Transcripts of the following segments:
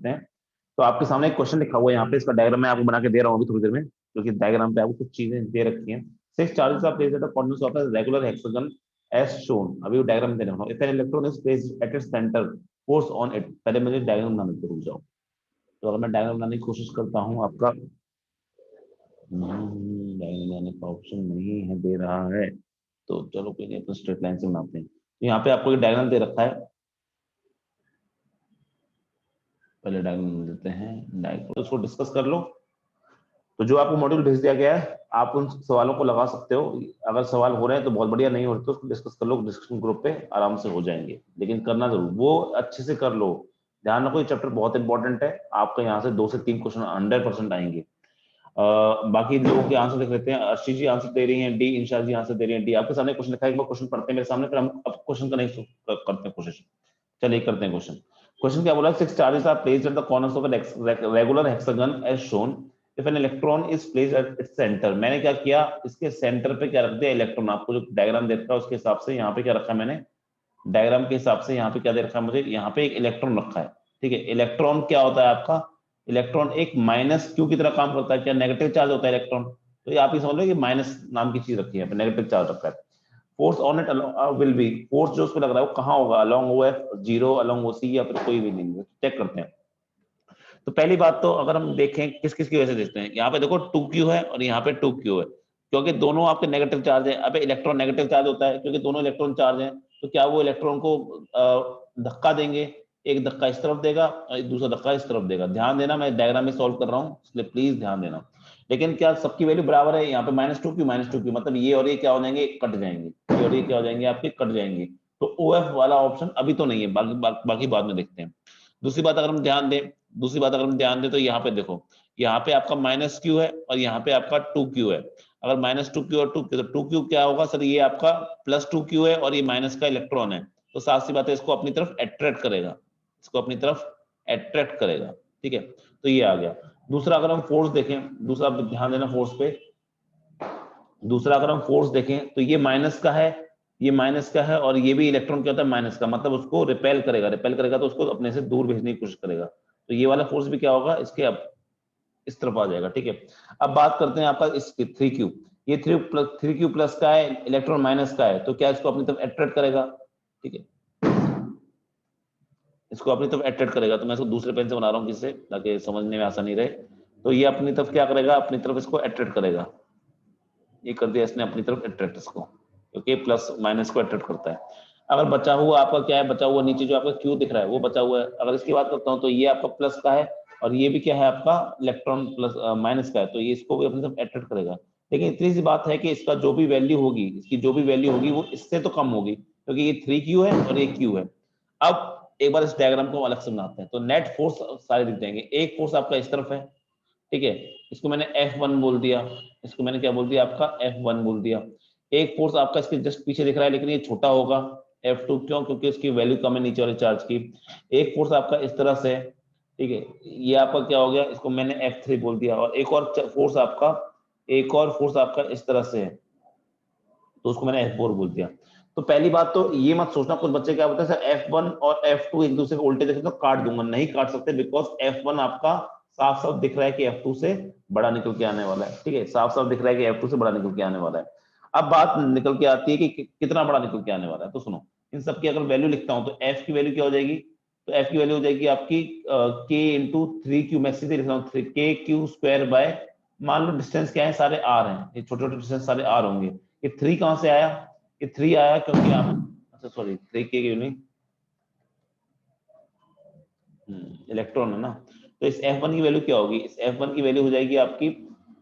सकते हैं। तो आपके सामने एक क्वेश्चन लिखा हुआ है यहाँ पे, इसका डायग्राम मैं आपको बना के दे रहा हूँ अभी थोड़ी देर में, क्योंकि डायग्राम पे आपको कुछ चीजें दे रखी हैं। 6 charges are placed at the corners of a regular hexagon as shown. अभी वो डायग्राम दे रहा हूँ। If an electron is placed at its centre, force on it. पहले मुझे डायग्राम बनाने दो, रुक जाओ। तो अगर मैं डायग्राम बनाने की कोशिश करता हूँ, आपका डायग्राम बनाने का ऑप्शन नहीं है, दे रहा है, तो चलो कोई नहीं, तो स्ट्रेट लाइन से बनाते हैं। तो यहाँ पे आपको एक डायग्राम दे रखा है, पहले डायग्राम देते हैं, डायग्राम उसको डिस्कस कर लो। तो जो आपको मॉड्यूल भेज दिया गया है, आप उन सवालों को लगा सकते हो। अगर सवाल हो रहे हैं तो बहुत बढ़िया, नहीं हो रहे तो उसको डिस्कस कर लो डिस्कशन ग्रुप पे, आराम से हो जाएंगे। लेकिन करना जरूर, वो अच्छे से कर लो। ध्यान रखो ये चैप्टर बहुत इंपॉर्टेंट है, आपका यहाँ से 2 से 3 क्वेश्चन 100% आएंगे। बाकी लोगों के आंसर देख लेते हैं। अर्शी जी आंसर दे रही हैं डी, इंशा जी आंसर दे रही हैं डी। आपके सामने क्वेश्चन लिखा है, एक बार क्वेश्चन पढ़ते हैं मेरे सामने, फिर हम अब क्वेश्चन का नहीं करते हैं कोशिश। चलिए करते हैं क्वेश्चन। क्वेश्चन क्या बोला? 6 charges are placed at the corners of a regular hexagon as shown. If an electron is placed at its centre. मैंने क्या किया, इसके सेंटर पे क्या रख दिया, इलेक्ट्रॉन। आपको जो डायग्राम दे रखा है उसके हिसाब से यहाँ पे क्या रखा है मैंने, डायग्राम के हिसाब से यहाँ पे क्या दे रखा है मुझे, यहाँ पे एक इलेक्ट्रॉन रखा है। ठीक है, इलेक्ट्रॉन क्या होता है आपका, इलेक्ट्रॉन एक माइनस क्यू की तरह काम करता है। क्या नेगेटिव चार्ज होता है इलेक्ट्रॉन? तो ये आप ही समझ लो कि माइनस नाम की चीज रखी है, नेगेटिव चार्ज रखा है। Force on it will be, force जो उस पर लग रहा है वो कहाँ होगा, along O F, zero, along O C, या फिर कोई भी नहीं। चेक करते हैं। तो पहली बात तो अगर हम देखें किस किस की वजह से देखते हैं, यहाँ पे देखो 2q है और यहाँ पे 2q है, क्योंकि दोनों आपके नेगेटिव चार्ज है। अब इलेक्ट्रॉन नेगेटिव चार्ज होता है क्योंकि दोनों इलेक्ट्रॉन चार्ज हैं, तो क्या वो इलेक्ट्रॉन को धक्का देंगे, एक धक्का इस तरफ देगा और एक दूसरा धक्का इस तरफ देगा। ध्यान देना, मैं डायग्राम में सॉल्व कर रहा हूँ, इसलिए प्लीज ध्यान देना। लेकिन क्या सबकी वैल्यू बराबर है? यहाँ पे -2q मतलब ये और ये क्या हो जाएंगे, कट जाएंगे। ये और ये क्या हो जाएंगे, आपके कट जाएंगे। तो ओ एफ वाला ऑप्शन अभी तो नहीं है, बाकी बाद में देखते हैं। दूसरी बात अगर हम ध्यान दें, तो यहाँ पे देखो, यहाँ पे आपका -q है और यहाँ पे आपका 2q है। अगर -2q और 2q, तो 2q क्या होगा सर, ये आपका +2q है और ये माइनस का इलेक्ट्रॉन है, तो साफ सी बात है इसको अपनी तरफ अट्रैक्ट करेगा, ठीक है। तो ये आ गया। दूसरा अगर हम फोर्स देखें, दूसरा ध्यान देना फोर्स पे, दूसरा अगर हम फोर्स देखें तो ये माइनस का है, ये माइनस का है, और ये भी इलेक्ट्रॉन क्या होता है, माइनस का, मतलब उसको रिपेल करेगा तो उसको अपने से दूर भेजने की कोशिश करेगा। तो ये वाला फोर्स भी क्या होगा, इसके अब इस तरफ आ जाएगा। ठीक है, अब बात करते हैं आपका इसकी 3q। ये 3q प्लस का है, इलेक्ट्रॉन माइनस का है, तो क्या इसको अपनी तरफ अट्रैक्ट करेगा? ठीक है, इसको अपनी तरफ अट्रैक्ट करेगा। तो मैं इसको दूसरे पेन से बना रहा हूँ किससे, ताकि समझने में आसानी रहे। तो ये अपनी तरफ क्या करेगा, अपनी तरफ इसको अट्रैक्ट करेगा। ये कर दिया इसने अपनी तरफ अट्रैक्ट इसको, क्योंकि प्लस माइनस को अट्रैक्ट करता है। अगर बचा हुआ आपका क्या है, बचा हुआ नीचे जो आपका क्यू दिख रहा है वो बचा हुआ है। अगर इसकी बात करता हूँ तो ये आपका प्लस का है और ये भी क्या है आपका इलेक्ट्रॉन प्लस माइनस का है, तो ये इसको भी अपनी तरफ अट्रैक्ट करेगा। लेकिन इतनी सी बात है कि इसका जो भी वैल्यू होगी, इसकी जो भी वैल्यू होगी वो इससे तो कम होगी, क्योंकि ये 3q है और ये q है। अब एक बार इस डायग्राम को अलग से बनाते हैं, तो नेट फोर्स सारे दिख जाएंगे। एक फोर्स आपका इस तरफ है, ठीक है, इसको मैंने F1 बोल दिया, इसको मैंने क्या बोल दिया, आपका F1 बोल दिया। एक फोर्स आपका इसके जस्ट पीछे दिख रहा है, लेकिन ये छोटा होगा, F2, क्यों? क्योंकि इसकी वैल्यू कम है नीचे वाले चार्ज की। एक फोर्स आपका इस तरह से, ठीक है, ये आपका क्या हो गया, इसको मैंने F3 बोल दिया। और एक और फोर्स आपका इस तरह से है, तो उसको मैंने F4 बोल दिया। तो पहली बात तो ये मत सोचना, कुछ बच्चे क्या बोलते हैं सर F1 और F2 एक दूसरे को उल्टे देखे तो काट दूंगा, नहीं काट सकते, बिकॉज F1 आपका साफ साफ दिख रहा है कि F2 से बड़ा निकल के आने वाला है। ठीक है, साफ साफ दिख रहा है कि F2 से बड़ा निकल के आने वाला है। अब बात निकल के आती है कि कितना बड़ा निकल के आने वाला है। तो सुनो, इन सब की अगर वैल्यू लिखता हूं तो F की वैल्यू क्या हो जाएगी, तो F की वैल्यू हो जाएगी आपकी K इंटू 3Q, मैं सीधे लिख रहा हूँ KQ² बाय, मान लो डिस्टेंस क्या है, सारे R हैं, ये छोटे छोटे डिस्टेंस सारे R होंगे। ये 3 कहां से आया, ये 3 आया क्योंकि आप, अच्छा सॉरी 3 के क्यों नहीं, इलेक्ट्रॉन है ना। तो इस F1 की वैल्यू क्या होगी, इस F1 की वैल्यू हो जाएगी आपकी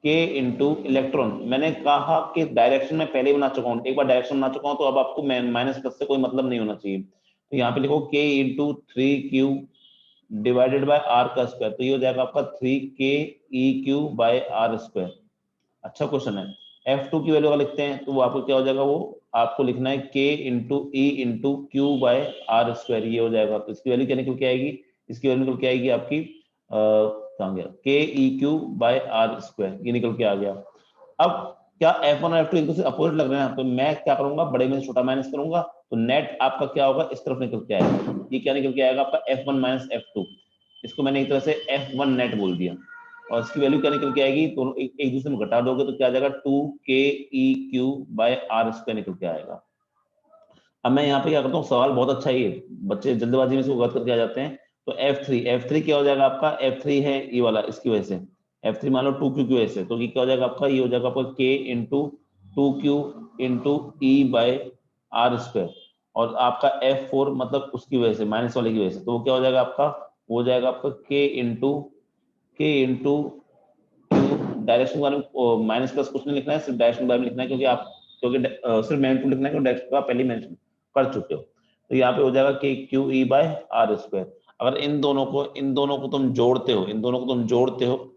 K इंटू इलेक्ट्रॉन। मैंने कहा कि डायरेक्शन में पहले बना चुका हूं, एक बार डायरेक्शन बना चुका हूं, तो अब आपको माइनस प्लस से कोई मतलब नहीं होना चाहिए। तो यहाँ पे लिखो K into 3Q divided by R का स्क्वायर, तो ये हो जाएगा आपका 3KEQ बाय R स्क्वायर। अच्छा क्वेश्चन है। F2 की वैल्यू अगर लिखते हैं तो वो आपको क्या हो जाएगा, वो आपको लिखना है K into E into Q by R square, ये हो जाएगा। तो इसकी वैल्यू क्या निकल के आएगी, इसकी वैल्यू निकल के आएगी आपकी कहाँ गया, KEQ बाय R स्क्वायर, ये निकल के आ गया। अब क्या F1 और F2 एक दूसरे अपोजिट लग रहे हैं, तो मैं क्या करूंगा, बड़े में छोटा माइनस करूंगा, तो नेट आपका क्या होगा, इस तरफ निकल के आएगा। ये क्या निकल के आएगा आपका F1 माइनस F2, इसको मैंने एक तरह से F1 नेट बोल दिया, और इसकी वैल्यू क्या निकल के आएगी, दोनों एक दूसरे में घटा दोगे तो क्या आ जाएगा 2KEQ/R² निकल के आएगा। अब मैं यहाँ पे क्या करता हूँ, सवाल बहुत अच्छा ही है, बच्चे जल्दबाजी में इसको गलत करके आ जाते हैं। तो F3 क्या हो जाएगा आपका, F3 है ये वाला, इसकी वजह से F3 मान लो 2Q की वजह से, तो ये क्या हो जाएगा आपका, ये हो जाएगा आपका K into 2Q into E/R², और आपका F4 मतलब उसकी वजह से, माइनस वाले की वजह से, तो वो क्या हो जाएगा आपका, वो जाएगा आपका K इंटू डायरेक्शन बारे में माइनस प्लस कुछ नहीं लिखना है, सिर्फ डायरेक्शन बारे में लिखना है, क्योंकि सिर्फ मैग्नीट्यूड लिखना है, क्योंकि डायरेक्शन का पहले मेंशन कर चुके हो। तो यहाँ पे हो जाएगा KQE/R²। अगर इन दोनों को तुम जोड़ते हो,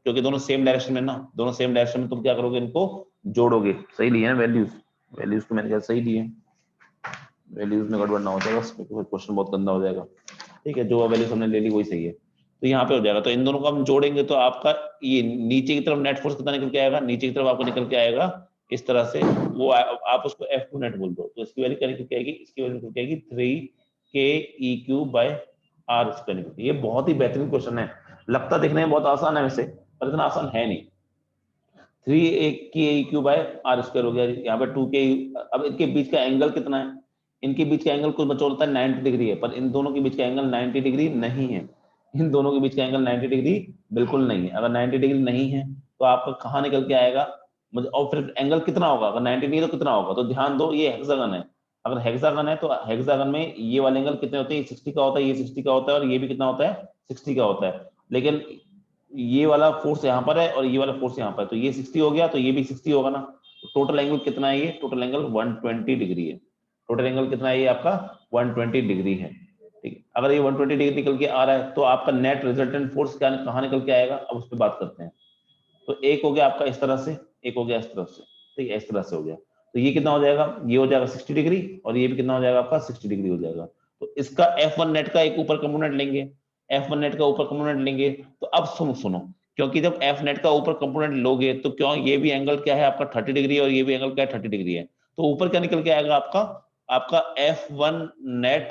क्योंकि दोनों सेम डायरेक्शन में ना, दोनों सेम डायरेक्शन में, तुम क्या करोगे, इनको जोड़ोगे। सही लिए हैं वैल्यूज तो मैंने क्या सही दिए, वैल्यूज में गड़बड़ ना हो जाएगा, क्वेश्चन बहुत गंदा हो जाएगा। ठीक है, जो वैल्यूज हमने ले ली वही सही है। तो यहाँ पे हो जाएगा, तो इन दोनों को हम जोड़ेंगे तो आपका ये नीचे की तरफ नेट फोर्स कितना निकल के आएगा, नीचे की तरफ आपको निकल के आएगा इस तरह से, वो आप उसको F2 नेट बोल दो, तो इसकी वैल्यू क्या निकल के आएगी, इसकी वैल्यू निकल के आएगी 3KEQ/R²। ये बहुत ही बेहतरीन क्वेश्चन है, लगता दिखने में बहुत आसान है वैसे, पर इतना आसान है नहीं। 3KEQ/R² हो गया, यहाँ पे 2K। अब इनके बीच का एंगल कितना है, इनके बीच का एंगल कुछ बच्चों होता है 90 डिग्री है, पर इन दोनों के बीच का एंगल 90 डिग्री नहीं है, इन दोनों के बीच का एंगल 90 डिग्री बिल्कुल नहीं है। अगर 90 डिग्री नहीं है तो आपका कहाँ निकल के आएगा, और फिर एंगल कितना होगा, अगर 90 डिग्री तो कितना होगा, तो ध्यान दो ये हेक्सागन है, अगर हेक्सागन है तो हेक्सागन में ये वाले एंगल कितने होते हैं, 60 का होता है, ये 60 का होता है, और ये भी कितना होता है, 60 का होता है। लेकिन ये वाला फोर्स यहाँ पर है और ये वाला फोर्स यहाँ पर है, तो ये 60 हो गया तो ये भी 60 होगा ना। तो टोटल एंगल कितना है, ये टोटल एंगल 120 डिग्री है। टोटल एंगल कितना है ये आपका 120 डिग्री है। ठीक है, अगर ये 120 डिग्री निकल के आ रहा है तो आपका नेट रिजल्टेंट फोर्स क्या कहाँ निकल के आएगा, अब उस पर बात करते हैं। तो एक हो गया आपका इस तरह से, एक हो गया इस तरफ से, ठीक है, इस तरह से हो गया, तो ये कितना हो जाएगा, ये हो जाएगा 60 डिग्री, और ये भी कितना हो जाएगा आपका 60 डिग्री हो जाएगा। तो इसका F1 नेट का एक ऊपर कंपोनेंट लेंगे, F1 नेट का ऊपर कंपोनेंट लेंगे, तो अब सुनो, क्योंकि जब F नेट का ऊपर कंपोनेंट लोगे तो क्यों, ये भी एंगल क्या है आपका 30 डिग्री, और ये भी एंगल क्या है 30 डिग्री है, तो ऊपर क्या निकल के आएगा आपका F1 नेट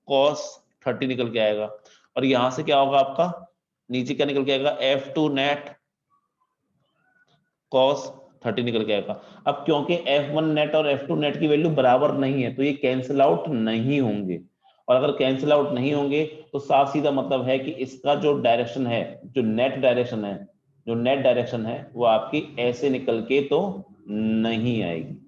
cos 30 निकल के आएगा, और यहां से क्या होगा आपका, नीचे क्या निकल के आएगा, F2 नेट cos 30 निकल के आएगा। अब क्योंकि F1 नेट और F2 नेट की वैल्यू बराबर नहीं है तो ये कैंसिल आउट नहीं होंगे, और अगर कैंसिल आउट नहीं होंगे तो साफ सीधा मतलब है कि इसका जो डायरेक्शन है, जो नेट डायरेक्शन है वो आपकी ऐसे निकल के तो नहीं आएगी।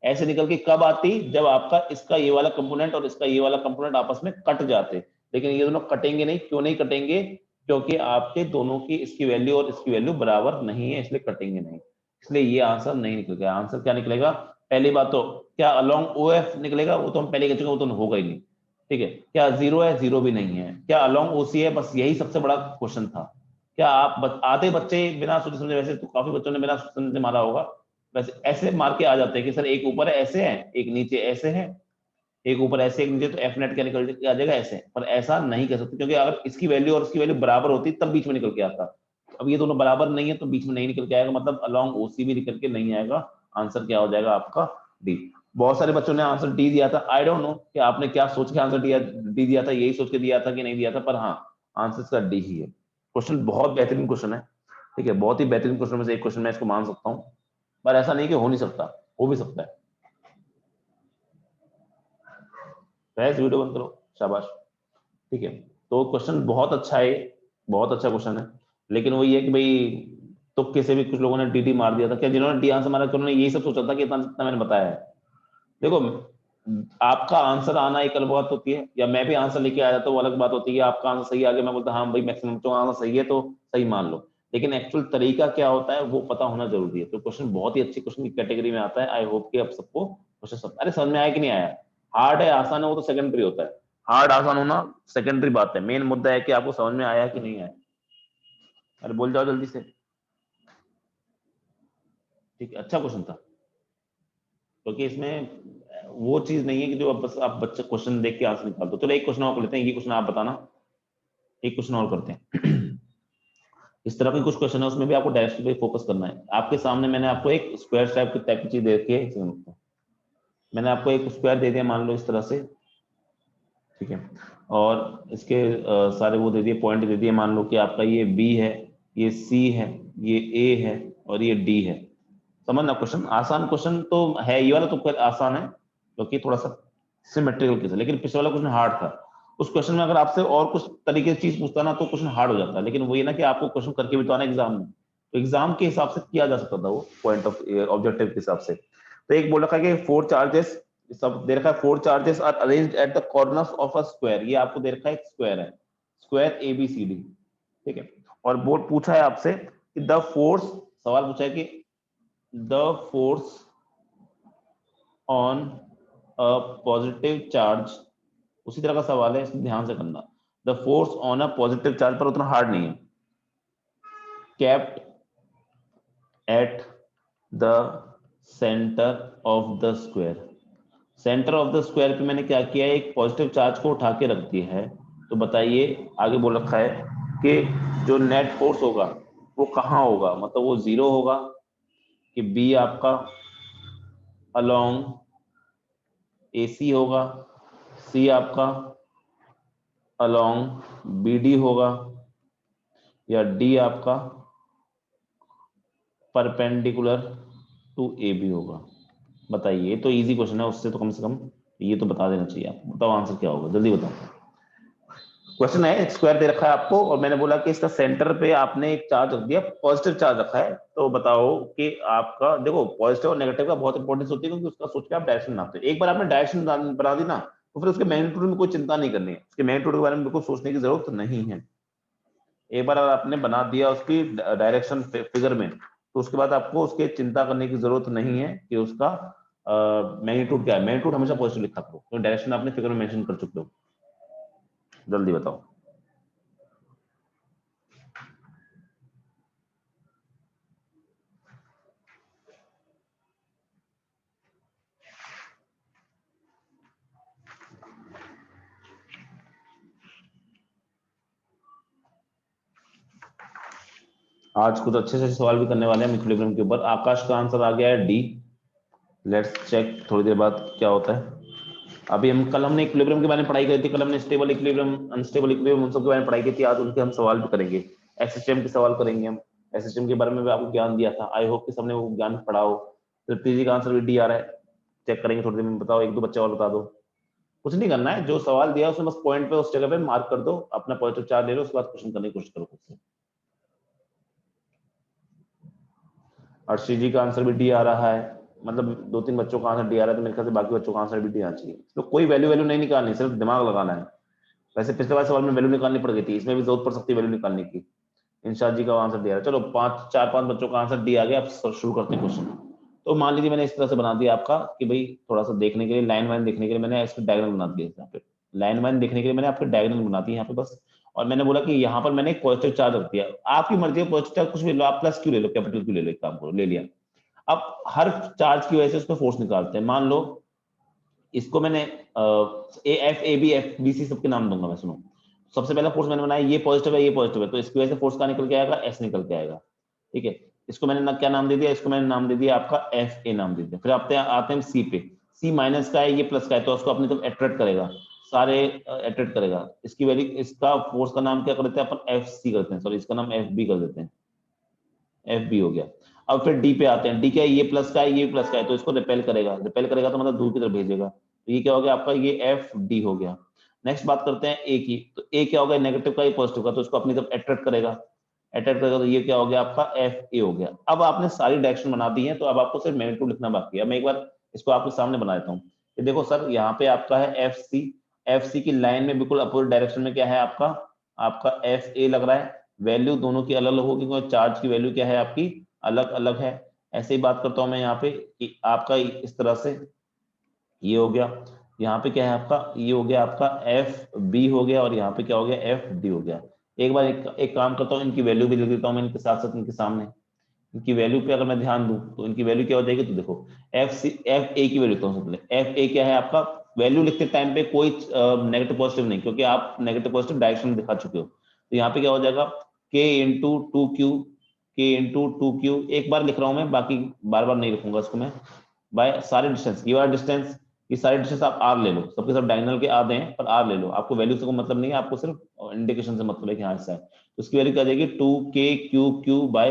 ऐसे निकल के कब आती, जब आपका इसका ये वाला कंपोनेंट और इसका ये वाला कंपोनेंट आपस में कट जाते, लेकिन ये दोनों कटेंगे नहीं। क्यों नहीं कटेंगे, क्योंकि आपके दोनों की इसकी वैल्यू और इसकी वैल्यू बराबर नहीं है, इसलिए कटेंगे नहीं, इसलिए ये आंसर नहीं निकलेगा। आंसर क्या निकलेगा, पहली बात तो क्या अलोंग OF निकलेगा, वो तो हम पहले कह चुके, वो तो होगा ही नहीं। ठीक है, क्या जीरो है, जीरो भी नहीं है, क्या अलोंग OC है, बस यही सबसे बड़ा क्वेश्चन था। क्या आप आधे बच्चे बिना सोचे समझे, वैसे तो काफी बच्चों ने बिना सोचे समझे मारा होगा, वैसे ऐसे मार के आ जाते हैं कि सर एक ऊपर है ऐसे है, एक नीचे ऐसे है, एक ऊपर ऐसे एक नीचे, तो F नेट क्या निकल के आ जाएगा ऐसे, पर ऐसा नहीं कर सकते, क्योंकि अगर इसकी वैल्यू और इसकी वैल्यू बराबर होती तब बीच में निकल के आता। अब ये दोनों बराबर नहीं है तो बीच में नहीं निकल के आएगा, मतलब अलोंग OC भी निकल के नहीं आएगा। आंसर क्या हो जाएगा आपका डी। बहुत सारे बच्चों ने आंसर डी दिया था, आई डोंट नो कि आपने क्या सोच के आंसर डी दिया था, यही सोच के दिया था कि नहीं दिया था, पर हाँ आंसर इसका डी ही है। क्वेश्चन बहुत बेहतरीन क्वेश्चन है, ठीक है, बहुत ही बेहतरीन क्वेश्चन में से एक क्वेश्चन मैं इसको मान सकता हूँ, पर ऐसा नहीं कि हो नहीं सकता, हो भी सकता है। वीडियो बंद करो, शाबाश। ठीक है, तो क्वेश्चन बहुत अच्छा है, बहुत अच्छा क्वेश्चन है, लेकिन वो ये है कि भाई तुक्के से भी कुछ लोगों ने डी मार दिया था। क्या जिन्होंने डी आंसर मारा उन्होंने यही सब सोचा था कि इतना जितना मैंने बताया है। देखो, आपका आंसर आना एक अलग बात होती है, या मैं भी आंसर लेके आया तो वो अलग बात होती है। आपका आंसर सही आ गया, मैं बोलता हाँ भाई मैक्सिमम तो आंसर सही है तो सही मान लो, लेकिन एक्चुअल तरीका क्या होता है वो पता होना जरूरी है। तो क्वेश्चन बहुत ही अच्छी क्वेश्चन की कैटेगरी में आता है। आई होप कि आप सबको क्वेश्चन अरे समझ में आया कि नहीं आया। हार्ड है आसान है वो तो सेकेंडरी होता है, हार्ड आसान होना सेकेंडरी बात है, मेन मुद्दा है कि आपको समझ में आया कि नहीं आया। अरे बोल जाओ जल्दी से। ठीक है, अच्छा क्वेश्चन था, क्योंकि इसमें वो चीज नहीं है कि जो अब बस आप बच्चे क्वेश्चन देख के आंसर निकाल दो। चलो एक क्वेश्चन और कर लेते हैं, ये क्वेश्चन आप बताना, एक क्वेश्चन और करते हैं। इस तरह के कुछ क्वेश्चन है, उसमें भी आपको डायरेक्शन पे फोकस करना है। आपके सामने मैंने आपको एक स्क्वायर टाइप की चीज दे रखी है, मैंने आपको एक स्क्वायर दे दिया मान लो इस तरह से, ठीक है। और इसके सारे वो दे दिए, पॉइंट दे दिए। मान लो कि आपका ये बी है, ये सी है, ये ए है और ये डी है। समझना, क्वेश्चन आसान क्वेश्चन तो है, ये वाला तो खैर आसान है क्योंकि थोड़ा सा सिमेट्रिकल केस है, लेकिन पिछले वाला क्वेश्चन हार्ड था। उस क्वेश्चन में अगर आपसे और कुछ तरीके से चीज पूछता ना तो क्वेश्चन हार्ड हो जाता है, लेकिन वो ये ना कि आपको क्वेश्चन करके भी तो आना एग्जाम में, तो एग्जाम के हिसाब से किया जा सकता था वो, पॉइंट ऑफ ऑब्जेक्टिव के हिसाब से। तो एक बोल रखा है कि 4 चार्जेस, सब दे रखा है 4 charges are arranged at the corners of a square. ये आपको दे रखा है एक स्क्वायर है, स्क्वायर ABCD, ठीक है। और बोर्ड पूछा है आपसे कि द फोर्स, सवाल पूछा है कि the force on a positive charge, उसी तरह का सवाल है, इसमें ध्यान से करना। The force on a positive charge, पर उतना हार्ड नहीं है, kept at the centre of the square. Centre of the square पे मैंने क्या किया है, एक पॉजिटिव चार्ज को उठा के रख दिया है। तो बताइए, आगे बोल रखा है कि जो नेट फोर्स होगा वो कहाँ होगा, मतलब वो 0 होगा कि बी आपका अलोंग AC होगा, सी आपका अलोंग BD होगा, या डी आपका परपेंडिकुलर टू AB होगा। बताइए, ये तो इजी क्वेश्चन है, उससे तो कम से कम ये तो बता देना चाहिए आपको। बताओ आंसर क्या होगा, जल्दी बताओ। क्वेश्चन है, एक स्क्वायर दे रखा है आपको और मैंने बोला कि इसका सेंटर पे आपने एक चार्ज रख दिया, पॉजिटिव चार्ज रखा है। तो बताओ कि आपका, देखो पॉजिटिव और नेगेटिव का बहुत इंपॉर्टेंस होती है क्योंकि उसका सोच के आप डायरेक्शन बनाते हो। एक बार आपने डायरेक्शन बना दी ना तो फिर उसके मैग्नीट्यूड में कोई चिंता नहीं करनी है, उसके मैग्नीट्यूड के बारे में बिल्कुल सोचने की जरूरत नहीं है। एक बार अगर आपने बना दिया उसकी डायरेक्शन फिगर में, तो उसके बाद आपको उसके चिंता करने की जरूरत नहीं है कि उसका मैग्नीट्यूड क्या है। मैग्नीट्यूड हमेशा पॉजिटिव लिखा करो, तो डायरेक्शन आपने फिगर में मेंशन कर चुके हो। जल्दी बताओ। आज कुछ अच्छे से सवाल भी करने वाले हैं इक्विलिब्रियम के ऊपर। आकाश का आंसर आ गया है डी। लेट्स चेक थोड़ी देर बाद क्या होता है। अभी कल हमने इक्विलिब्रियम के बारे में पढ़ाई करी थी, कल हमने स्टेबल इक्विलिब्रियम, अनस्टेबल इक्विलिब्रियम, उन सब के बारे में पढ़ाई की थी। आज उनके हम सवाल भी करेंगे, SHM के सवाल करेंगे हम। SHM के बारे में भी आपको ज्ञान दिया था, आई होप कि सबने वो ज्ञान पढ़ा हो। तृप्ति जी का आंसर भी डी आ रहा है, चेक करेंगे थोड़ी देर में। बताओ, एक दो बच्चे और बता दो। कुछ नहीं करना है, जो सवाल दिया उसमें बस पॉइंट पे उस जगह पे मार्क कर दो, अपना पॉजिटिव चार्ज ले लो, उसके बाद क्वेश्चन करने की कोशिश करो खुद से। अर्शी जी का आंसर भी डी आ रहा है, मतलब 2-3 बच्चों का आंसर डी आ रहा है, तो मेरे ख्याल से बाकी बच्चों का आंसर भी डी आना चाहिए। तो कोई वैल्यू नहीं निकालनी, सिर्फ दिमाग लगाना है। वैसे पिछले वाले सवाल में वैल्यू निकालनी पड़ गई थी, इसमें भी जरूरत पड़ सकती है वैल्यू निकालने की। इंशाद जी का आंसर डी आ रहा है। चलो 4-5 बच्चों का आंसर डी आ गया। अब शुरू करते हैं क्वेश्चन। तो मान लीजिए मैंने इस तरह से बना दिया आपका कि भाई थोड़ा सा देखने के लिए, लाइन वाइन देखने के लिए मैंने इसके डायग्राम बना दिया। यहाँ पे लाइन वाइन देखने के लिए मैंने आपके डायग्राम बना दी यहाँ पे बस। और मैंने बोला कि यहाँ पर मैंने एक पॉजिटिव चार्ज रख दिया। आपकी मर्जी है, पॉजिटिव चार्ज कुछ भी लो, आप प्लस क्यों ले लो, कैपिटल क्यों ले लो, एक काम करो, ले लिया। अब हर चार्ज की वजह से उसमें फोर्स निकालते हैं। मान लो इसको मैंने FAB FBC सबके नाम दूंगा मैं, सुनो। सबसे पहला फोर्स मैंने बनाया, ये पॉजिटिव है, ये पॉजिटिव है, तो इसकी वजह से फोर्स का निकल के आएगा, S निकल के आएगा, ठीक है। इसको मैंने क्या नाम दे दिया, इसको मैंने नाम दे दिया आपका FA नाम दे दिया। फिर आते हैं C पे। C माइनस का है, ये प्लस का है, तो उसको अपनी तरफ अट्रैक्ट करेगा, सारे अट्रैक्ट करेगा। इसकी वैल्यू, इसका फोर्स का नाम क्या कर देते हैं अपन, FC करते हैं, सॉरी इसका नाम FB कर देते हैं, FB हो गया। अब फिर D पे आते हैं। D क्या है, ये प्लस का है, ये प्लस का है, तो इसको रिपेल करेगा, रिपेल करेगा तो मतलब दूर की तरफ भेजेगा, तो ये क्या हो गया आपका, ये FD हो गया। नेक्स्ट बात करते हैं A की, तो A क्या होगा, नेगेटिव का, ये पॉजिटिव का, तो इसको अपनी तरफ अट्रैक्ट करेगा, अट्रैक्ट करेगा, तो ये क्या हो गया आपका FA हो गया। अब आपने सारी डायरेक्शन बना दी है, तो अब आपको सिर्फ मैग्नीट्यूड लिखना बाकी है। मैं एक बार इसको आपके सामने बना देता हूँ। ये देखो सर, यहाँ पे आपका है FC की लाइन में बिल्कुल अपोजिट डायरेक्शन में क्या है आपका, आपका FA लग रहा है। वैल्यू दोनों की अलग अलग होगी क्योंकि चार्ज की वैल्यू क्या है आपकी, अलग अलग है। ऐसे ही बात करता हूं मैं यहाँ पे कि आपका इस तरह से ये हो गया, यहाँ पे क्या है आपका, ये हो गया आपका FB हो गया, और यहाँ पे क्या हो गया, FD हो गया। एक बार एक काम करता हूँ, इनकी वैल्यू भी लिख देता हूँ मैं इनके साथ साथ, इनके सामने। इनकी वैल्यू पे अगर मैं ध्यान दूं तो इनकी वैल्यू क्या हो जाएगी, तो देखो FA की वैल्यू तो सबसे पहले FA क्या है आपका, वैल्यू लिखते टाइम पे कोई नेगेटिव पॉजिटिव नहीं, क्योंकि आप नेगेटिव पॉजिटिव डायरेक्शन दिखा चुके हो। तो यहाँ पे क्या हो जाएगा, K × 2Q। एक बार लिख रहा हूं मैं, बाकी बार बार नहीं लिखूंगा इसको मैं। बाय सारे डिस्टेंस, ये वाला डिस्टेंस, ये सारे डिस्टेंस आप आर ले लो, सबके सब डायगोनल के आधे हैं पर आर ले लो, आपको वैल्यू से कोई मतलब नहीं है, आपको सिर्फ इंडिकेशन से मतलब है कि हाँ ऐसा है। तो इसकी वैल्यू क्या आ जाएगी 2k बाय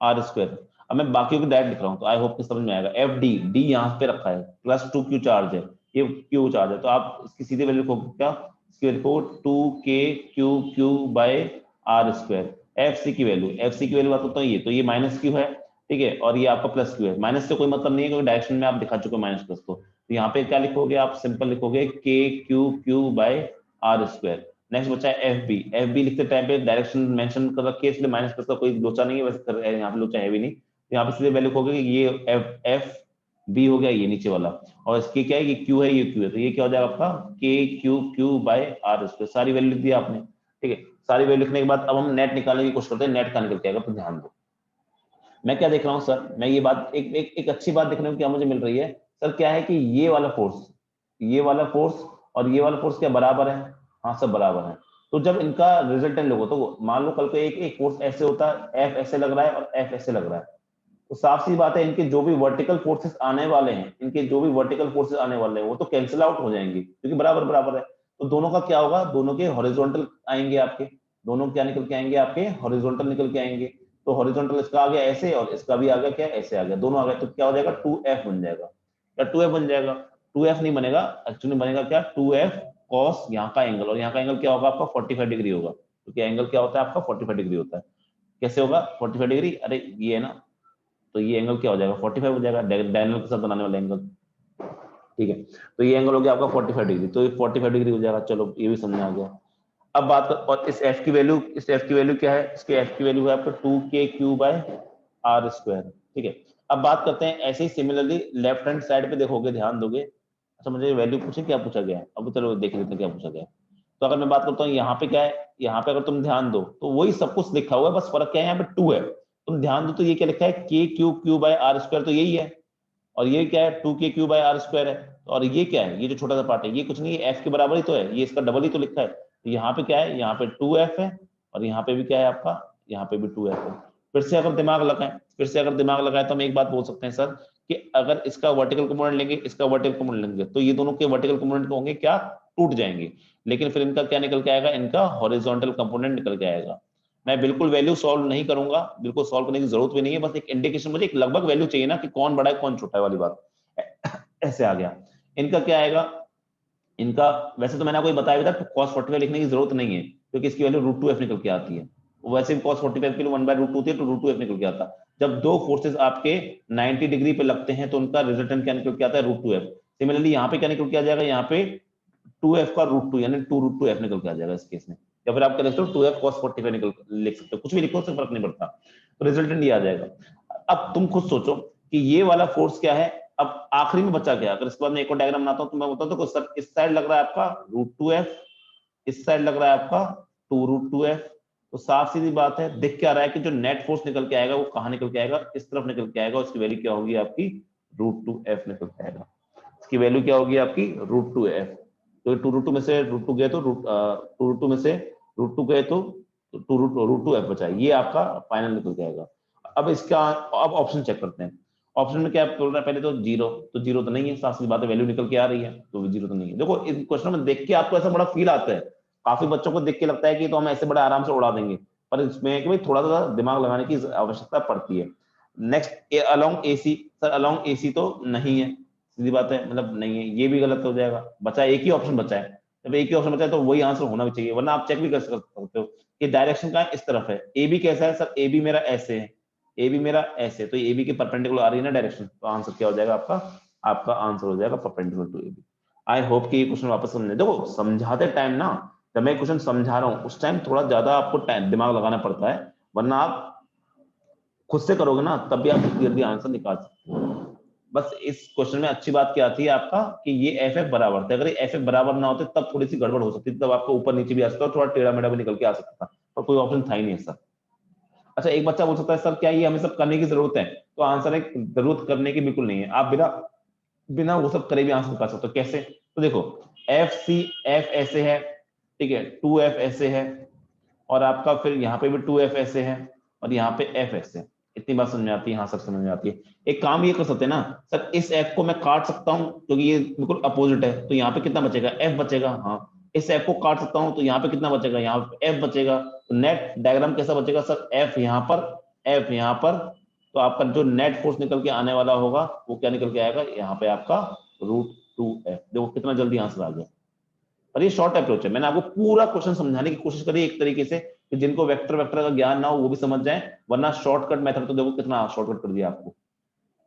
आर स्क्वायर। अब मैं बाकी को डायरेक्ट लिख रहा हूँ तो आई होप कि समझ में आएगा। एफ डी, डी यहाँ पे रखा है, प्लस 2q चार्ज है, ये q चार्ज है, तो आप इसकी सीधी वैल्यू लिखोगे क्या, इसकी वैल्यू लिखो 2k by R square. F C की वैल्यू बात करता हूँ ये, तो ये माइनस क्यू है, ठीक है, और ये आपका प्लस क्यू है। माइनस से कोई मतलब नहीं है क्योंकि डायरेक्शन में आप दिखा चुके हो माइनस प्लस को, तो यहाँ पे क्या लिखोगे आप, सिंपल लिखोगे k by R square. Next बचा है एफ बी लिखते टाइम पे डायरेक्शन मेंशन कर रखी है, इसलिए माइनस प्लस का कोई लोचा नहीं है, वैसे यहाँ पे लोचा है भी नहीं, तो यहाँ पे सीधे वैल्यू लिखोगे कि ये एफ बी हो गया ये नीचे वाला, और इसकी क्या है, ये क्यू है, ये क्यू है, तो ये क्या हो जाएगा आपका क्यू बाय आर स्क्वायर। सारी वैल्यू लिख दी आपने, ठीक है। सारी वैल्यू लिखने के बाद अब हम नेट निकालने की कोशिश करते हैं, नेट का निकल के आएगा, तो ध्यान दो मैं क्या देख रहा हूँ सर, मैं ये बात एक अच्छी बात देखने को क्या मुझे मिल रही है सर, क्या है कि ये वाला फोर्स और ये वाला फोर्स क्या बराबर है, हाँ सब बराबर है। तो जब इनका रिजल्टेंट लोगो तो मान लो कल को एक फोर्स ऐसे होता है, एफ ऐसे लग रहा है और एफ ऐसे लग रहा है, तो साफ सी बात है इनके जो भी वर्टिकल फोर्सेस आने वाले हैं वो तो कैंसिल आउट हो जाएंगे क्योंकि बराबर बराबर है। तो दोनों का क्या होगा, दोनों के हॉरिजॉन्टल आएंगे आपके, दोनों क्या निकल के आएंगे आपके, हॉरिजॉन्टल निकल के आएंगे। तो हॉरिजॉन्टल इसका आ गया ऐसे और इसका भी आ गया क्या, ऐसे आ गया, दोनों आ गए, तो क्या हो जाएगा 2f बन जाएगा, या 2f बन जाएगा, 2f नहीं बनेगा, एक्चुअली बनेगा क्या 2f कॉस यहाँ का एंगल, और यहाँ का एंगल क्या होगा आपका 45 डिग्री होगा, क्योंकि एंगल क्या होता है आपका 45 डिग्री होता है। कैसे होगा 45 डिग्री, अरे ये है ना, तो ये एंगल क्या हो जाएगा 45 हो जाएगा, डायगोनल के साथ बनाने वाला एंगल, ठीक है। तो ये एंगल हो गया आपका 45 डिग्री, तो ये 45 डिग्री हो जाएगा, चलो ये भी समझ आ गया। अब बात कर, और इस f की वैल्यू क्या है, इसके f की वैल्यू है आपका 2k बाय आर स्क्वायर, ठीक है। अब बात करते हैं ऐसे ही सिमिलरली लेफ्ट हैंड साइड पे देखोगे, ध्यान दोगे, अच्छा मुझे वैल्यू पूछे क्या पूछा गया है, अब चलो देख लेते हैं क्या पूछा गया है। तो अगर मैं बात करता हूँ यहाँ पे क्या है, यहाँ पे अगर तुम ध्यान दो तो वही सब कुछ लिखा हुआ है, बस फर्क क्या है यहाँ पे 2 है, तुम ध्यान दो तो ये क्या लिखा है k बाय आर स्क्वायर, तो यही है, और ये क्या है 2k बाय आर स्क्वायर है, और ये क्या है, ये जो छोटा सा पार्ट है ये कुछ नहीं है, f के बराबर ही तो है, ये इसका डबल ही तो लिखा है, तो यहाँ पे क्या है, यहाँ पे 2f है, और यहाँ पे भी क्या है आपका, यहाँ पे भी 2f है। फिर से अगर दिमाग लगाए तो हम एक बात बोल सकते हैं सर कि अगर इसका वर्टिकल कंपोनेंट लेंगे, इसका वर्टिकल कंपोनेंट लेंगे, तो ये दोनों के वर्टिकल कंपोनेंट होंगे क्या, टूट जाएंगे, लेकिन फिर इनका क्या निकल के आएगा, इनका हॉरिजॉन्टल कंपोनेंट निकल के आएगा। मैं बिल्कुल वैल्यू सॉल्व नहीं करूंगा, बिल्कुल सॉल्व करने की जरूरत भी नहीं है, बस एक इंडिकेशन, मुझे एक लगभग वैल्यू चाहिए ना कि कौन बड़ा है कौन छोटा है वाली बात ऐसे आ गया। इनका क्या आएगा, इनका वैसे तो मैंने आपको बताया भी था cos 45 लिखने की जरूरत नहीं है क्योंकि इसकी वैल्यू √2f निकल के आती है, वैसे भी cos 45 के लिए 1/√2 थी तो √2f निकल के आता। जब दो फोर्सेस आपके 90 डिग्री पे लगते हैं तो उनका रिजल्टेंट क्या निकल के आता है, √2f। सिमिलरली यहाँ पे क्या निकल के आ जाएगा, यहाँ पे 2f का √2 यानी 2√2f निकल के आ जाएगा इस केस में, या फिर आप क्या लिख सकते हो 2f cos 45 निकल लिख सकते हो, कुछ भी लिखो उससे फर्क नहीं पड़ता, तो रिजल्टेंट ये आ जाएगा। अब तुम खुद सोचो कि ये वाला फोर्स क्या है, अब आखिरी में बचा क्या, अगर इसके बाद मैं एक और डायग्राम बनाता हूं तो मैं बताता हूं सर इस साइड लग रहा है आपका √2f, इस साइड लग रहा है आपका 2√2f, तो साफ सीधी बात है दिख क्या रहा है कि जो नेट फोर्स निकल के आएगा वो कहां निकल के आएगा, इस तरफ निकल के आएगा, उसकी वैल्यू क्या होगी आपकी √2f निकल के आएगा, इसकी वैल्यू क्या होगी आपकी √2f। तो 2√2 में से √2 गए तो 2√2 में से √2 गए तो 2√2f बचा, ये आपका फाइनल निकल के आएगा। अब इसका अब ऑप्शन चेक करते हैं, ऑप्शन में क्या बोल रहा है, पहले तो जीरो, तो जीरो तो नहीं है, साफ सी बात है वैल्यू निकल के आ रही है तो जीरो तो नहीं है। देखो इस क्वेश्चन में देख के आपको ऐसा बड़ा फील आता है, काफी बच्चों को देख के लगता है कि तो हम ऐसे बड़े आराम से उड़ा देंगे, पर इसमें कि भाई थोड़ा सा दिमाग लगाने की आवश्यकता पड़ती है। Next along AC, sir along AC तो नहीं है, सीधी बात है, मतलब नहीं है, ये भी गलत हो जाएगा, बचा एक ही ऑप्शन बचा है, जब एक ही ऑप्शन बचा है तो वही आंसर होना भी चाहिए, वरना आप चेक भी कर सकते हो कि डायरेक्शन का इस तरफ है, ए बी कैसा है सर, ए बी मेरा ऐसे है, ए बी मेरा ऐसे, तो ए बी के परपेंडिकुलर आ रही है ना डायरेक्शन, तो आंसर क्या हो जाएगा आपका, आपका आंसर हो जाएगा perpendicular to A B. I hope कि ये क्वेश्चन वापस समझे, देखो समझाते टाइम ना, जब मैं क्वेश्चन समझा रहा हूँ उस टाइम थोड़ा ज्यादा आपको दिमाग लगाना पड़ता है, वरना आप खुद से करोगे ना तब भी आप जल्दी आंसर निकाल सकते हो। बस इस क्वेश्चन में अच्छी बात क्या आती है आपका कि ये एफ एफ बराबर थे, अगर ये एफ एफ बराबर ना होते तब थोड़ी सी गड़बड़ हो सकती थी, तब आपको ऊपर नीचे भी आ सकता, थोड़ा टेढ़ा मेढ़ा भी निकल के आ सकता था, पर कोई ऑप्शन था ही नहीं सर। अच्छा एक बच्चा बोल सकता है सर क्या ये हमें सब करने की जरूरत है, तो आंसर है जरूरत करने की बिल्कुल नहीं है, आप बिना बिना वो सब करे भी आंसर निकाल सकते हो। कैसे, तो देखो एफ ऐसे है, ठीक है, 2f ऐसे है, और आपका फिर यहाँ पे भी 2f ऐसे है, और यहाँ पे f ऐसे है, इतनी बात समझ में आती है? हाँ सर समझ में आती है। एक काम ये कर सकते हैं ना सर, इस एफ को मैं काट सकता हूँ क्योंकि ये बिल्कुल अपोजिट है, तो यहाँ पे कितना बचेगा? एफ बचेगा। हाँ, इस एफ को काट सकता हूँ तो यहाँ पे कितना बचेगा? यहाँ पे एफ बचेगा। तो नेट डायग्राम कैसा बचेगा सर? एफ यहाँ पर, एफ यहाँ पर, तो आपका जो नेट फोर्स निकल के आने वाला होगा वो क्या निकल के आएगा? यहाँ पे आपका √2f। देखो कितना जल्दी आंसर आ गया। और ये शॉर्ट अप्रोच है, मैंने आपको पूरा क्वेश्चन समझाने की कोशिश करी एक तरीके से कि जिनको वेक्टर वेक्टर का ज्ञान ना हो वो भी समझ जाए, वरना शॉर्टकट मेथड तो देखो कितना शॉर्टकट कर दिया आपको।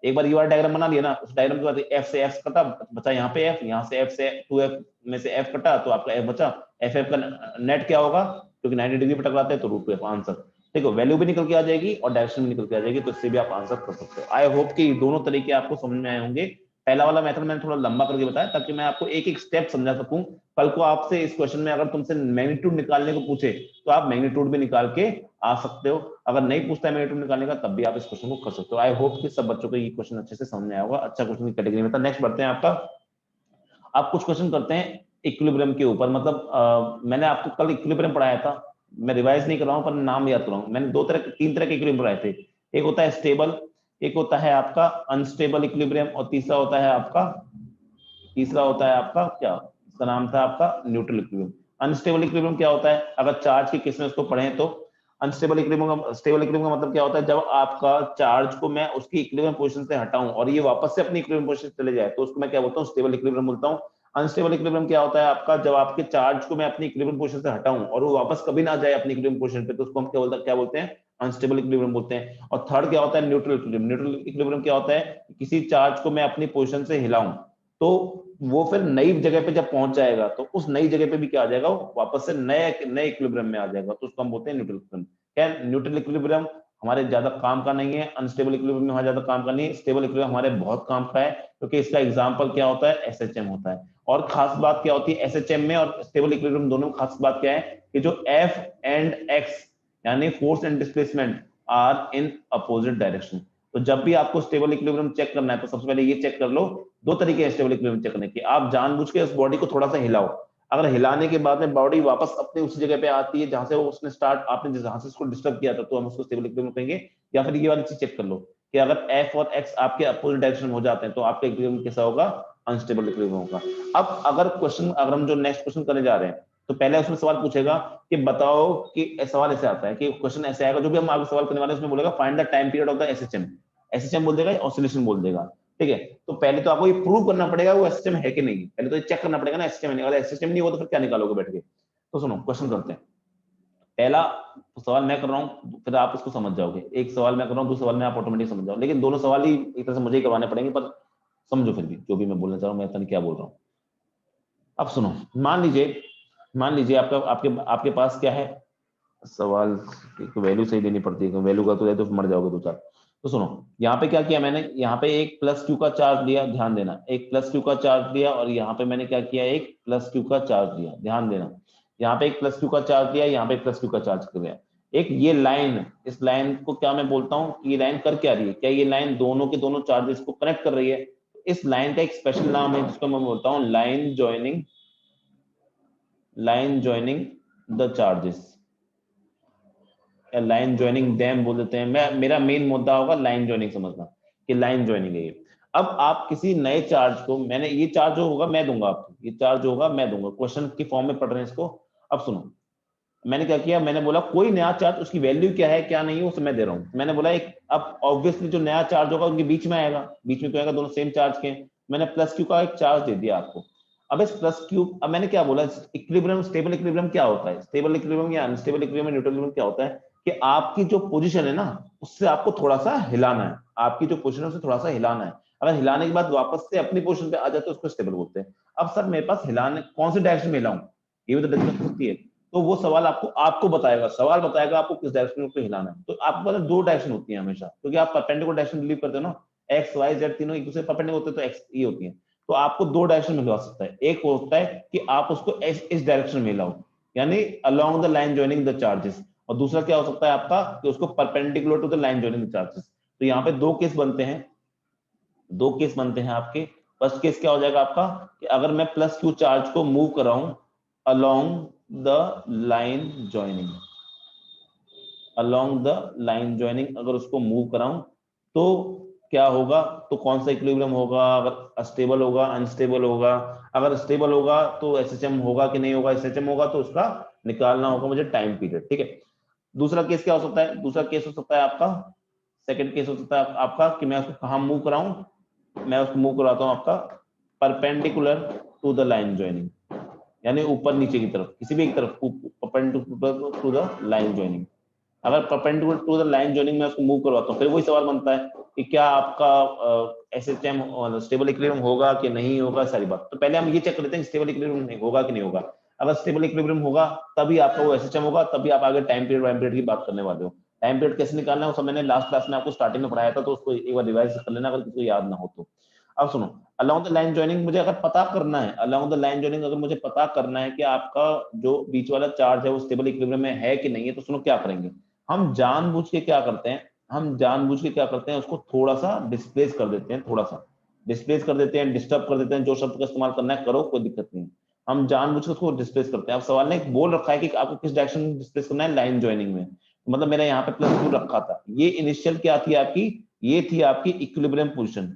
एक बार ये वाला डायग्राम बना लिया ना, उस डायग्राम के बाद एफ से एफ कटा, बचा यहाँ पे एफ, यहाँ से एफ से 2f में से एफ कटा तो आपका एफ बचा। एफ एफ का नेट क्या होगा? क्योंकि 90 डिग्री पर टकराते हैं तो √2f आंसर। देखो वैल्यू भी निकल के आ जाएगी और डायरेक्शन भी निकल के आ जाएगी, तो इससे भी आप आंसर कर सकते हो। आई होप कि दोनों तरीके आपको समझ में आए होंगे। पहला वाला मेथड मैंने थोड़ा लंबा करके बताया ताकि मैं आपको एक एक स्टेप समझा सकूं। कल को आपसे इस क्वेश्चन में अगर तुमसे मैग्नीट्यूड निकालने को पूछे तो आप मैग्नीट्यूड भी निकाल के आ सकते हो। अगर नहीं पूछता है मैग्नीट्यूड निकालने का तब भी आप इस क्वेश्चन को कर सकते हो। आई होप कि सब बच्चों को ये क्वेश्चन अच्छे से समझ में आया होगा। अच्छा क्वेश्चन की कैटेगरी में था। नेक्स्ट बढ़ते हैं आपका, आप कुछ क्वेश्चन करते हैं इक्विलिब्रियम के ऊपर। मतलब मैंने आपको कल इक्विलिब्रियम पढ़ाया था, मैं रिवाइज नहीं कर रहा हूं पर नाम याद कर रहा हूं। मैंने तीन तरह के इक्विलिब्रियम पढ़ाए थे। एक होता है स्टेबल, एक होता है आपका अनस्टेबल इक्विलिब्रियम, और तीसरा होता है आपका क्या, इसका नाम था आपका न्यूट्रल इक्विलिब्रियम। अनस्टेबल इक्विलिब्रियम क्या होता है? अगर चार्ज की केस में उसको पढ़ें तो अनस्टेबल इक्विलिब्रियम का, स्टेबल इक्विलिब्रियम का मतलब क्या होता है? जब आपका चार्ज को मैं उसकी इक्विलिब्रियम पोजीशन से हटाऊं और ये वापस से अपनी इक्विलिब्रियम पोजीशन चले जाए तो उसको मैं क्या बोलता हूं? स्टेबल इक्विलिब्रियम बोलता हूं। अनस्टेबल इक्विलिब्रियम क्या होता है आपका? जब आपके चार्ज को मैं अपनी इक्विलिब्रियम पोजीशन से हटाऊं और वो वापस कभी ना जाए अपनी इक्विलिब्रियम पोजीशन पे, तो उसको हम क्या बोलते हैं? अनस्टेबल इक्विलिब्रियम बोलते हैं। और थर्ड क्या होता है? Neutral equilibrium. न्यूट्रल इक्विलिब्रियम क्या होता है? किसी चार्ज को मैं अपनी पोजीशन से हिलाऊं तो वो फिर नई जगह पे जब पहुंच जाएगा तो उस नई जगह पे भी क्या आ जाएगा? वो वापस से नए नए इक्विलिब्रियम में आ जाएगा, तो उसको हम बोलते हैं न्यूट्रल इक्विलिब्रियम। क्या न्यूट्रल इक्विलिब्रियम हमारे ज्यादा काम का नहीं है, अनस्टेबल इक्विलिब्रियम हमारे ज्यादा काम का नहीं है, स्टेबल इक्विलिब्रियम हमारे बहुत काम का है, क्योंकि इसका एग्जांपल क्या होता है? एसएचएम होता है। और खास बात क्या होती है एसएचएम में और स्टेबल इक्विलिब्रियम दोनों में? खास बात क्या है कि जो एफ एंड एक्स यानी force and displacement are in opposite direction. तो जब भी आपको स्टेबल इक्विलिब्रियम चेक करना है तो सबसे पहले ये चेक कर लो, दो तरीके हैं स्टेबल इक्विलिब्रियम चेक करने के। आप जानबूझ के उस बॉडी को थोड़ा सा हिलाओ, अगर हिलाने के बाद में बॉडी वापस अपने उसी जगह पे आती है जहां से वो उसने स्टार्ट, आपने जहां से उसको डिस्टर्ब किया था, तो हम उसको स्टेबल इक्विलिब्रियम कहेंगे। या फिर ये वाली चीज चेक कर लो कि अगर एफ और एक्स आपके अपोजिट डायरेक्शन में हो जाते हैं तो आपका इक्विलिब्रियम कैसा होगा? अनस्टेबल इक्विलिब्रियम होगा। अब अगर हम जो नेक्स्ट क्वेश्चन करने जा रहे हैं तो पहले उसमें सवाल पूछेगा कि बताओ कि सवाल ऐसे आता है कि क्वेश्चन ऐसे आएगा, जो भी हम आगे सवाल करने वाले हैं उसमें बोलेगा find the time period of the SHM. SHM बोल देगा, ऑसिलेशन बोल देगा, ठीक है। तो पहले तो आपको ये प्रूव करना पड़ेगा वो एसएचएम है कि नहीं, पहले तो ये चेक करना पड़ेगा ना एसएचएम है नहीं। अगर एसएचएम नहीं हो तो फिर क्या निकालोगे बैठ के? तो सुनो क्वेश्चन करते हैं। पहला सवाल मैं कर रहा हूँ फिर आप इसको समझ जाओगे, एक सवाल मैं कर रहा हूँ दूसरा सवाल में आप ऑटोमेटिक समझ जाओ, लेकिन दोनों सवाल ही एक तरह से मुझे ही करवाने पड़ेंगे, पर समझो फिर भी जो भी मैं बोलना चाह रहा हूँ, मैं पता नहीं क्या बोल रहा हूँ। अब सुनो, मान लीजिए आपका आपके आपके पास क्या है सवाल, वैल्यू सही देनी पड़ती है, वैल्यू का तो मर जाओगे दो चार। तो सुनो यहाँ पे क्या किया मैंने, यहाँ पे एक प्लस क्यू का चार्ज लिया, ध्यान देना, एक प्लस क्यू का चार्ज लिया, और यहाँ पे मैंने क्या किया, एक प्लस क्यू का चार्ज लिया, ध्यान देना। यहाँ पे एक प्लस क्यू का चार्ज लिया, यहाँ पे एक प्लस क्यू का चार्ज कर दिया। एक ये लाइन, इस लाइन को क्या मैं बोलता हूँ कि ये लाइन कर क्या रही है? क्या ये लाइन दोनों के दोनों चार्जेस को कनेक्ट कर रही है? इस लाइन का एक स्पेशल नाम है जिसको मैं बोलता हूँ लाइन ज्वाइनिंग द चार्जेस, या लाइन ज्वाइनिंग डैम बोल देते हैं। मैं मेरा मेन मुद्दा होगा लाइन ज्वाइनिंग समझना कि लाइन ज्वाइनिंग है ये। अब आप किसी नए चार्ज को, मैंने ये चार्ज जो होगा मैं दूंगा आपको, ये चार्ज होगा मैं दूंगा, क्वेश्चन की फॉर्म में पढ़ रहे हैं इसको। अब सुनो मैंने क्या किया, मैंने बोला कोई नया चार्ज, उसकी वैल्यू क्या है क्या नहीं है उसे मैं दे रहा हूं। मैंने बोला एक, अब ऑब्वियसली जो नया चार्ज होगा उनके बीच में आएगा, बीच में क्यों आएगा, दोनों सेम चार्ज के। मैंने प्लस क्यू का एक चार्ज दे दिया आपको। अब इस प्लस क्यू, अब मैंने क्या बोला, इक्विलिब्रियम स्टेबल इक्विलिब्रियम क्या होता है, स्टेबल इक्विलिब्रियम या अनस्टेबल इक्विलिब्रियम, न्यूट्रल इक्विलिब्रियम क्या होता है कि आपकी जो पोजीशन है ना उससे आपको थोड़ा सा हिलाना है, आपकी जो पोजीशन है उससे थोड़ा सा हिलाना है। अगर हिलाने के बाद वापस से अपनी पोजीशन पे आ जाए तो उसको स्टेबल बोलते हैं। अब सर मेरे पास हिलाने कौन सी डायरेक्शन में हिलाऊं, ये भी तो डिस्कस होती है। तो वो सवाल आपको बताएगा, सवाल बताएगा आपको किस डायरेक्शन में हिलाना है। तो आपको पता है दो डायरेक्शन होती है हमेशा, क्योंकि आप परपेंडिकुलर डायरेक्शन बिलीव करते हो ना, एक्स वाई जेड तीनों एक दूसरे परपेंडिकुलर होते हैं, तो एक्स ये होती है। तो आपको दो डायरेक्शन में हिला सकता है, एक होता है कि आप उसको इस डायरेक्शन में हिलाओ यानी along the line joining the charges, और दूसरा क्या हो सकता है आपका कि उसको perpendicular to the line joining the charges. तो यहाँ पे दो केस बनते हैं, दो केस बनते हैं आपके। फर्स्ट केस क्या हो जाएगा आपका कि अगर मैं प्लस क्यू चार्ज को मूव कर रहा हूं along the line joining, along the line joining अगर उसको मूव कराऊं तो क्या होगा, तो कौन सा इक्विलिब्रियम होगा, अगर स्टेबल होगा अनस्टेबल होगा, अगर स्टेबल होगा तो एसएचएम होगा कि नहीं होगा, एसएचएम होगा तो उसका निकालना होगा मुझे टाइम पीरियड, ठीक है। दूसरा केस क्या हो सकता है, दूसरा केस हो सकता है आपका, सेकंड केस हो सकता है आपका कि मैं उसको कहां मूव कराऊं, मैं उसको मूव कराता हूं आपका perpendicular to the line joining, यानी ऊपर नीचे की तरफ, किसी भी एक तरफ perpendicular to the line joining. अगर perpendicular to the line joining में उसको मूव करवाता हूँ, फिर वही सवाल बनता है कि क्या आपका एसएचएम स्टेबल इक्विलिब्रियम होगा कि नहीं होगा, सारी बात। तो पहले हम ये चेक कर लेते हैं स्टेबल इक्विलिब्रियम होगा कि नहीं होगा। अगर स्टेबल इक्विलिब्रियम होगा तभी आपका वो एसएचएम होगा, तभी आप आगे टाइम पीरियड की बात करने वाले हो। टाइम पीरियड कैसे निकालना है वो सब मैंने लास्ट क्लास में आपको स्टार्टिंग में पढ़ाया था, तो उसको एक बार रिवाइज कर लेना अगर किसी को याद ना हो तो। अब सुनो, अलोंग द लाइन ज्वाइनिंग मुझे अगर पता करना है, अलोंग द लाइन ज्वाइनिंग अगर मुझे पता करना है कि आपका जो बीच वाला चार्ज है वो स्टेबल इक्विलिब्रियम में है कि नहीं है, तो सुनो क्या करेंगे, हम जानबूझ के क्या करते हैं, हम जानबूझ के क्या करते हैं, उसको थोड़ा सा डिस्प्लेस कर देते हैं, थोड़ा सा डिस्प्लेस कर देते हैं, डिस्टर्ब कर देते हैं, जो शब्द का इस्तेमाल करना है करो, कोई दिक्कत नहीं है। हम जानबूझ के उसको डिस्प्लेस करते हैं। अब सवाल ने बोल रखा है कि आपको किस डायरेक्शन में डिस्प्लेस करना है, लाइन ज्वाइनिंग में, मतलब मैंने यहाँ पे +2 रखा था, ये इनिशियल क्या थी आपकी, ये थी आपकी इक्विलिब्रियम पोजीशन।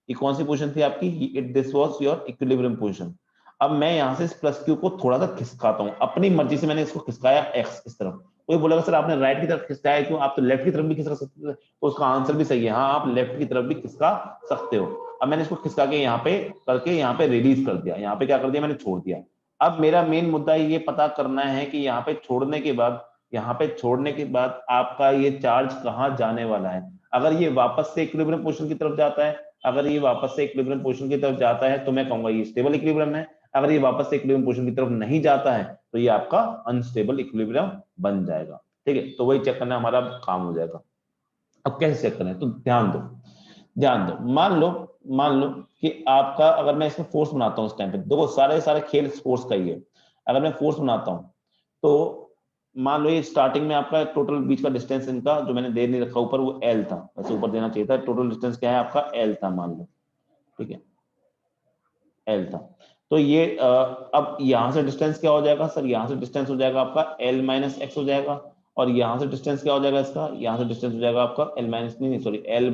ये कौन सी पोजीशन थी आपकी, it this was your equilibrium position. अब मैं यहाँ से इस +q को थोड़ा सा खिसकाता हूँ, अपनी मर्जी से मैंने इसको खिसकाया x इस तरफ। कोई बोलेगा सर आपने राइट की तरफ खिसकाया क्यों, आप तो लेफ्ट की तरफ भी खिसका सकते थे, तो उसका आंसर भी सही है, हाँ आप लेफ्ट की तरफ भी खिसका सकते हो। अब मैंने इसको खिसका के यहाँ पे करके यहाँ पे रिलीज कर दिया, यहाँ पे क्या कर दिया मैंने, छोड़ दिया। अब मेरा मेन मुद्दा ये पता करना है कि यहाँ पे छोड़ने के बाद, यहाँ पे छोड़ने के बाद आपका ये चार्ज कहाँ जाने वाला है। अगर ये वापस से इक्विलिब्रियम पोजीशन की तरफ जाता है, अगर ये वापस से इक्विलिब्रियम पोजीशन की तरफ जाता है तो मैं कहूंगा ये स्टेबल इक्विलिब्रियम है। अगर ये वापस से इक्विलिब्रियम पोजीशन की तरफ नहीं जाता है तो ये आपका अनस्टेबल इक्विलिब्रियम बन जाएगा, ठीक है। तो वही चेक करना हमारा काम हो जाएगा। अब कैसे चेक करें, तो ध्यान दो, ध्यान दो, मान लो कि आपका, अगर मैं इसमें फोर्स बनाता हूँ इस टाइम पे, देखो सारे सारे खेल फोर्स का ही है। अगर मैं फोर्स बनाता हूँ तो मान लो ये स्टार्टिंग में आपका टोटल बीच का डिस्टेंस इनका जो मैंने दे नहीं रखा ऊपर, वो एल था, वैसे ऊपर देना चाहिए था, टोटल डिस्टेंस क्या है आपका, एल था मान लो, ठीक है, एल था। तो ये अब यहां से डिस्टेंस क्या हो जाएगा सर, यहां से डिस्टेंस हो जाएगा आपका एल माइनस एक्स हो जाएगा, और यहां से डिस्टेंस क्या हो जाएगा इसका, यहां से डिस्टेंस हो जाएगा आपका एल माइनस नहीं sorry L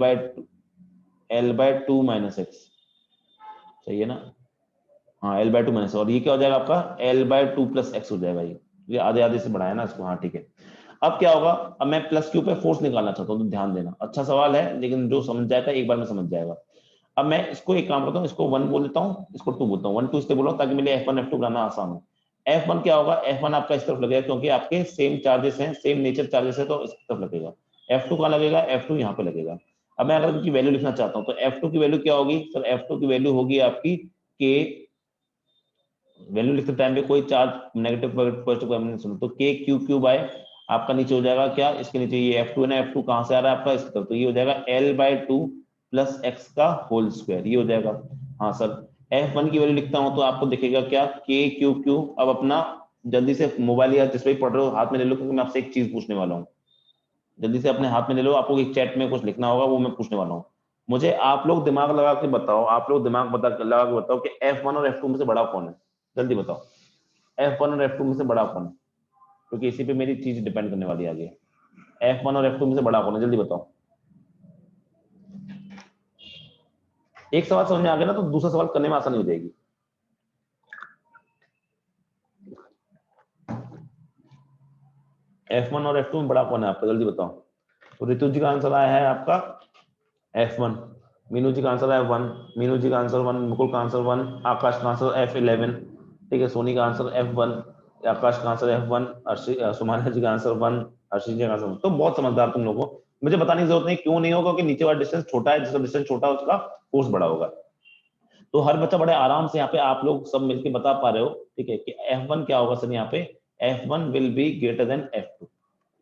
by two minus x, सही है ना, हाँ एल बाय टू माइनस, और ये क्या हो जाएगा आपका एल/2 प्लस एक्स हो जाएगा, ये आधे आधे से बढ़ाया ना इसको, हाँ ठीक है। अब क्या होगा, अब मैं +q पे फोर्स निकालना चाहता हूँ, तो ध्यान देना, अच्छा सवाल है लेकिन जो समझ जाएगा एक बार में समझ जाएगा। अब मैं इसको एक काम करता हूँ, इसको 1 बोल देता हूँ, इसको 2 बोलता हूँ, 1 2 इसलिए बोल रहा हूँ ताकि मेरे F1 F2 बनाना आसान हो। F1 क्या होगा, F1 आपका इस तरफ लगेगा क्योंकि आपके सेम चार्जेस हैं, सेम नेचर चार्जेस है, तो इस तरफ लगेगा। F2 कहाँ लगेगा, F2 यहाँ पे लगेगा। अब मैं अगर इनकी वैल्यू लिखना चाहता हूँ तो F2 की वैल्यू क्या होगी सर, F2 की वैल्यू होगी आपकी k, वैल्यू लिखते टाइम पे कोई चार्ज नेगेटिव पॉजिटिव कॉम्बिनेशन सुनो, तो k क्यू क्यू बाय आपका नीचे हो जाएगा क्या, इसके नीचे ये F2 है ना, F2 कहाँ से आ रहा है आपका इसकी तरफ, तो ये हो जाएगा L/2 प्लस एक्स का होल स्क्वायर, ये हो जाएगा। हाँ सर, F1 की वैल्यू लिखता हूँ तो आपको दिखेगा क्या, k क्यू क्यू। अब अपना जल्दी से मोबाइल या जिस पे पढ़ रहे हो हाथ में ले लो, क्योंकि मैं आपसे एक चीज पूछने वाला हूँ, जल्दी से अपने हाथ में ले लो, आपको एक चैट में कुछ लिखना होगा, वो मैं पूछने वाला हूँ। मुझे आप लोग दिमाग लगा के बताओ, आप लोग दिमाग लगा के बताओ कि F1 और F2 में से बड़ा कौन है, जल्दी बताओ, F1 और F2 में से बड़ा कौन है, क्योंकि इसी पे मेरी चीज डिपेंड करने वाली है आगे। F1 और F2 में से बड़ा कौन है, जल्दी बताओ। एक सवाल समझ में आ गया ना तो दूसरा सवाल करने में आसानी हो जाएगी। F1 और F2 में बड़ा कौन है आपका, जल्दी बताओ। तो ऋतु जी का आंसर आया है आपका F1, मीनू जी का आंसर है 1, मीनू जी का आंसर 1, मुकुल का आंसर 1, आकाश का आंसर F11, ठीक है, सोनी का आंसर F1, आकाश का आंसर F1, सुमाना जी का आंसर 1, अर्शी जी का आंसर 1। तो बहुत समझदार तुम लोगों को, मुझे बताने की जरूरत नहीं, क्यों नहीं होगा कि नीचे वाला डिस्टेंस छोटा है, जिसका डिस्टेंस छोटा है उसका फोर्स बड़ा होगा। तो हर बच्चा बड़े आराम से यहाँ पे आप लोग सब मिलकर बता पा रहे हो, ठीक है, कि F1 क्या होगा सर, यहाँ पे F1 will be greater than F2।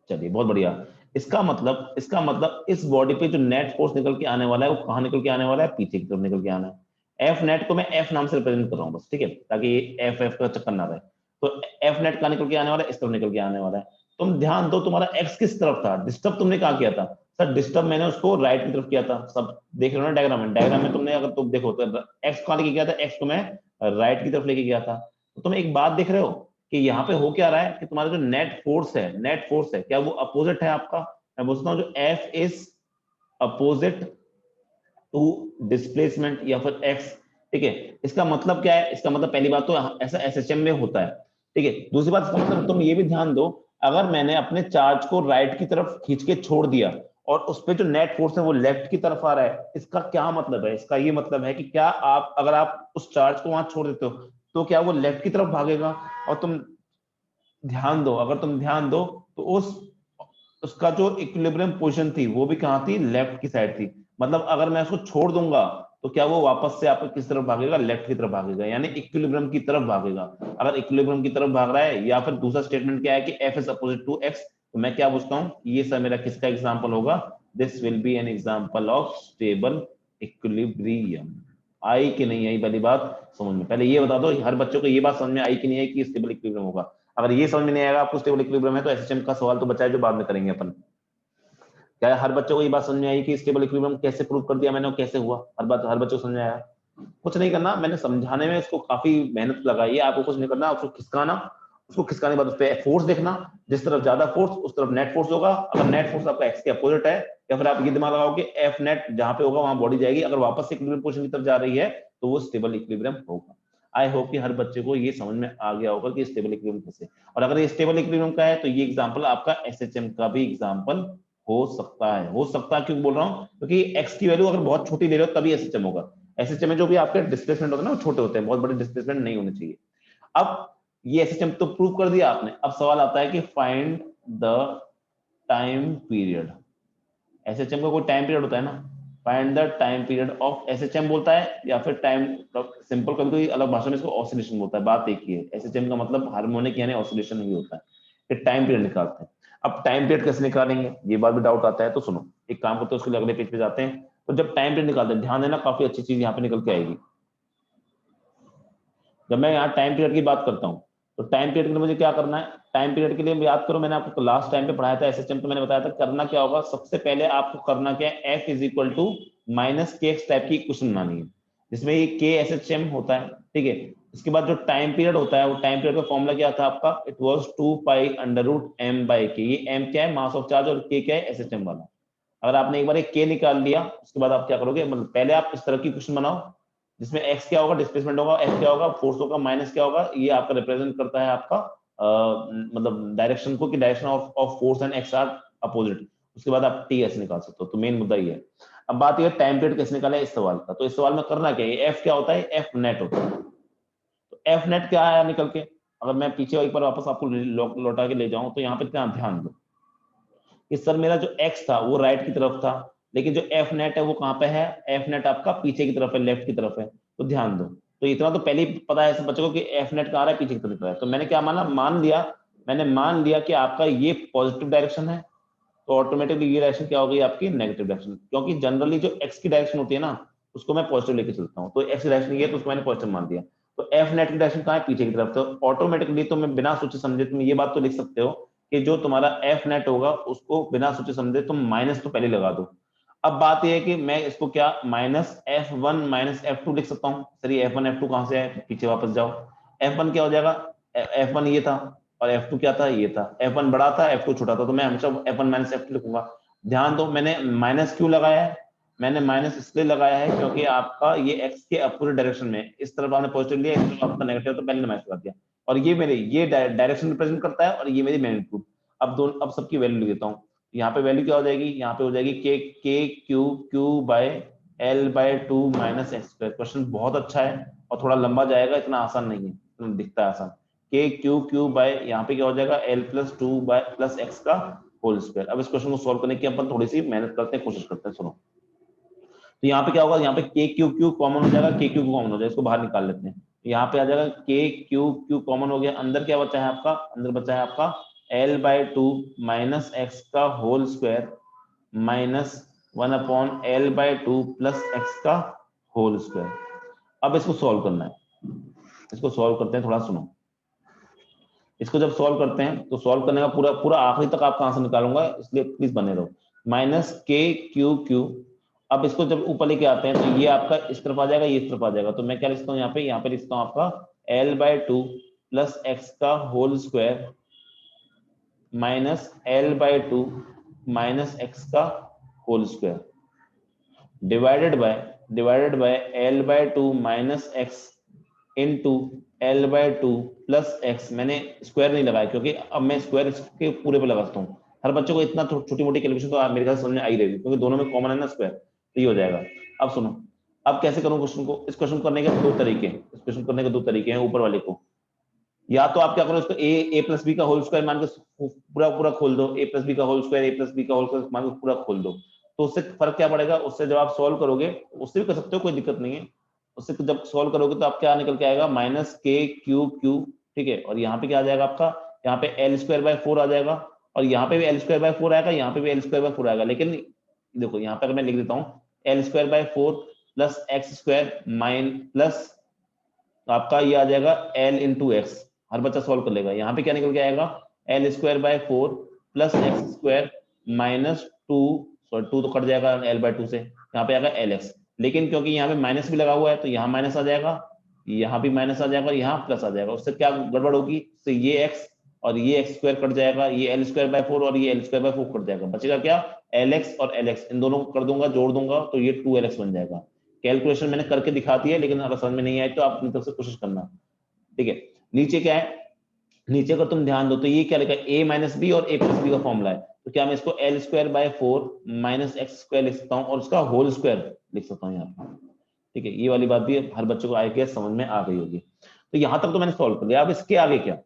चलिए बहुत बढ़िया। इसका मतलब इस बॉडी पे जो नेट फोर्स निकल के आने वाला है वो कहाँ निकल के आने वाला है, पीछे की तरफ निकल के आना है। एफ नेट को मैं एफ नाम से रिप्रेजेंट कर रहा हूँ बस, ठीक है, ताकि एफ एफ का चक्कर ना रहे। तो एफ नेट कहाँ निकल के आने वाला है, इस तरफ निकल के आने वाला है। तुम ध्यान दो, तुम्हारा एक्स किस तरफ था, डिस्टर्ब तुमने कहाँ किया था सर, डिस्टर्ब मैंने उसको राइट की तरफ किया था। सब देख रहे हो ना डायग्राम में तुमने अगर तुम देखो तो एक्स कहाँ लेके गया था, एक्स को मैं राइट की तरफ लेके गया था। तो तुम एक बात देख रहे हो कि यहाँ पे हो क्या रहा है कि तुम्हारा जो नेट फोर्स है क्या वो अपोजिट है आपका? मैं बोलता हूँ जो F is opposite to displacement या फिर x, ठीक है। इसका मतलब क्या है? इसका मतलब पहली बात तो ऐसा एसएचएम में होता है, ठीक है। दूसरी बात इसका मतलब तुम ये भी ध्यान दो, अगर मैंने अपने चार्ज को राइट की तरफ खींच के छोड़ दिया और उस पे जो नेट फोर्स है वो लेफ्ट की तरफ आ रहा है, इसका क्या मतलब है? इसका ये मतलब है कि क्या आप अगर आप उस चार्ज को वहां छोड़ देते हो तो क्या वो लेफ्ट की तरफ भागेगा? और तुम ध्यान दो, अगर तुम ध्यान दो तो उसका जो इक्विलिब्रियम पोजीशन थी वो भी कहाँ थी? लेफ्ट की साइड थी। मतलब अगर मैं उसको छोड़ दूंगा तो क्या वो वापस से आपको किस तरफ भागेगा? लेफ्ट की तरफ भागेगा, यानी इक्विलिब्रियम की तरफ भागेगा। अगर इक्विलिब्रियम की तरफ भाग रहा है, या फिर दूसरा स्टेटमेंट क्या है कि F is opposite to x, तो मैं क्या पूछता हूँ? ये सर मेरा किसका एग्जाम्पल होगा? This will be an example of stable equilibrium. आई कि नहीं आई वाली बात समझ में? पहले ये बता दो, हर बच्चों को ये बात समझ में आई कि नहीं आई कि स्टेबल इक्विलिब्रियम होगा? अगर ये समझ में नहीं आएगा आपको स्टेबल इक्विलिब्रियम है, तो एसएचएम का सवाल तो बचा है जो बाद में करेंगे अपन। क्या हर बच्चों को ये बात समझ में आई कि स्टेबल इक्विलिब्रियम कैसे प्रूव कर दिया मैंने और कैसे हुआ? हर बच्चों को समझ में आया? कुछ नहीं करना, मैंने समझाने में इसको काफी मेहनत लगाई है, आपको कुछ नहीं करना, उसको खिसकाना, उसको खिसकाने के बाद उस पर फोर्स देखना, जिस तरफ ज्यादा फोर्स उस तरफ नेट फोर्स होगा। अगर नेट फोर्स आपका एक्स के अपोजिट है, या फिर आप ये दिमाग लगाओ कि एफ नेट जहां पे होगा वहां बॉडी जाएगी, अगर वापस से इक्विलिब्रियम पोजीशन की तरफ जा रही है तो वो स्टेबल इक्विलिब्रियम होगा। आई होप कि हर बच्चे को ये समझ में आ गया होगा कि स्टेबल इक्विलिब्रियम कैसे, और अगर ये स्टेबल इक्विलिब्रियम का है तो ये एग्जांपल आपका एसएचएम का भी एग्जांपल हो सकता है। हो सकता है क्यों बोल रहा हूँ? क्योंकि एक्स की वैल्यू अगर बहुत छोटी ले रहे हो तभी एसएचएम होगा। एसएचएम में जो भी आपके डिस्प्लेसमेंट होते हैं ना वो छोटे होते हैं, बहुत बड़े डिस्प्लेसमेंट नहीं होने चाहिए। अब ये एसएचएम तो प्रूव कर दिया आपने, अब सवाल आता है कि find the time period. SHM का कोई टाइम पीरियड होता है ना? Find the time period of SHM बोलता है, या फिर टाइम सिंपल कभी कोई अलग भाषा में इसको ऑसिलेशन बोलता है, बात एक ही है। एसएचएम का मतलब हार्मोनिक यानी ऑसिलेशन ही होता है। फिर टाइम पीरियड निकालते हैं। अब टाइम पीरियड कैसे निकालेंगे ये बात भी डाउट आता है, तो सुनो एक काम करते हैं, उसके लिए अगले पेज पे जाते हैं। तो जब टाइम पीरियड निकालते हैं, ध्यान देना काफी अच्छी चीज यहाँ पे निकल के आएगी। जब मैं यहाँ टाइम पीरियड की बात करता हूँ तो टाइम पीरियड के लिए मुझे क्या करना है? टाइम पीरियड के लिए याद करो, मैंने आपको लास्ट टाइम पे पढ़ाया था एसएचएम, तो मैंने बताया था करना क्या होगा। सबसे पहले आपको करना क्या है? F is equal to minus K X type की इक्वेशन बनानी है, जिसमें ये के एसएचएम होता है, ठीक है। इसके बाद जो टाइम पीरियड होता है, वो टाइम पीरियड का फॉर्मूला क्या था आपका? It was 2 pi under root M by K. ये एम क्या है? मास ऑफ चार्ज, और के क्या है? एसएचएम वाला। अगर आपने एक बार एक के निकाल लिया, उसके बाद आप क्या करोगे? मतलब पहले आप इस तरह की क्वेश्चन बनाओ जिसमें एक्स क्या होगा? डिस्प्लेसमेंट होगा, एफ क्या होगा? फोर्स होगा, माइनस क्या होगा? ये आपका रिप्रेजेंट करता है आपका मतलब डायरेक्शन को, कि direction of force and X are opposite. उसके बाद आप टी ऐसे निकाल सकते हो। तो मेन मुद्दा ये है। अब बात ये टाइम पीरियड कैसे निकाला है इस सवाल का। तो इस सवाल में करना क्या है? एफ क्या होता है? एफ नेट होता है। तो एफ नेट क्या आया निकल के? अगर मैं पीछे एक बार वापस आपको लौटा के ले जाऊं तो यहाँ पे क्या ध्यान दो कि सर मेरा जो एक्स था वो राइट की तरफ था, लेकिन जो एफ नेट है वो कहाँ पे है? एफ नेट आपका पीछे की तरफ है, लेफ्ट की तरफ है। तो ध्यान दो, तो इतना तो पहले ही पता है बच्चों को कि एफ नेट कहाँ आ रहा है? पीछे की तरफ है। तो मैंने क्या माना? मैंने मान लिया कि आपका ये पॉजिटिव डायरेक्शन है, तो ऑटोमेटिकली ये डायरेक्शन क्या हो गई आपकी? Negative direction. क्योंकि जनरली जो एक्स की डायरेक्शन होती है ना उसको मैं पॉजिटिव लेके चलता हूँ, तो एक्स की डायरेक्शन ये है तो उसको मैंने पॉजिटिव मान दिया। तो एफ नेट की डायरेक्शन कहाँ है? पीछे की तरफ। तो ऑटोमेटिकली तो मैं बिना सोचे समझे तुम ये बात तो लिख सकते हो कि जो तुम्हारा एफ नेट होगा उसको बिना सोचे समझे तुम माइनस तो पहले लगा दो। अब बात यह है कि मैं इसको क्या minus F one minus F two लिख सकता हूँ। सर ये एफ वन एफ टू कहाँ से है? पीछे वापस जाओ। एफ वन क्या हो जाएगा? एफ वन ये था, और एफ टू क्या था? ये था। एफ वन बड़ा था, एफ टू छोटा था, तो मैं हमेशा F one minus F two लिखूंगा। ध्यान दो मैंने माइनस क्यों लगाया है? मैंने माइनस इसलिए लगाया है क्योंकि आपका ये एक्स के अपोजिट डायरेक्शन में, इस तरफ आपने पॉजिटिव लिया, इस तरफ आपका नेगेटिव, तो पहले माइनस लगा दिया। और ये मेरे ये डायरेक्शन रिप्रेजेंट करता है, और ये मेरी मैग्नीट्यूड। अब सबकी वैल्यू लिख देता हूँ। यहाँ पे वैल्यू क्या हो जाएगी? यहाँ पे हो जाएगी के Q Q by L by two minus x square. Question बहुत अच्छा है और थोड़ा लंबा जाएगा, इतना आसान नहीं है, दिखता है आसान। के क्यू क्यू बाय यहाँ पे क्या हो जाएगा? L plus two by plus x का होल स्क्वायर। अब इस क्वेश्चन को सॉल्व करने की अपन थोड़ी सी मेहनत करते हैं, कोशिश करते हैं। सुनो, तो यहाँ पे क्या होगा? यहाँ पे के क्यू क्यू कॉमन हो जाएगा, के क्यू कॉमन हो जाएगा, इसको बाहर निकाल लेते हैं। यहाँ पे आ जाएगा के क्यू क्यू कॉमन हो गया, अंदर क्या बचा है आपका? अंदर बचा है आपका L by two minus x का whole square minus one upon L by two plus x का होल स्क्वायर। अब इसको सॉल्व करना है, इसको सॉल्व करते हैं, थोड़ा सुनो। इसको जब सॉल्व करते हैं तो सॉल्व करने का पूरा पूरा आखिरी तक आपका आंसर निकालूंगा, इसलिए प्लीज बने रहो। माइनस के क्यू क्यू, अब इसको जब ऊपर लेके आते हैं तो ये आपका इस तरफ आ जाएगा, ये इस तरफ आ जाएगा। तो मैं क्या लिखता हूँ यहाँ पे लिखता हूँ आपका L by two plus x का whole square minus L by 2 minus x का whole square divided by L by 2 minus x into L by 2 plus x. मैंने स्क्वायर नहीं लगाया क्योंकि अब मैं स्क्वायर के पूरे पे लगाता हूँ। हर बच्चे को इतना छोटी मोटी कैलकुलेशन तो मेरे ख्याल समझ में आ ही रहेगी क्योंकि दोनों में कॉमन है ना स्क्वायर, तो ये हो जाएगा। अब सुनो, अब कैसे करूँ क्वेश्चन को? इस क्वेश्चन करने के दो तरीके हैं ऊपर वाले को। या तो आप क्या करो, इसको ए प्लस बी का होल स्क्वायर मान के पूरा खोल दो, ए प्लस बी का होल स्क्वायर, ए प्लस बी का होल स्क्वायर मान के पूरा खोल दो। तो उससे फर्क क्या पड़ेगा? उससे जब आप सॉल्व करोगे, उससे भी कर सकते हो, कोई दिक्कत नहीं है। उससे जब सॉल्व करोगे तो आप क्या निकल के आएगा? माइनस के क्यूब, ठीक है। और यहाँ पे क्या आ जाएगा आपका? यहाँ पे एल स्क्वायर बाय 4 आ जाएगा, और यहाँ पे भी एल स्क्वायर बाय 4 आएगा, यहाँ पे भी एल स्क्वायर बाय 4 आएगा। लेकिन देखो यहाँ पे अगर मैं लिख देता हूँ L square by 4 plus x square mine plus आपका ये आ जाएगा एल इंटू एक्स। हर बच्चा सॉल्व कर लेगा। यहाँ पे क्या निकल के आएगा? L square by 4 plus x square minus 2, sorry 2 तो कट जाएगा एल बाय 2 से, यहाँ पे आएगा एल एक्स। लेकिन क्योंकि यहाँ पे माइनस भी लगा हुआ है तो यहाँ माइनस आ जाएगा, यहाँ भी माइनस आ जाएगा, यहाँ प्लस आ जाएगा। उससे क्या गड़बड़ होगी? तो ये एक्स और ये एक्स स्क्वायर कट जाएगा, ये एल स्क्वायर बाय 4 और ये एल स्क्वायर बाय 4 कट जाएगा। बचेगा क्या? एल एक्स और एल एक्स, इन दोनों को कर दूंगा, जोड़ दूंगा तो ये 2 LX बन जाएगा। कैलकुलेशन मैंने करके दिखा दी है, लेकिन अगर समझ में नहीं आए तो आप अपनी तरफ से कोशिश करना, ठीक है। नीचे क्या है? नीचे अगर तुम ध्यान दो तो ये क्या लिखा है? a माइनस बी और a प्लस बी का फॉर्मूला है। तो क्या मैं इसको L square by 4 minus x square लिख सकता हूँ और उसका होल स्क्वायर लिख सकता हूँ यहाँ पर, ठीक है। ये वाली बात भी हर बच्चों को आएगी, समझ में आ गई होगी। तो यहाँ तक तो मैंने सॉल्व कर लिया। अब इसके आगे क्या?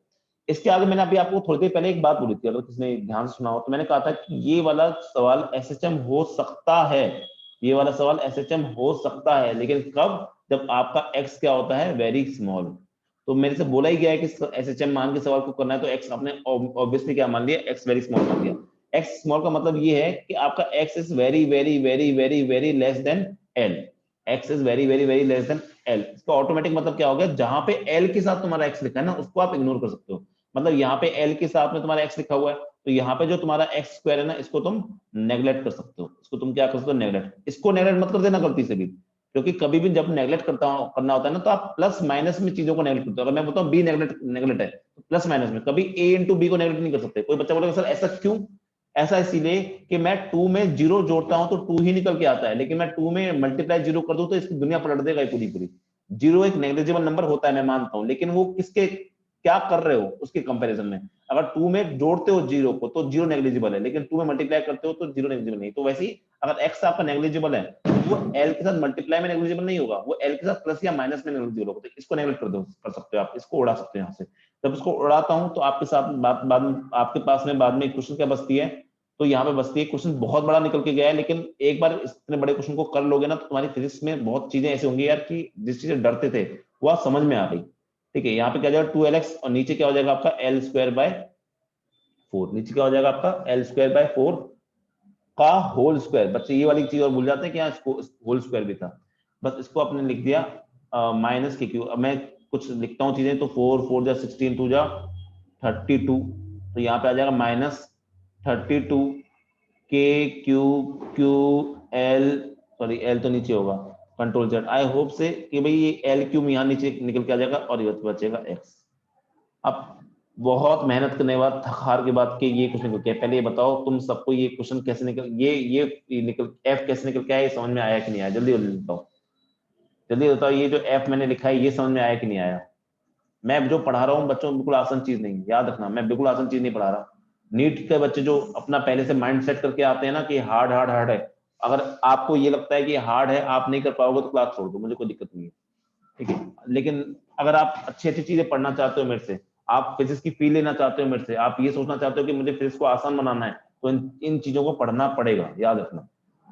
इसके आगे मैंने अभी आपको थोड़ी देर पहले एक बात बोली थी, अगर किसी ने ध्यान से सुना हो तो मैंने कहा था कि ये वाला सवाल एसएचएम हो सकता है, ये वाला सवाल एसएचएम हो सकता है, लेकिन कब? जब आपका एक्स क्या होता है? Very small. तो मेरे से बोला ही गया है कि एसएचएम मान के सवाल को करना है, तो एक्स आपने ऑब्वियसली क्या मान लिया? एक्स वेरी स्मॉल मान लिया। एक्स स्मॉल का मतलब ये है कि आपका x is very very very very very less than L. X is very very very less than L. इसका ऑटोमेटिक मतलब क्या हो गया? जहां पे एल के साथ तुम्हारा एक्स लिखा है ना, उसको आप इग्नोर कर सकते हो। मतलब यहाँ पे एल के साथ में तुम्हारा एक्स लिखा हुआ है, तो यहाँ पे जो तुम्हारा एक्स स्क्वायर है ना, इसको तुम नेगलेक्ट कर सकते हो। इसको तुम क्या कर सकते हो? नेगलेक्ट। इसको नेगलेक्ट मत कर देना गलती से भी, क्योंकि कभी भी जब नेगलेक्ट करना होता है ना, तो आप प्लस माइनस में चीजों को नेगलेक्ट करते हो। अगर मैं बताऊं बी नेगलेक्ट है, तो प्लस माइनस में कभी ए इंटू बी को नेगलेक्ट नहीं कर सकते। कोई बच्चा बोलेगा सर ऐसा क्यों? ऐसा इसीलिए कि मैं 2 में 0 जोड़ता हूं तो 2 ही निकल के आता है, लेकिन मैं 2 में मल्टीप्लाई 0 कर दूं तो इसकी दुनिया पलट देगा पूरी पूरी। 0 एक नेग्लिजिबल नंबर होता है, मैं मानता हूं, लेकिन वो किसके क्या कर रहे हो उसके कंपैरिजन में। अगर 2 में जोड़ते हो 0 को तो 0 नेग्लिजिबल है, लेकिन 2 में मल्टीप्लाई करते हो तो 0 नेग्लिजिबल नहीं। तो वैसे ही अगर x आपका नेग्लिजिबल है तो वो l के साथ मल्टीप्लाई में नेग्लिजिबल नहीं होगा, वो l के साथ प्लस या माइनस में नेग्लिजिबल होगा। तो इसको नेग्लेक्ट कर सकते हो आप, इसको उड़ा सकते हो यहाँ से। जब इसको उड़ाता हूं तो आपके साथ बाद आपके पास में बाद में क्वेश्चन क्या बचती है? तो यहाँ पे बचती है, क्वेश्चन बहुत बड़ा निकल के गया है, लेकिन एक बार इतने बड़े क्वेश्चन को कर लोगे ना तो तुम्हारी फिजिक्स में बहुत चीजें ऐसी होंगी यार कि जिस चीज से डरते थे वो आप समझ में आ गई, ठीक है। यहाँ पे क्या जाएगा? 2LX और नीचे क्या हो जाएगा आपका? L square by 4। नीचे क्या हो जाएगा आपका? एल स्क्वायर बाय 4 का होल स्क्वायर। बच्चे ये वाली चीज और भूल जाते हैं कि यहाँ होल स्क्वायर भी था, बस इसको आपने लिख दिया माइनस के क्यू। अब मैं कुछ लिखता हूँ चीजें, तो 4 जा 16, 2 जा 32, तो यहाँ पे आ जाएगा माइनस 32 के Q Q L, sorry L तो नीचे होगा, कंट्रोल जेड। आई होप से कि भाई ये एल क्यूब यहाँ नीचे निकल के आ जाएगा और ये बचेगा एक्स। अब बहुत मेहनत करने के बाद, थक हार के बाद के ये क्वेश्चन निकल के, पहले ये बताओ तुम सबको ये क्वेश्चन कैसे निकल ये निकल एफ कैसे निकल के आया? ये समझ में आया कि नहीं आया? जल्दी जल्दी बताओ, जल्दी बताओ। ये जो एफ मैंने लिखा है ये समझ में आया कि नहीं आया? मैं जो पढ़ा रहा हूँ बच्चों बिल्कुल आसान चीज नहीं है, याद रखना, मैं बिल्कुल आसान चीज नहीं पढ़ा रहा। नीट के बच्चे जो अपना पहले से माइंड सेट करके आते हैं ना कि हार्ड हार्ड हार्ड है, अगर आपको ये लगता है कि हार्ड है आप नहीं कर पाओगे तो क्लास छोड़ दो, मुझे कोई दिक्कत नहीं है, ठीक है। लेकिन अगर आप अच्छी अच्छी चीजें पढ़ना चाहते हो मेरे से, आप फिजिक्स की फील लेना चाहते हो मेरे से, आप ये सोचना चाहते हो कि मुझे फिजिक्स को आसान बनाना है, तो इन चीजों को पढ़ना पड़ेगा, याद रखना।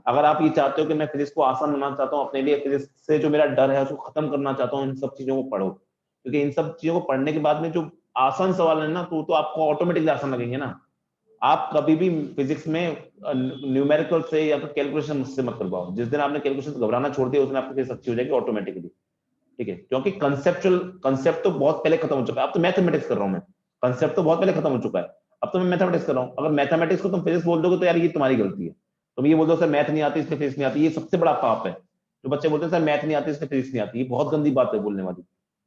अगर आप ये चाहते हो कि मैं फिजिक्स को आसान बनाना चाहता हूँ अपने लिए, फिजिक्स से जो मेरा डर है उसको खत्म करना चाहता हूँ, इन सब चीजों को पढ़ो, क्योंकि इन सब चीजों को पढ़ने के बाद में जो आसान सवाल है ना तो आपको ऑटोमेटिकली आसान लगेंगे ना। आप कभी भी फिजिक्स में न्यूमेरिकल से या फिर कैलकुलेशन मुझसे मत करवाओ। जिस दिन आपने कैलकुलेशन घबराना छोड़ दिया उस दिन आपकी फिजिक्स अच्छी हो जाएगी ऑटोमेटिकली, ठीक है। क्योंकि कंसेप्ट तो बहुत पहले खत्म हो चुका है। अब तो मैथमेटिक्स कर रहा हूं मैं, कंसेप्ट तो बहुत पहले खत्म हो चुका है, अब तो मैं मैथमेटिक्स कर रहा हूं। अगर मैथमेटिक्स को तुम फिजिक्स बोल दोगे तो यार ये तुम्हारी गलती है। तुम ये बोल दो सर मैथ नहीं आती इसलिए फिजिक्स नहीं आती, ये सबसे बड़ा पाप है। जो बच्चे बोलते हैं सर मैथ नहीं आती इसलिए फिजिक्स नहीं आती, ये बहुत गंदी बात है बोलने वाली,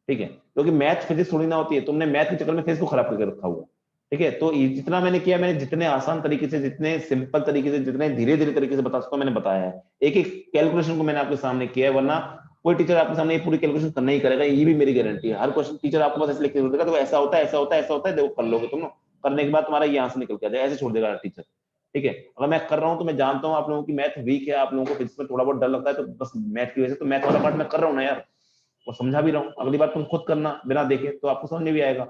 ठीक है, क्योंकि मैथ फिजिक्स थोड़ी ना होती है, तुमने मैथ के चक्कर में फेस को खराब करके रखा हुआ। ठीक है, तो ये जितना मैंने किया, मैंने जितने आसान तरीके से, जितने सिंपल तरीके से, जितने धीरे धीरे तरीके से बता सकता हूँ मैंने बताया है। एक एक कैलकुलेशन को मैंने आपके सामने किया है, वरना कोई टीचर आपके सामने ये पूरी कैलकुलेशन करना ही करेगा, ये भी मेरी गारंटी है। हर क्वेश्चन टीचर आपको बस ऐसे लिख के देगा, तो ऐसा होता है, ऐसा होता है, ऐसा होता है, देखो कर लोगे तुम, करने के बाद तुम्हारा ये यहाँ से निकल के आ जाएगा, ऐसे छोड़ देगा टीचर। ठीक है, अगर मैं कर रहा हूँ तो मैं जानता हूँ आप लोगों की मैथ वीक है, आप लोगों को फिजिक्स में थोड़ा बहुत डर लगता है, तो बस मैथ की वजह से, तो मैथ वाला पार्ट मैं कर रहा हूँ ना यार, और समझा भी रहा हूँ। अगली बार तुम खुद करना बिना देखे, तो आपको समझ में भी आएगा।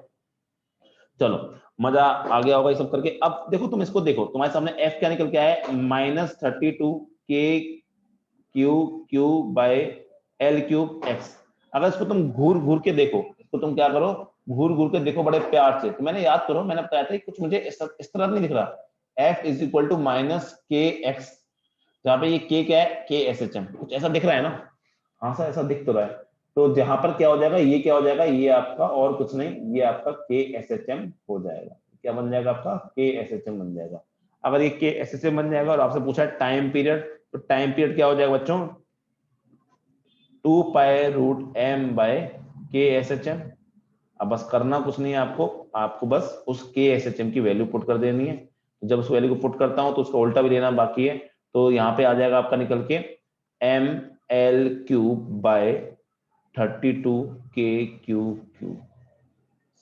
चलो, मजा आ गया होगा ये सब करके। अब देखो, तुम इसको देखो, तुम्हारे सामने एफ क्या निकल के आया है, -32 k³ बाय L³ x। अगर इसको तुम घूर घूर के देखो, इसको तुम क्या करो, घूर घूर के देखो बड़े प्यार से, तो मैंने याद करो, मैंने बताया था कुछ मुझे इस तरह नहीं दिख रहा, f = -kx, जहां पे ये k क्या है, KSHM, कुछ ऐसा दिख रहा है ना? हाँ सर, ऐसा दिख तो रहा है। तो जहां पर क्या हो जाएगा, ये क्या हो जाएगा, ये आपका और कुछ नहीं, ये आपका KSHM हो जाएगा। क्या बन जाएगा आपका, KSHM बन जाएगा। अगर ये KSHM बन जाएगा और आपसे पूछा है टाइम पीरियड, तो टाइम पीरियड क्या हो जाएगा बच्चों, 2π√m/KSHM। अब बस करना कुछ नहीं है आपको, आपको बस उस KSHM की वैल्यू पुट कर देनी है। जब उस वैल्यू को पुट करता हूं तो उसका उल्टा भी लेना बाकी है, तो यहाँ पे आ जाएगा आपका निकल के mL³/32 k³³।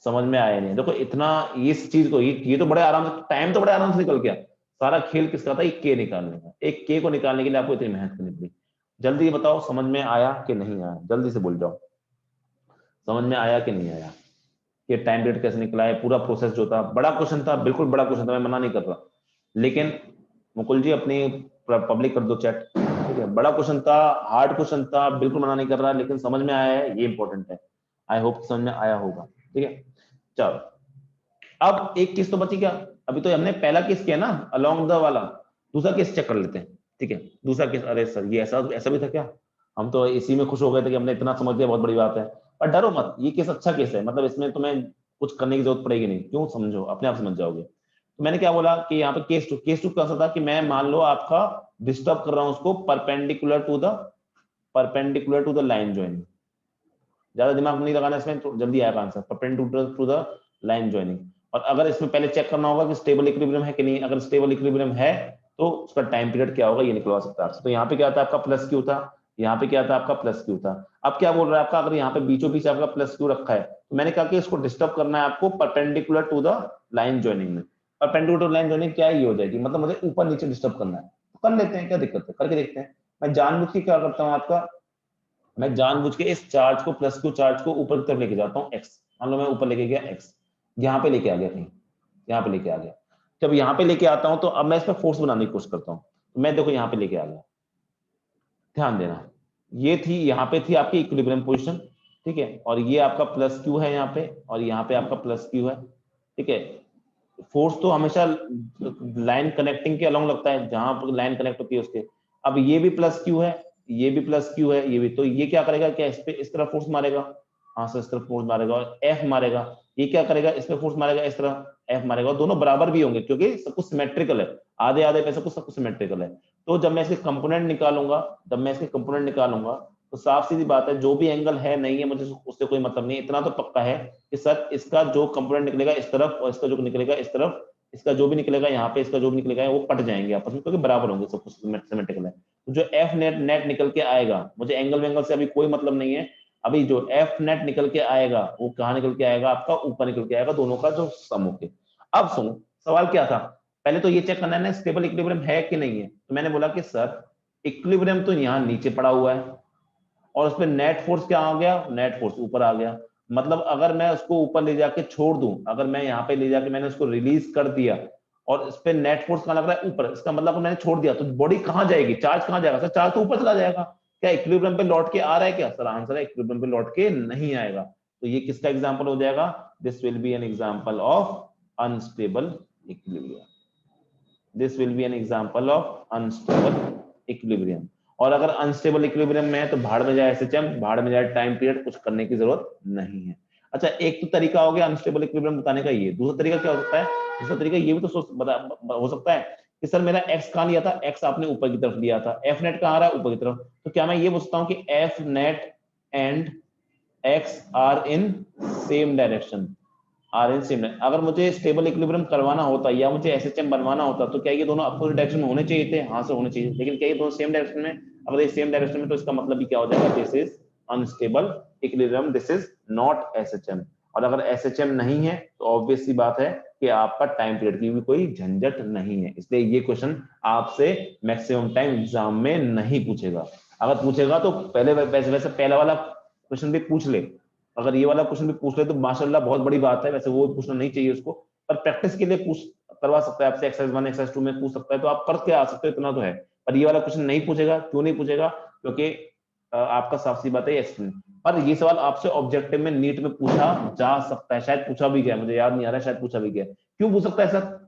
समझ में आया नहीं? देखो इतना, इस चीज को, ये तो बड़े आराम से, टाइम तो बड़े आराम से निकल गया, सारा खेल किसका था, एक के निकालने का। एक के को निकालने के लिए आपको इतनी मेहनत करनी पड़ी। जल्दी बताओ समझ में आया कि नहीं आया, जल्दी से बोल जाओ, समझ में आया कि नहीं आया, कि टाइम पीरियड कैसे निकला है, पूरा प्रोसेस जो था। बड़ा क्वेश्चन था, बिल्कुल बड़ा क्वेश्चन था, मैं मना नहीं कर रहा, लेकिन मुकुल जी अपनी पब्लिक कर दो चैट, ठीक है, बड़ा क्वेश्चन था, हार्ड क्वेश्चन था, बिल्कुल मना नहीं कर रहा, लेकिन समझ में आया है, ये इंपॉर्टेंट है। आई होप समझ में आया होगा। ठीक है, चलो अब एक केस तो बची क्या, अभी तो हमने पहला केस किया ना अलोंग द वाला, दूसरा केस चेक कर लेते हैं। ठीक है, दूसरा केस, अरे सर ये ऐसा ऐसा भी था क्या, हम तो इसी में खुश हो गए थे कि हमने इतना समझ लिया, बहुत बड़ी बात है। पर डरो मत, ये केस अच्छा केस है, मतलब इसमें तुम्हें कुछ करने की जरूरत पड़ेगी नहीं, क्यों, समझो, अपने आप समझ जाओगे। तो मैंने क्या बोला कि यहाँ पे केस टू कैसा था, कि मैं मान लो आपका डिस्टर्ब कर रहा हूँ उसको perpendicular to the line joining. ज्यादा दिमाग नहीं लगाना इसमें, तो जल्दी आएगा answer, perpendicular to the line joining. और अगर इसमें पहले चेक करना होगा कि स्टेबल इक्विलिब्रियम है कि नहीं, अगर स्टेबल इक्विलिब्रियम है तो उसका टाइम पीरियड क्या होगा, ये निकलवा सकता है। तो यहाँ पे क्या था आपका +q था, यहाँ पे क्या था आपका +q था। अब क्या बोल रहा है आपका, अगर यहाँ पे बीचों बीच आपका +q रखा है, तो मैंने कहा कि इसको डिस्टर्ब करना है आपको perpendicular to the line joining में। परपेंडिकुलर टू लाइन ज्वाइनिंग क्या ये हो जाएगी, मतलब मुझे ऊपर नीचे डिस्टर्ब करना है, तो कर लेते हैं, क्या दिक्कत है, करके देखते हैं। मैं जानबूझ के क्या करता हूँ आपका, मैं जानबूझ के इस चार्ज को, +q चार्ज को ऊपर की तरफ लेके जाता हूँ, x, मान लो मैं ऊपर लेके गया x, यहाँ पे लेके आ गया, कहीं यहाँ पे लेके आ गया। जब यहाँ पे लेके आता हूँ तो अब मैं इस पर फोर्स बनाने की कोशिश करता हूँ, तो मैं देखो यहाँ पे लेके आ गया, ध्यान देना, ये थी, यहाँ पे थी आपकी इक्विलिब्रियम पोजीशन। ठीक है, और ये आपका +q है यहाँ पे, और यहाँ पे आपका +q है। ठीक है, फोर्स तो हमेशा लाइन कनेक्टिंग के अलोंग लगता है, जहां पर लाइन कनेक्ट होती है उसके। अब ये भी +q है, ये भी +q है, ये भी, तो ये क्या करेगा, क्या इस पे इस तरह फोर्स मारेगा, हाँ सर इस तरह फोर्स मारेगा, और F मारेगा, ये क्या करेगा, इस पे फोर्स मारेगा, इस तरह F मारेगा, और दोनों बराबर भी होंगे क्योंकि सब कुछ सिमेट्रिकल है, आधे आधे पे सब कुछ सिमेट्रिकल है। तो जब मैं इसके कंपोनेंट निकालूंगा, तो साफ सीधी बात है, जो भी एंगल है नहीं है, मुझे उससे कोई मतलब नहीं, इतना तो पक्का है कि सर इसका जो कंपोनेंट निकलेगा इस तरफ, और इसका जो निकलेगा इस तरफ, इसका जो भी निकलेगा यहाँ पे, इसका जो भी निकलेगा वो कट जाएंगे आपस में, क्योंकि बराबर होंगे, सब कुछ सिमेट्रिकल है। तो जो एफ नेट निकल के आएगा, मुझे एंगल से अभी कोई मतलब नहीं है, अभी जो एफ नेट निकल के आएगा वो कहाँ निकल के आएगा, आपका ऊपर निकल के आएगा, दोनों का जो सम होके। अब सुनो, सवाल क्या था, पहले तो ये चेक करना है स्टेबल इक्विलिब्रियम है कि नहीं है। तो मैंने बोला कि सर इक्विलिब्रियम तो यहाँ नीचे पड़ा हुआ है, और उसमें नेट फोर्स क्या आ गया, नेट फोर्स ऊपर आ गया। मतलब अगर मैं उसको ऊपर ले जाके छोड़ दूं, अगर मैं यहाँ पे ले जाके मैंने उसको रिलीज कर दिया, और इस पे नेट फोर्स कहाँ लग रहा है, ऊपर, इसका मतलब मैंने छोड़ दिया, तो बॉडी कहाँ जाएगी, चार्ज कहाँ जाएगा, सर चार्ज तो ऊपर चला जाएगा। क्या इक्विलिब्रियम पे लौट के आ रहा है क्या, सर आंसर है इक्विलिब्रियम पे लौट के नहीं आएगा। तो ये किसका एग्जाम्पल हो जाएगा, this will be an example of unstable equilibrium, this will be an example of unstable equilibrium. और अगर अनस्टेबल इक्विलिब्रियम में है तो भाड़ में जाए एसएचएम, भाड़ में जाए टाइम पीरियड, कुछ करने की जरूरत नहीं है। अच्छा, एक तो तरीका हो गया अनस्टेबल इक्विलिब्रियम बताने का, ये दूसरा तरीका क्या हो सकता है, दूसरा तरीका ये भी तो हो सकता है कि सर मेरा एक्स कहाँ लिया था, एक्स आपने ऊपर की तरफ लिया था, एफ नेट कहाँ आ रहा है, ऊपर की तरफ, तो क्या मैं ये बोल सकता हूँ कि F net and X are in same direction, are in same. अगर मुझे स्टेबल इक्विलिब्रियम करवाना होता या मुझे एसएचएम बनवाना होता तो क्या ये दोनों अपोजिट डायरेक्शन में होने चाहिए थे? हाँ से होने चाहिए, लेकिन क्या ये दोनों सेम डायरेक्शन में? अगर ये सेम डायरेक्शन में तो इसका मतलब भी क्या हो जाएगा? This is unstable equilibrium, this is not SHM. और अगर एसएचएम नहीं है तो ऑब्वियस सी बात है कि आपका टाइम पीरियड की भी कोई झंझट नहीं है, इसलिए ये क्वेश्चन आपसे मैक्सिमम टाइम एग्जाम में नहीं पूछेगा। अगर पूछेगा तो पहले वैसे पहला वाला क्वेश्चन भी पूछ ले, अगर ये वाला क्वेश्चन भी पूछ ले तो माशाल्लाह बहुत बड़ी बात है, वैसे वो पूछना नहीं चाहिए उसको, पर प्रैक्टिस के लिए पूछ करवा सकता है आपसे, एक्सरसाइज 1 एक्सरसाइज 2 में पूछ सकता है, तो आप करके आ सकते हो, इतना तो है। पर ये वाला क्वेश्चन नहीं पूछेगा, क्यों नहीं पूछेगा? क्योंकि आपका साफ सी बात है एक्सप्लेन। पर ये सवाल आपसे ऑब्जेक्टिव में नीट में पूछा जा सकता है, शायद पूछा भी गया, मुझे याद नहीं आ रहा, शायद पूछा भी गया। क्यों पूछ सकता है सर?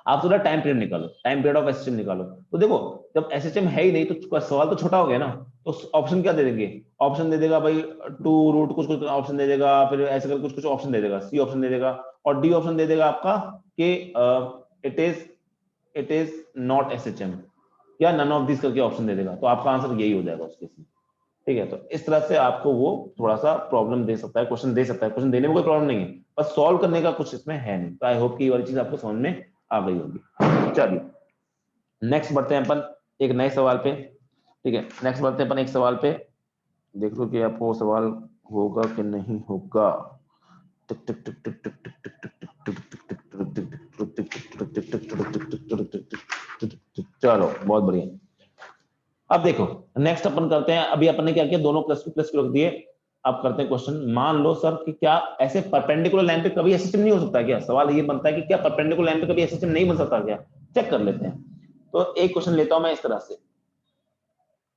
आप थोड़ा टाइम पीरियड निकालो, टाइम पीरियड ऑफ एसएचएम निकालो, तो देखो जब एसएचएम है ही नहीं तो सवाल तो छोटा हो गया ना, तो ऑप्शन क्या दे देंगे? ऑप्शन दे देगा भाई 2 रूट कुछ कुछ ऑप्शन दे देगा, फिर ऐसे कर कुछ कुछ ऑप्शन दे देगा, सी ऑप्शन दे देगा, और डी ऑप्शन दे देगा आपका कि इट इज नॉट एसएचएम, या नन ऑफ दिस करके ऑप्शन दे देगा, तो आपका आंसर यही हो जाएगा उस केस में। ठीक है, तो इस तरह से आपको वो थोड़ा सा प्रॉब्लम दे सकता है, क्वेश्चन दे सकता है, क्वेश्चन देने में कोई प्रॉब्लम नहीं है, बस सॉल्व करने का कुछ इसमें है नहीं। तो आई होप कि ये वाली चीज आपको समझ में आ गई होगी। चलिए नेक्स्ट बढ़ते हैं अपन एक नए सवाल पे। ठीक है, नेक्स्ट बढ़ते हैं अपन एक सवाल पे, देख लो कि आपको सवाल होगा कि नहीं होगा। चलो बहुत बढ़िया। अब देखो नेक्स्ट अपन करते हैं, अभी अपन ने क्या किया, दोनों प्लस टू रख दिए। अब करते हैं क्वेश्चन, मान लो सर कि क्या ऐसे परपेंडिकुलर लाइन पे कभी एसएचएम नहीं हो सकता क्या? सवाल ये बनता है कि क्या परपेंडिकुलर लाइन पे कभी एसएचएम नहीं बन सकता क्या? चेक कर लेते हैं। तो एक क्वेश्चन लेता हूं मैं इस तरह से,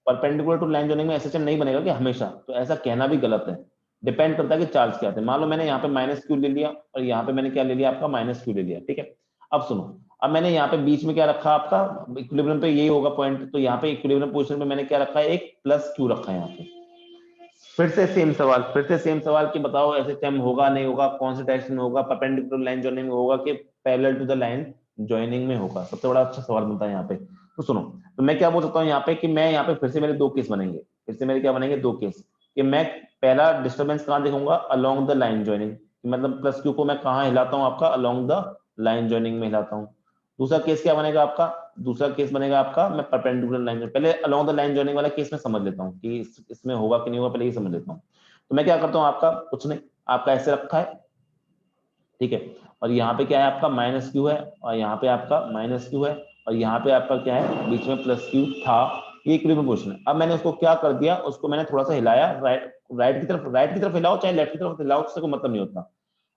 परपेंडिकुलर टू लाइन जोनिंग में एसएचएम नहीं बनेगा क्या हमेशा? तो ऐसा कहना भी गलत है, डिपेंड करता है कि चार्ज क्या थे। मान लो मैंने यहाँ पे माइनस क्यू ले लिया और यहाँ पे मैंने क्या ले लिया, आपका माइनस क्यू ले लिया। ठीक है, अब सुनो, अब मैंने यहाँ पे बीच में क्या रखा आपका, इक्विलिब्रियम पे यही होगा पॉइंट, तो यहाँ पे इक्विलिब्रियम पोजीशन पे मैंने क्या रखा है, एक प्लस क्यू रखा है यहाँ पे। फिर से सेम सवाल, कि बताओ एसएचएम होगा नहीं होगा, कौन से डायरेक्शन में होगा, परपेंडिकुलर लाइन जॉइनिंग में होगा कि parallel to the line joining में होगा? सबसे बड़ा अच्छा सवाल बनता है यहाँ पे। तो सुनो, तो मैं क्या बोल सकता हूँ यहाँ पे कि मैं यहाँ पे फिर से मेरे दो केस बनेंगे, फिर से मेरे क्या बनेंगे, दो केस, कि मैं पहला डिस्टर्बेंस कहाँ देखूंगा, अलोंग द लाइन जॉइनिंग, मतलब प्लस क्यू को मैं कहाँ हिलाता हूँ, आपका अलोंग द लाइन जॉइनिंग में हिलाता हूँ। दूसरा केस क्या बनेगा आपका, दूसरा केस बनेगा आपका मैं परपेंडिकुलर लाइन, पहले अलोंग द लाइन जॉइनिंग वाला केस में समझ लेता हूँ कि इसमें होगा कि नहीं होगा, पहले ये समझ लेता हूँ। तो मैं क्या करता हूँ, आपका कुछ नहीं, आपका ऐसे रखा है, ठीक है, और यहाँ पे क्या है आपका माइनस क्यू है, और यहाँ पे आपका माइनस क्यू है, और यहाँ पे आपका क्या है, बीच में प्लस क्यू था, ये इक्विलिब्रियम पोजीशन है। अब मैंने उसको क्या कर दिया, उसको मैंने थोड़ा सा हिलाया, राइट की तरफ हिलाओ चाहे लेफ्ट की तरफ हिलाओ, उससे कोई मतलब नहीं होता।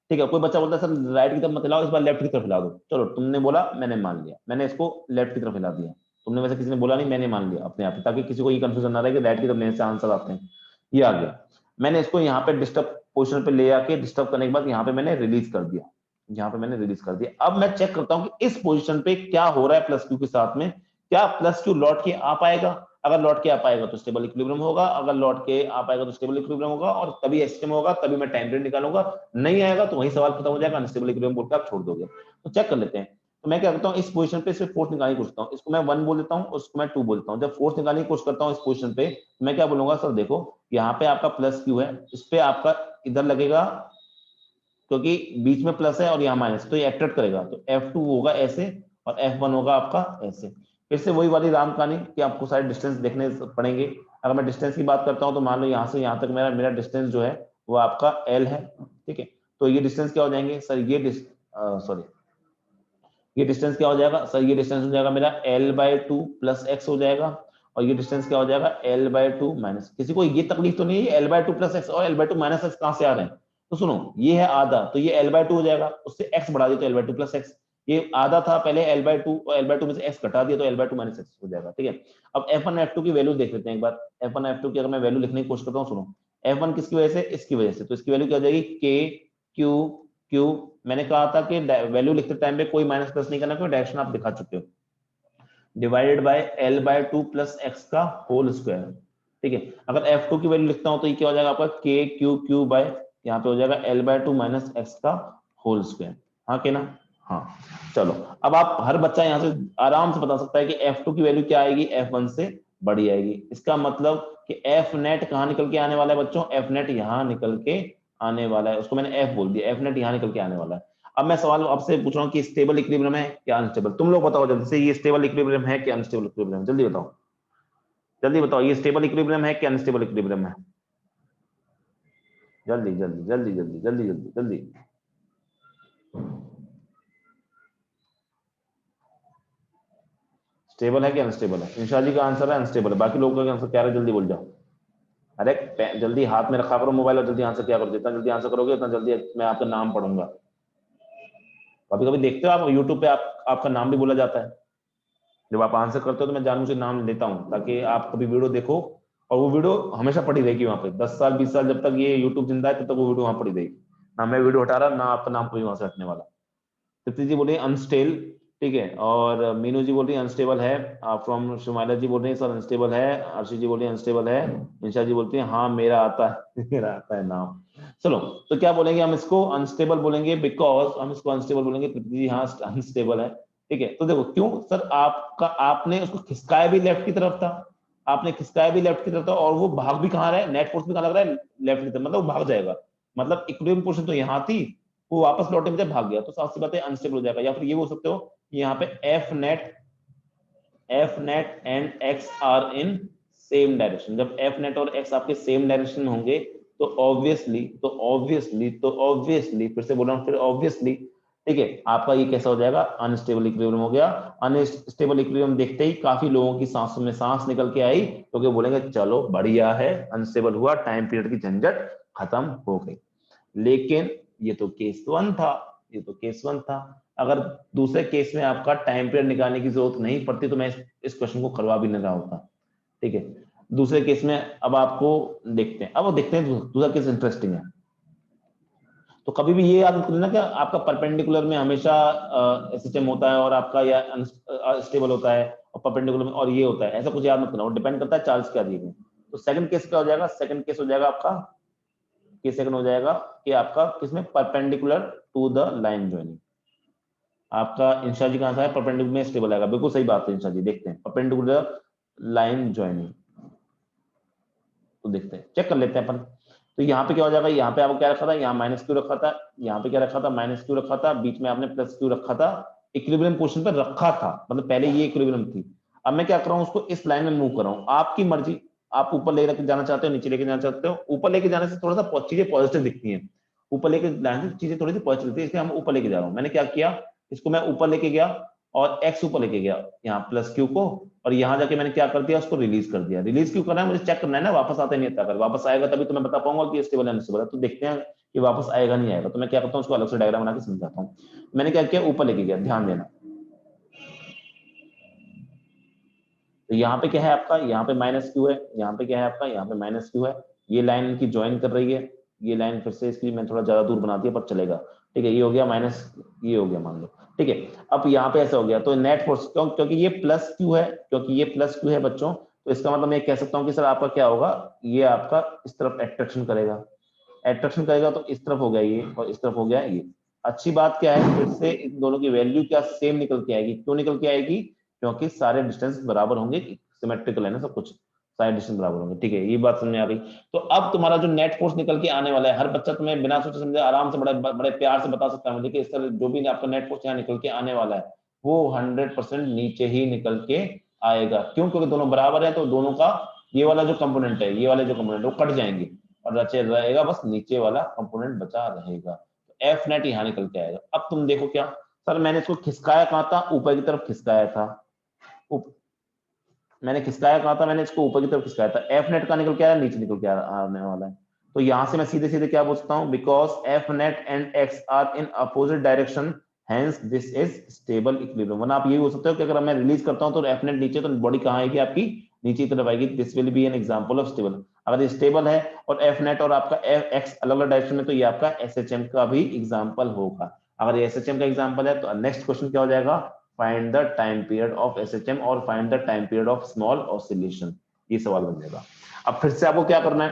ठीक है, कोई बच्चा बोलता है सर राइट की तरफ मत हिलाओ, इस बार लेफ्ट की तरफ हिला दो, चलो तुमने बोला मैंने मान लिया, मैंने इसको लेफ्ट की तरफ हिला दिया, तुमने वैसे किसी ने बोला नहीं, मैंने मान लिया अपने आप ही, ताकि किसी को ये कंफ्यूजन ना रहे कि राइट की तरफ लेने से आंसर आते हैं। ये आ गया, मैंने इसको यहाँ पे डिस्टर्ब पोजिशन पे ले आके डिस्टर्ब करने के बाद यहाँ पे मैंने रिलीज कर दिया, यहाँ पे मैंने रिलीज कर दिया। अब मैं चेक करता हूँ कि इस पोजीशन पे क्या हो रहा है प्लस क्यू के साथ में, क्या प्लस क्यू लौट के आ पाएगा? अगर लौट के आ पाएगा तो स्टेबल इक्विलिब्रियम होगा, अगर लौट के आ पाएगा तो स्टेबल इक्विलिब्रियम होगा, और तभी एसएचएम होगा, तभी मैं टाइम पीरियड निकालूंगा। नहीं आएगा तो वही सवाल खत्म हो जाएगा, अनस्टेबल इक्विलिब्रियम बोल के आप छोड़ दोगे। तो चेक कर लेते हैं। तो मैं क्या करता हूँ, इस पोजीशन पे सिर्फ फोर्स निकालने की कोशिश करता हूँ, इसको मैं 1 बोल देता हूँ, उसको मैं 2 बोलता हूँ। जब फोर्स निकालने की कोशिश करता हूँ इस पोजीशन पे, मैं क्या बोलूंगा, सर देखो यहाँ पे आपका प्लस क्यू है, इस पे आपका इधर लगेगा, क्योंकि बीच में प्लस है और यहाँ माइनस, तो ये अट्रैक्ट करेगा, तो F2 होगा ऐसे और F1 होगा आपका ऐसे। फिर से वही वाली राम कहानी कि आपको सारे डिस्टेंस देखने पड़ेंगे। अगर मैं डिस्टेंस की बात करता हूँ तो मान लो यहाँ से यहाँ तक मेरा डिस्टेंस जो है वो आपका L है, ठीक है, तो ये डिस्टेंस क्या हो जाएंगे सर, ये डिस्टेंस क्या हो जाएगा सर, ये डिस्टेंस हो जाएगा मेरा L/2 प्लस x हो जाएगा, और ये डिस्टेंस क्या हो जाएगा L/2 माइनस, किसी को ये तकलीफ तो नहीं है L/2 प्लस एक्स और L/2 माइनस एक्स कहां से आ रहे हैं? तो सुनो, ये है आधा, तो ये L/2 हो जाएगा, उससे x बढ़ा दिया तो L/2 प्लस एक्स, ये आधा था पहले L/2 और L/2 में से x घटा दिया तो L/2 माइनस एक्स हो जाएगा। ठीक है, अब F1 F2 की वैल्यू देख लेते हैं एक बार। F1 F2 की अगर मैं वैल्यू लिखने की कोशिश करता हूँ, सुनो, F1 किसकी वजह से, इसकी वजह से, तो इसकी वैल्यू क्या हो जाएगी, k q q, मैंने कहा था कि वैल्यू लिखते टाइम पे कोई माइनस प्लस नहीं करना, क्योंकि डायरेक्शन आप दिखा चुके हो, divided by L/2 plus x का होल स्क्वायर। ठीक है, अगर F2 की वैल्यू लिखता हूं तो ये क्या हो जाएगा आपका k q बाय, यहाँ पे हो जाएगा L/2 माइनस एक्स का होल स्क्वायर। हाँ के ना? हाँ, चलो अब आप, हर बच्चा यहाँ से आराम से बता सकता है कि F2 की वैल्यू क्या आएगी F1 से बड़ी आएगी। इसका मतलब कि एफ नेट कहाँ निकल के आने वाला है बच्चों, एफ नेट यहाँ निकल के आने वाला है, उसको मैंने एफ बोल दिया, एफ नेट यहाँ निकल के आने वाला है। अब मैं सवाल आपसे पूछ रहा हूँ कि स्टेबल इक्विलिब्रियम है क्या अनस्टेबल, तुम लोग बताओ जल्दी से, ये स्टेबल इक्विलिब्रियम है क्या अनस्टेबल इक्विलिब्रियम, जल्दी बताओ, जल्दी बताओ, ये स्टेबल इक्विलिब्रियम है क्या अनस्टेबल इक्विलिब्रियम है, जल्दी जल्दी जल्दी जल्दी जल्दी जल्दी जल्दी। स्टेबल है क्या अनस्टेबल है, इंशा जी का आंसर है अनस्टेबल है, बाकी लोगों का आंसर क्या है, जल्दी बोल जाओ। अरे जल्दी हाथ में रखा करो मोबाइल और जल्दी आंसर क्या करो, जितना जल्दी आंसर करोगे उतना जल्दी मैं आपका नाम पढ़ूंगा। कभी कभी देखते हो आप यूट्यूब पे आपका नाम भी बोला जाता है, जब आप आंसर करते हो तो मैं जानबूझ के नाम लेता हूँ ताकि आप कभी वीडियो देखो और वो वीडियो हमेशा पड़ी रहेगी वहां पे, 10 साल 20 साल जब तक ये यूट्यूब जिंदा है तब तक वो वीडियो वहां पड़ी रहेगी, ना मैं वीडियो हटा रहा ना आपका नाम कोई वहां से हटने वाला। तृप्ति जी बोल रही है अनस्टेल, ठीक है, और मीनू जी बोल रही है अनस्टेबल है, फ्रॉम शुमाइला जी बोल रही है सर अनस्टेबल है, आरशी जी बोल रही है अनस्टेबल है, इंशा जी बोलती है हाँ मेरा आता है मेरा आता है नाम। चलो तो क्या बोलेंगे हम इसको अनस्टेबल बोलेंगे, बिकॉज हम इसको अनस्टेबल बोलेंगे, तृप्ति जी हाँ अनस्टेबल है, ठीक है। तो देखो क्यों सर, आपका आपने उसको खिसकाया भी लेफ्ट की तरफ था, आपने खिसकाया भी लेफ्ट की तरफ था और वो भाग भी कहाँ रहा है, नेट फोर्स भी कहाँ लग रहा है, लेफ्ट की तरफ, मतलब वो भाग जाएगा, मतलब इक्विलिब्रियम पोजीशन तो यहाँ थी, वो वापस लौटे में भाग गया, तो साफ सी बात है अनस्टेबल हो जाएगा। या फिर ये बोल सकते हो यहाँ पे F net and X are in same direction, जब एफ नेट और एक्स आपके सेम डायरेक्शन में होंगे तो ऑब्वियसली फिर से बोल रहा हूँ, फिर ऑब्वियसली, ठीक है, आपका ये कैसा हो जाएगा, अनस्टेबल इक्विलिब्रियम हो गया। अनस्टेबल इक्विलिब्रियम देखते ही काफी लोगों की सांसों में सांस निकल के आई, क्योंकि तो बोलेंगे चलो बढ़िया है, अनस्टेबल हुआ, टाइम पीरियड की झंझट खत्म हो गई। लेकिन ये तो केस वन था, ये तो केस वन था, अगर दूसरे केस में आपका टाइम पीरियड निकालने की जरूरत नहीं पड़ती तो मैं इस क्वेश्चन को करवा भी नहीं रहा होता, ठीक है। दूसरे केस में अब आपको देखते हैं, अब वो देखते हैं दूसरा केस इंटरेस्टिंग है। तो कभी भी ये याद रखना कि आपका परपेंडिकुलर में हमेशा एसएचएम होता है और आपका या स्टेबल होता है, और परपेंडिकुलर में और ये होता है, ऐसा कुछ याद मत करना, वो डिपेंड करता है चार्ज क्या दिए गए। तो सेकंड केस क्या हो जाएगा, सेकंड केस हो जाएगा आपका, केस सेकंड हो जाएगा कि आपका किसमें, perpendicular to the line joining. आपका इंशा जी का आंसर है परपेंडिकुलर में स्टेबल आएगा, बिल्कुल सही बात है इंशा जी, देखते हैं परपेंडिकुलर लाइन ज्वाइनिंग, तो देखते हैं, चेक कर लेते हैं अपन। तो यहाँ पे क्या हो जाएगा, यहाँ पे आपको क्या रखा था, यहाँ माइनस क्यू रखा था, यहाँ पे क्या रखा था, माइनस क्यू रखा था, बीच में आपने प्लस क्यू रखा था, इक्विलिब्रियम पोजीशन पर रखा था, मतलब पहले ये इक्विलिब्रियम थी। अब मैं क्या कर रहा हूँ, उसको इस लाइन में मूव कर रहा हूँ, आपकी मर्जी, आप ऊपर लेके जाना चाहते हो, नीचे लेके जाना चाहते हो, ऊपर लेके जाने से थोड़ा सा चीजें पॉजिटिव दिखती है, ऊपर लेके जाने से चीजें थोड़ी सी पॉजिटिव दिखती है, इसलिए हम ऊपर लेके जा रहा हूँ। मैंने क्या किया, इसको मैं ऊपर लेके गया और एक्स ऊपर लेके गया, यहाँ प्लस क्यू को, और यहाँ जाके मैंने क्या कर दिया, उसको रिलीज कर दिया। रिलीज क्यों करना है, मुझे चेक करना है ना, वापस आता नहीं आता, अगर वापस आएगा तभी तो मैं बता पाऊंगा कि स्टेबल है अनस्टेबल है। तो देखते हैं कि वापस आएगा नहीं आएगा, तो मैं क्या करता हूँ, उसको अलग से डायग्राम बना के समझाता हूँ। मैंने क्या किया, ऊपर लेके गया, ध्यान देना। तो यहाँ पे क्या है आपका, यहाँ पे माइनस क्यू है, यहाँ पे क्या है आपका, यहाँ पे माइनस क्यू है, ये लाइन इनकी ज्वाइन कर रही है, ये लाइन फिर से इसकी मैं थोड़ा ज्यादा दूर बना दिया पर चलेगा, ठीक है, ये हो गया माइनस, ये हो गया मान लो, ठीक है। अब यहाँ पे ऐसा हो गया, तो नेट फोर्स क्योंकि ये प्लस क्यू है, क्योंकि ये प्लस क्यू है बच्चों, तो इसका मतलब मैं कह सकता हूँ कि सर आपका क्या होगा, ये आपका इस तरफ एट्रैक्शन करेगा, एट्रैक्शन करेगा तो इस तरफ हो गया ये और इस तरफ हो गया ये। अच्छी बात क्या है, फिर से इन दोनों की वैल्यू क्या सेम निकल के आएगी, क्यों निकल के आएगी, क्योंकि सारे डिस्टेंस बराबर होंगे, सिमेट्रिकल है ना सब कुछ, सारे डिस्टेंस बराबर होंगे, ठीक है, ये बात समझ आ गई। तो अब तुम्हारा जो नेट फोर्स निकल के आने वाला है, हर बच्चा तुम्हें बिना सोचे समझे आराम से बड़े बड़े प्यार से बता सकता है मुझे कि इस तरह जो भी आपका नेट फोर्स यहाँ निकल के आने वाला है वो 100% नीचे ही निकल के आएगा। क्यों, क्योंकि दोनों बराबर है, तो दोनों का ये वाला जो कंपोनेंट है, ये वाले जो कंपोनेंट वो कट जाएंगे और रचे रहेगा बस नीचे वाला कंपोनेंट बचा रहेगा, तो एफ नेट यहाँ निकल के आएगा। अब तुम देखो क्या, सर मैंने इसको खिसकाया कहाँ था, ऊपर की तरफ खिसकाया था, मैंने खिसकाया कहा था, मैंने इसको ऊपर की तरफ खिसकाया था, एफ नेट का निकल के आया, नीचे निकल के आने वाला है। तो यहां से मैं सीधे सीधे क्या पूछता हूं, because F net and X are in opposite direction hence this is stable equilibrium. वरना आप ये बोल सकते हो कि अगर मैं रिलीज करता हूं तो एफ नेट नीचे, तो बॉडी कहां आएगी आपकी, नीचे की तरफ आएगी, this will be an example of stable. अगर ये स्टेबल है और एफ नेट और आपका एक्स अलग अलग डायरेक्शन में, तो ये आपका एसएचएम का भी एग्जांपल होगा। अगर ये एसएचएम का एग्जांपल है तो नेक्स्ट क्वेश्चन क्या हो जाएगा, find the time period of SHM और find the time period of small oscillation, ये सवाल बन जाएगा। अब फिर से आपको क्या करना है,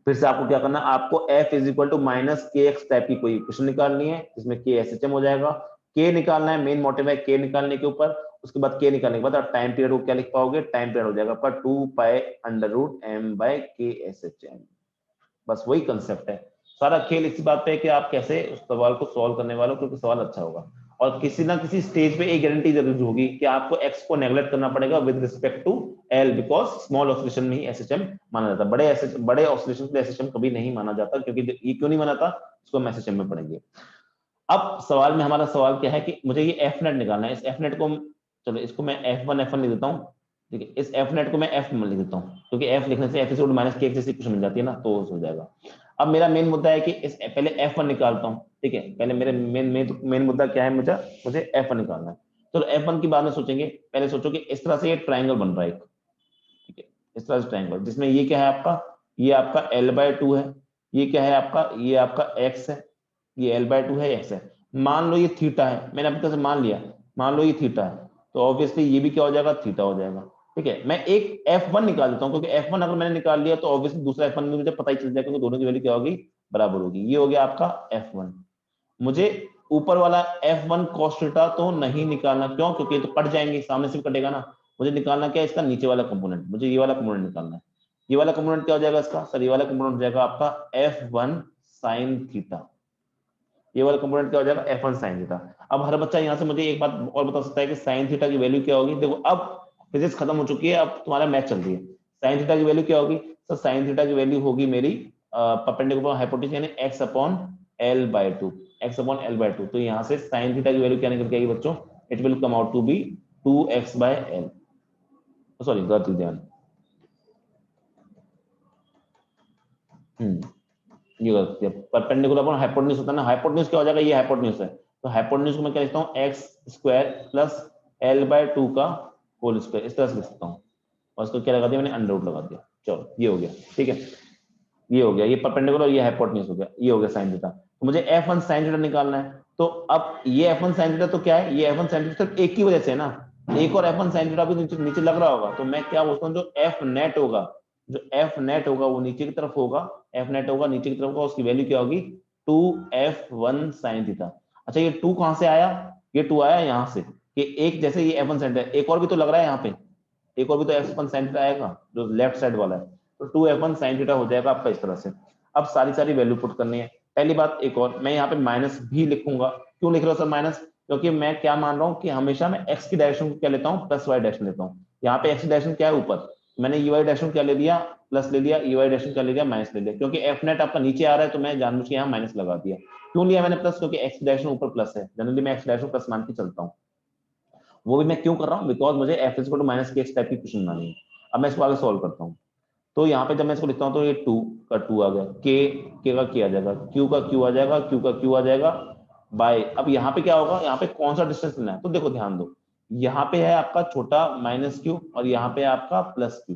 फिर से आपको क्या करना है, आपको f is equal to minus K X type की कोई इक्वेशन निकालनी है जिसमें k एसएचएम हो जाएगा, k निकालना है, मेन मोटिव है k निकालने के ऊपर। उसके बाद के निकालने के बाद आप टाइम पीरियड को क्या लिख पाओगे, टाइम पीरियड हो जाएगा आपका 2π√m/k/SHM। बस वही कंसेप्ट है, सारा खेल इसी बात पे है कि आप कैसे उस सवाल को सॉल्व करने वाले हो, क्योंकि सवाल अच्छा होगा। और किसी ना किसी स्टेज पे एक गारंटी जरूर होगी कि आपको x को नेगलेक्ट करना पड़ेगा with respect to l, because small oscillation में ही SHM माना जाता है, बड़े ऑसिलेशन में SHM कभी नहीं माना जाता। क्योंकि ये क्यों नहीं माना था, इसको हम SHM में पढ़ेंगे। अब सवाल में हमारा सवाल क्या है कि मुझे ये एफ नेट निकालना है। इस एफ नेट को, चलो इसको मैं F1 लिख देता हूँ, ठीक है। इस एफ नेट को मैं एफ लिख देता हूँ, क्योंकि एफ लिखने से एफ माइनस के जैसी कुछ मिल जाती है ना, तो हो जाएगा। अब मेरा मेन मुद्दा है कि इस पहले F1 निकालता हूँ, ठीक है। पहले मेरे मेन मुद्दा क्या है, मुझे F1 निकालना है। तो F1 की बाद में सोचेंगे, पहले सोचो कि इस तरह से ये ट्राइंगल बन रहा है एक, ठीक है। इस तरह से ट्राइंगल जिसमें ये क्या है आपका, ये आपका L/2 है, ये क्या है आपका, ये आपका x है, ये L/2 है, x है। मान लो ये थीटा है, मैंने अपनी तरफ से मान लिया, मान लो ये थीटा है, तो ऑब्वियसली ये भी क्या हो जाएगा, थीटा हो जाएगा, ठीक है। मैं एक F1 निकाल देता हूँ, क्योंकि F1 अगर मैंने निकाल लिया तो ऑब्वियसली दूसरा F1 भी मुझे पता ही चल जाएगा, क्योंकि दोनों की वैल्यू क्या होगी, बराबर होगी। ये हो गया आपका F1। मुझे ऊपर वाला F1 cos थीटा तो नहीं निकालना, क्यों, क्योंकि ये तो कट जाएंगे, सामने से भी कटेगा ना। मुझे निकालना क्या है, इसका नीचे वाला कंपोनेंट, मुझे ये वाला कंपोनेंट निकालना है। ये वाला कंपोनेंट क्या हो जाएगा इसका, सर ये वाला कंपोनेंट हो जाएगा आपका F1 sin थीटा। ये वाला कंपोनेंट क्या हो जाएगा, F1 sin थीटा। अब हर बच्चा यहाँ से मुझे एक बात और बता सकता है कि sin थीटा की वैल्यू क्या होगी। देखो अब फिजिक्स खत्म हो चुकी है, अब तुम्हारा मैथ चल रही है। sin थीटा की वैल्यू क्या होगी, सर sin थीटा की वैल्यू होगी मेरी परपेंडिकुलर हाइपोटेन्यूज यानी x/L/2, x/L/2। तो यहाँ से sin थीटा की वैल्यू क्या निकल के आएगी बच्चों, it will come out to be 2x/L। Sorry गलत ध्यान, ये गलत है। परपेंडिकुलर अपॉन हाइपोटेन्यूज होता है ना, हाइपोटेन्यूज क्या हो जाएगा, ये हाइपोटेन्यूज है, तो हाइपोटेन्यूज को मैं क्या लिखता हूँ, x² + L/2 का होल स्क्वायर, इस तरह से लिख सकता हूँ। और इसको क्या लगा दिया मैंने, अंडर रूट लगा दिया। चलो ये हो गया, ठीक है, ये हो गया, ये परपेंडिकुलर, ये हाइपोटेन्यूज हो गया, ये हो गया sin थीटा। तो मुझे F1 sin थीटा निकालना है। तो अब ये F1 sin थीटा तो क्या है, ये F1 sin थीटा सिर्फ एक की वजह से है ना, एक और F1 sin थीटा भी नीचे लग रहा होगा। तो मैं क्या बोलता हूँ, जो F नेट होगा, जो F नेट होगा वो नीचे की तरफ होगा, F नेट होगा नीचे की तरफ होगा, उसकी वैल्यू क्या होगी, 2F1 sin थीटा। अच्छा ये 2 कहां से आया, ये 2 आया यहाँ से, कि एक जैसे ये F1 sin थीटा, एक और भी तो लग रहा है यहाँ पे, एक और भी तो F1 sin थीटा आएगा जो लेफ्ट साइड वाला है। तो 2F1 sin थीटा हो जाएगा आपका इस तरह से। अब सारी वैल्यू पुट करनी है। पहली बात एक और, मैं यहाँ पे माइनस भी लिखूंगा। क्यों लिख रहा हूँ सर माइनस, क्योंकि मैं क्या मान रहा हूँ कि हमेशा मैं x की डायरेक्शन को क्या लेता हूँ, प्लस y डायरेक्शन लेता हूँ। यहाँ पे x की डायरेक्शन क्या है, ऊपर, मैंने y डायरेक्शन क्या ले लिया, प्लस ले लिया, y डायरेक्शन क्या ले लिया, माइनस ले लिया। क्योंकि f नेट आपका नीचे आ रहा है तो मैं जानबूझ के यहाँ माइनस लगा दिया। क्यों लिया मैंने प्लस, क्योंकि x की डायरेक्शन ऊपर प्लस है, जनरली मैं x डायरेक्शन प्लस मान के चलता हूँ। वो भी मैं क्यों कर रहा हूँ, बिकॉज मुझे f = -kx टाइप की क्वेश्चन बनानी है। अब मैं इसको आगे सॉल्व करता हूँ। तो यहाँ पे जब मैं इसको लिखता हूँ तो ये 2 का 2 आ गया, k का k आ जाएगा, q का q आ जाएगा, q का q आ जाएगा बाय। अब यहाँ पे क्या होगा, यहाँ पे कौन सा डिस्टेंस लेना है, तो देखो ध्यान दो, यहाँ पे है आपका छोटा -q और यहाँ पे आपका +q,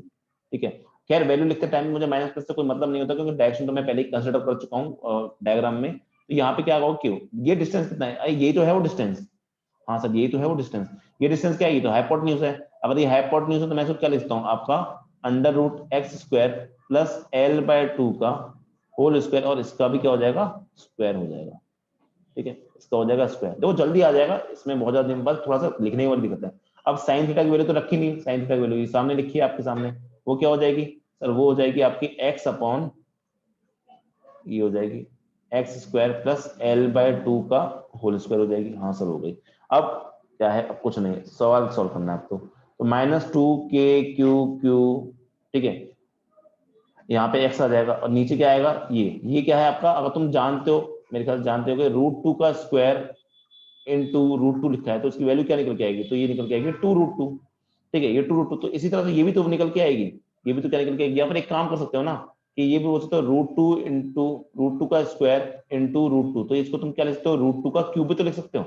ठीक है। खैर वैल्यू लिखते टाइम मुझे माइनस प्लस से कोई मतलब नहीं होता, क्योंकि डायरेक्शन तो मैं पहले ही कंसिडर कर चुका हूँ डायग्राम में। तो यहाँ पे क्या होगा, q, ये डिस्टेंस कितना है, ये तो है वो डिस्टेंस, हाँ सर ये तो है वो डिस्टेंस। ये डिस्टेंस क्या है, ये तो हाइपोटेन्यूज है। अगर ये हाइपोटेन्यूज है तो मैं इसको क्या लिखता हूँ, आपका √x² + L/2 का होल स्क्वायर, और इसका भी क्या हो जाएगा, स्क्वायर हो जाएगा, ठीक है, इसका हो जाएगा स्क्वायर। देखो जल्दी आ जाएगा, इसमें बहुत ज्यादा दिन, बस थोड़ा सा लिखने वाली दिक्कत है। अब साइन थीटा की वैल्यू तो रखी नहीं, साइन थीटा की वैल्यू सामने लिखी है आपके सामने, वो क्या हो जाएगी सर, वो हो जाएगी आपकी x/, ये हो जाएगी x² + L/2 का होल स्क्वायर हो जाएगी। हाँ सर हो गई। अब क्या है, अब कुछ नहीं, सवाल सॉल्व करना है आपको। तो -2kq, ठीक है, यहाँ पे x आ जाएगा और नीचे क्या आएगा, ये क्या है आपका, अगर तुम जानते हो, मेरे ख्याल जानते हो कि √2 का स्क्वायर इंटू √2 लिखा है, तो इसकी वैल्यू क्या निकल के आएगी, तो ये निकल के आएगी 2√2, ठीक है, ये 2√2। तो इसी तरह से ये भी तो निकल के आएगी, ये भी तो क्या निकल के आएगी। या फिर एक काम कर सकते हो ना, कि ये भी बोल सकते हो √2 का स्क्वायर इंटू √2, तो इसको तुम क्या लिख सकते हो, √2 का क्यूब भी तो लिख सकते हो।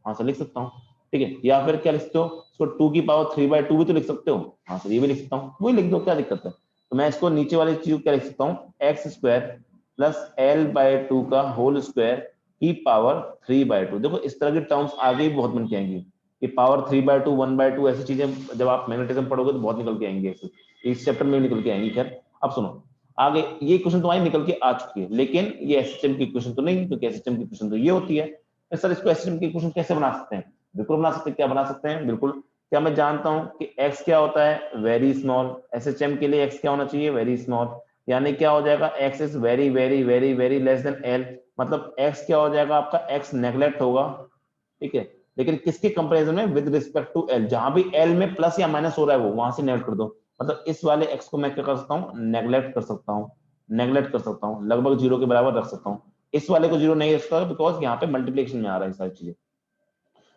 हाँ सर लिख सकता हूँ, ठीक है। या फिर क्या लिख सकते हो, इसको 2⁵3/2 भी तो लिख सकते हो। हाँ सर ये भी लिख सकता हूँ, वही लिख दो, क्या दिक्कत है। तो मैं इसको नीचे वाली चीज क्या लिख सकता हूँ, x² + L/2 का होल स्क्वायर की पावर 3/2। देखो इस तरह की टर्म्स आगे भी बहुत बन के आएंगी, कि पावर 3/2, 1/2 ऐसी चीजें जब आप मैग्नेटिज्म पढ़ोगे तो बहुत निकल के आएंगे, इस चैप्टर में निकल के आएंगी। खैर अब सुनो आगे, ये क्वेश्चन तुम्हारी निकल के आ चुकी है, लेकिन ये एसएचएम की क्वेश्चन तो नहीं, क्योंकि एसएचएम की क्वेश्चन तो ये होती है। सर इसको एसएचएम की क्वेश्चन कैसे बना सकते हैं, बिल्कुल बना सकते हैं। क्या बना सकते हैं? बिल्कुल। क्या मैं जानता हूं कि x क्या होता है? Very small. SHM के लिए x क्या होना चाहिए? Very small. यानी क्या हो जाएगा? x is very very very very less than l, मतलब x क्या हो जाएगा आपका? x नेग्लेक्ट होगा, ठीक है, लेकिन किसके कंपैरिजन में? With respect to l। जहां भी l में प्लस या माइनस हो रहा है वो वहां से नेग्लेक्ट कर दो, मतलब इस वाले x को मैं क्या कर सकता हूँ? नेग्लेक्ट कर सकता हूँ, नेग्लेक्ट कर सकता हूँ, लगभग जीरो के बराबर रख सकता हूँ। इस वाले को जीरो नहीं रख सकता बिकॉज यहाँ पे मल्टीप्लिकेशन में आ रहा है सारी चीजें।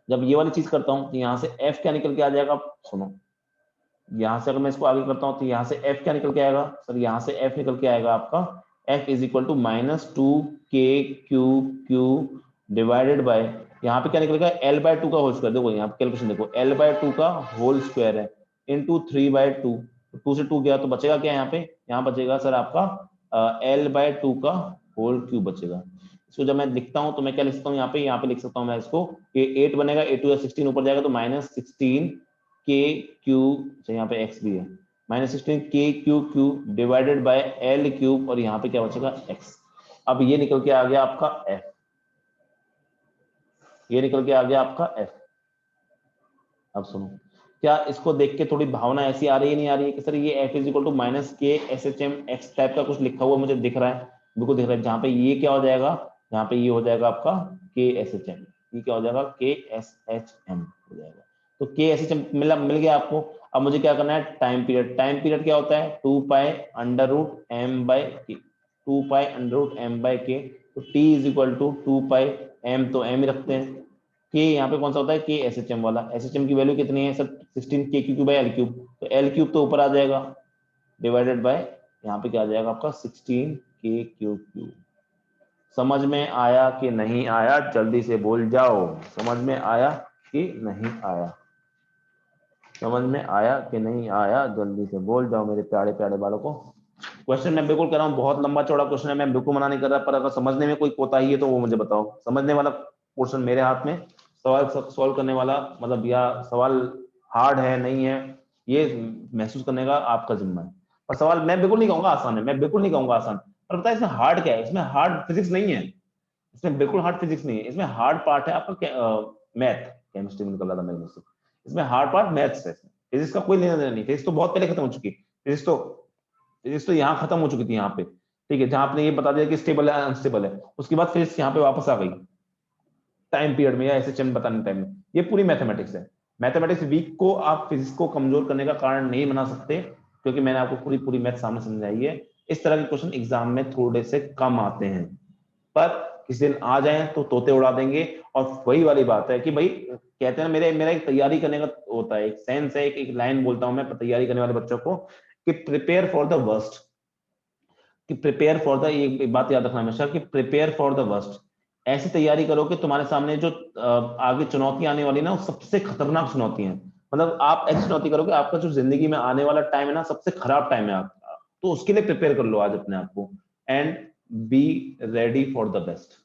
जब ये वाली चीज करता हूँ तो यहाँ से f क्या निकल के आ जाएगा? सुनो, यहाँ से अगर मैं इसको आगे करता हूँ तो यहाँ से f क्या निकल के आएगा? सर यहाँ से f निकल के आएगा आपका f is equal to -2k3q divided by, यहाँ पे क्या निकलेगा? l/2 का होल स्क्वायर। देखो यहाँ पे कैलकुलेशन देखो, l/2 का होल स्क्वायर है इंटू 3/2, 2 से 2 गया तो बचेगा क्या यहाँ पे? यहाँ बचेगा सर आपका l/2 का होल क्यूब बचेगा। इसको जब मैं लिखता हूँ तो मैं क्या लिख सकता हूँ? यहाँ पे लिख सकता हूँ मैं इसको कि 8 बनेगा, 8 टू 16 ऊपर जाएगा तो -16 के क्यू, यहाँ पे x भी है, -16 के Q divided by l cube, और यहाँ पे क्या बचेगा? x। अब ये निकल के आ गया आपका f, ये निकल के आ गया आपका f। अब सुनो, क्या इसको देख के थोड़ी भावना ऐसी आ रही है नहीं आ रही है कि सर ये f is equal to -k/SHM x type का कुछ लिखा हुआ मुझे दिख रहा है? बिल्कुल दिख रहा है। जहाँ पे ये क्या हो जाएगा? यहाँ पे ये हो जाएगा आपका k/SHM, ये क्या हो जाएगा? k/SHM हो जाएगा। तो k/SHM मिल गया आपको। अब मुझे क्या करना है? Time period. टाइम पीरियड क्या होता है? 2π√m/k, 2π√m/k। तो t is equal to 2π m, तो m ही रखते हैं। के यहाँ पे कौन सा होता है? के SHM वाला। SHM की वैल्यू कितनी है सर? 16 के क्यूब बाई एल क्यूब, तो एल क्यूब तो ऊपर आ जाएगा डिवाइडेड बाय यहाँ पे क्या आ जाएगा आपका? 16 के क्यूब। समझ में आया कि नहीं आया? जल्दी से बोल जाओ, समझ में आया कि नहीं आया? समझ में आया कि नहीं आया? जल्दी से बोल जाओ मेरे प्यारे प्यारे बालों को। क्वेश्चन मैं बिल्कुल कह रहा हूँ, बहुत लंबा चौड़ा क्वेश्चन है, मैं बिल्कुल मना नहीं कर रहा, पर अगर समझने में कोई कोताही है तो वो मुझे बताओ। समझने वाला पोर्शन मेरे हाथ में, सवाल सॉल्व करने वाला मतलब या सवाल हार्ड है नहीं है ये महसूस करने का आपका जिम्मा है। पर सवाल मैं बिल्कुल नहीं कहूंगा आसान है, मैं बिल्कुल नहीं कहूंगा आसान, पर पता है इसमें हार्ड क्या है? इसमें हार्ड फिजिक्स नहीं है, इसमें बिल्कुल हार्ड फिजिक्स नहीं है, इसमें हार्ड पार्ट है आपका मैथ। केमिस्ट्री में निकल रहा था मेरे मुंह से, इसमें हार्ड पार्ट मैथ्स है। फिजिक्स का कोई लेना देना नहीं, फिजिक्स तो बहुत पहले खत्म हो चुकी है। फिजिक्स तो यहाँ खत्म हो चुकी थी यहाँ पे, ठीक है, जहां आपने ये बता दिया कि स्टेबल है अनस्टेबल है, उसके बाद फिजिक्स यहाँ पे वापस आ गई टाइम पीरियड में या ऐसे चंद बताने टाइम में। ये पूरी मैथमेटिक्स है। मैथमेटिक्स वीक को आप फिजिक्स को कमजोर करने का कारण नहीं बना सकते, क्योंकि मैंने आपको पूरी पूरी मैथ सामने समझाई है। इस तरह के क्वेश्चन एग्जाम में थोड़े से कम आते हैं, पर किसी दिन आ जाए तो तोते उड़ा देंगे। और वही वाली बात है कि भाई कहते हैं मेरा एक तैयारी करने का होता है, एक सेंस है, एक लाइन बोलता हूं मैं तैयारी करने वाले बच्चों को कि प्रिपेयर फॉर द वर्स्ट, कि प्रिपेयर फॉर द, एक बात याद रखना हमेशा कि प्रिपेयर फॉर द वर्स्ट। ऐसी तैयारी करो कि तुम्हारे सामने जो आगे चुनौती आने वाली ना वो सबसे खतरनाक चुनौती है। मतलब आप ऐसी चुनौती करो कि आपका जो जिंदगी में आने वाला टाइम है ना सबसे खराब टाइम है आपका, तो उसके लिए प्रिपेयर कर लो आज अपने आप को, and be ready for the best.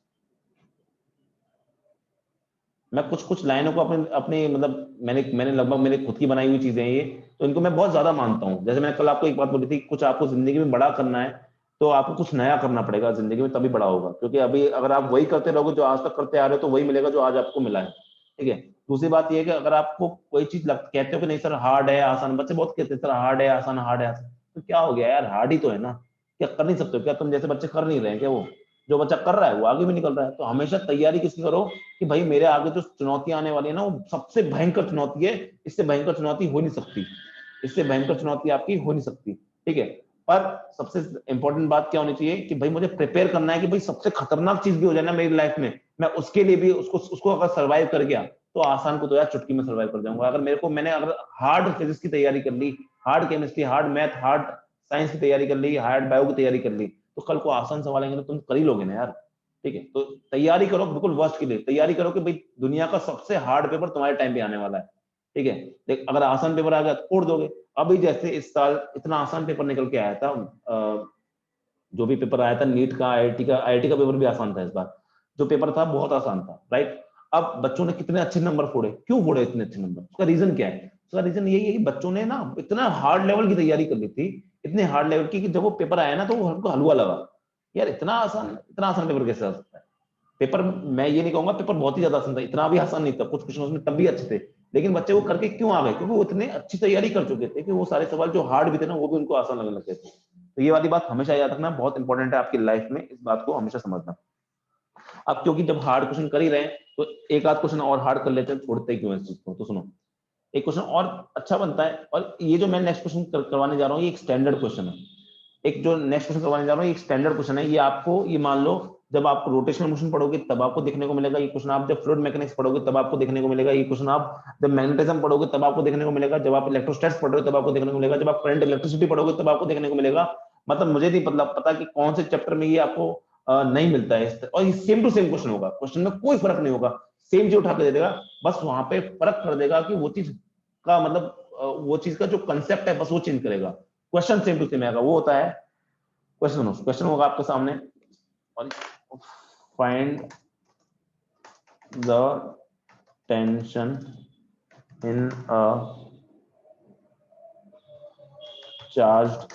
मैं कुछ कुछ लाइनों को अपने अपनी मतलब मैंने लगभग मेरे खुद की बनाई हुई चीजें हैं ये, तो इनको मैं बहुत ज्यादा मानता हूँ। जैसे मैंने कल आपको एक बात बोली थी, कुछ आपको जिंदगी में बड़ा करना है तो आपको कुछ नया करना पड़ेगा जिंदगी में, तभी बड़ा होगा। क्योंकि अभी अगर आप वही करते रहोगे जो आज तक करते आ रहे हो तो वही मिलेगा जो आज आपको मिला है, ठीक है। दूसरी बात यह है कि अगर आपको कोई चीज कहते हो कि नहीं सर हार्ड है आसान, बच्चे बहुत कहते हैं सर हार्ड है आसान, हार्ड है आसान, तो क्या हो गया यार? हार्ड ही तो है ना, क्या कर नहीं सकते हो? क्या तुम जैसे बच्चे कर नहीं रहे हैं क्या? वो जो बच्चा कर रहा है वो आगे भी निकल रहा है। तो हमेशा तैयारी किसकी करो कि भाई मेरे आगे जो चुनौती आने वाली है ना वो सबसे भयंकर चुनौती है, इससे भयंकर चुनौती हो नहीं सकती, इससे भयंकर चुनौती आपकी हो नहीं सकती, ठीक है। पर सबसे इंपॉर्टेंट बात क्या होनी चाहिए कि भाई मुझे प्रिपेयर करना है कि भाई सबसे खतरनाक चीज भी हो जाए ना मेरी लाइफ में, मैं उसके लिए भी उसको अगर सर्वाइव कर गया तो आसान को तो यार चुटकी में सर्वाइव कर जाऊंगा। अगर मैंने अगर हार्ड फिजिक्स की तैयारी कर ली, hard chemistry, hard math, hard science की तैयारी कर ली, हार्ड बायो की तैयारी कर ली, तो कल को आसान सवाल आएंगे तो तुम कर ही लोगे ना यार, ठीक है। तो तैयारी करो, बिल्कुल वर्स्ट के लिए तैयारी करो कि भाई दुनिया का सबसे हार्ड पेपर तुम्हारे टाइम पे आने वाला है, ठीक है। देख अगर आसान पेपर आ गया तो छोड़ दोगे। अभी जैसे इस साल इतना आसान पेपर निकल के आया था, जो भी पेपर आया था नीट का, आईआईटी का पेपर भी आसान था इस बार, जो पेपर था बहुत आसान था, राइट। अब बच्चों ने कितने अच्छे नंबर फोड़े, क्यों फोड़े इतने अच्छे नंबर? उसका रीजन क्या है? उसका रीजन यही है कि बच्चों ने ना इतना हार्ड लेवल की तैयारी कर ली थी, इतने हार्ड लेवल की कि जब वो पेपर आया ना तो वो हमको हलवा लगा, यार इतना आसान पेपर कैसे आ सकता है? पेपर मैं ये नहीं कहूंगा पेपर बहुत ही ज्यादा आसान था, इतना भी आसान नहीं था, कुछ क्वेश्चन उसमें तब भी अच्छे थे, लेकिन बच्चे वो करके क्यों आ गए? क्योंकि वो इतने अच्छी तैयारी कर चुके थे कि वो सारे सवाल जो हार्ड भी थे ना वो भी उनको आसान लगने लगे थे। तो ये वाली बात हमेशा याद रखना, बहुत इंपॉर्टेंट है आपकी लाइफ में, इस बात को हमेशा समझना। अब क्योंकि जब हार्ड क्वेश्चन कर ही रहे हैं तो एक आध क्वेश्चन और हार्ड कर लेते हैं, छोड़ते ही क्यों इस चीज को। तो सुनो, एक क्वेश्चन और अच्छा बनता है, और ये जो मैं नेक्स्ट क्वेश्चन करवाने जा रहा हूँ ये एक स्टैंडर्ड क्वेश्चन है। एक जो नेक्स्ट क्वेश्चन करवाने जा रहा हूँ ये एक स्टैंडर्ड क्वेश्चन है। ये आपको, ये मान लो जब आप रोटेशनल मोशन पढ़ोगे तब आपको देखने को मिलेगा ये क्वेश्चन, आप जब फ्लूइड मैकेनिक्स पढ़ोगे तब आपको देखने को मिलेगा ये क्वेश्चन, आप जब मैग्नेटिज्म पढ़ोगे तब आपको देखने को मिलेगा, जब आप इलेक्ट्रोस्टैटिक्स पढ़ रहे हो तब आपको देखने को मिलेगा, जब आप करंट इलेक्ट्रिसिटी पढ़ोगे तब आपको देखने को मिलेगा। मतलब मुझे नहीं पता कि कौन से चैप्टर में ये आपको नहीं मिलता है। और ये सेम टू सेम क्वेश्चन होगा, क्वेश्चन में कोई फर्क नहीं होगा, सेम चीज उठा के दे देगा, बस वहां पे फर्क कर देगा कि वो चीज का मतलब वो चीज का जो कंसेप्ट है बस वो चेंज करेगा, क्वेश्चन सेम टू सेम आएगा। वो होता है क्वेश्चन, क्वेश्चन होगा आपके सामने, और find the tension in a charged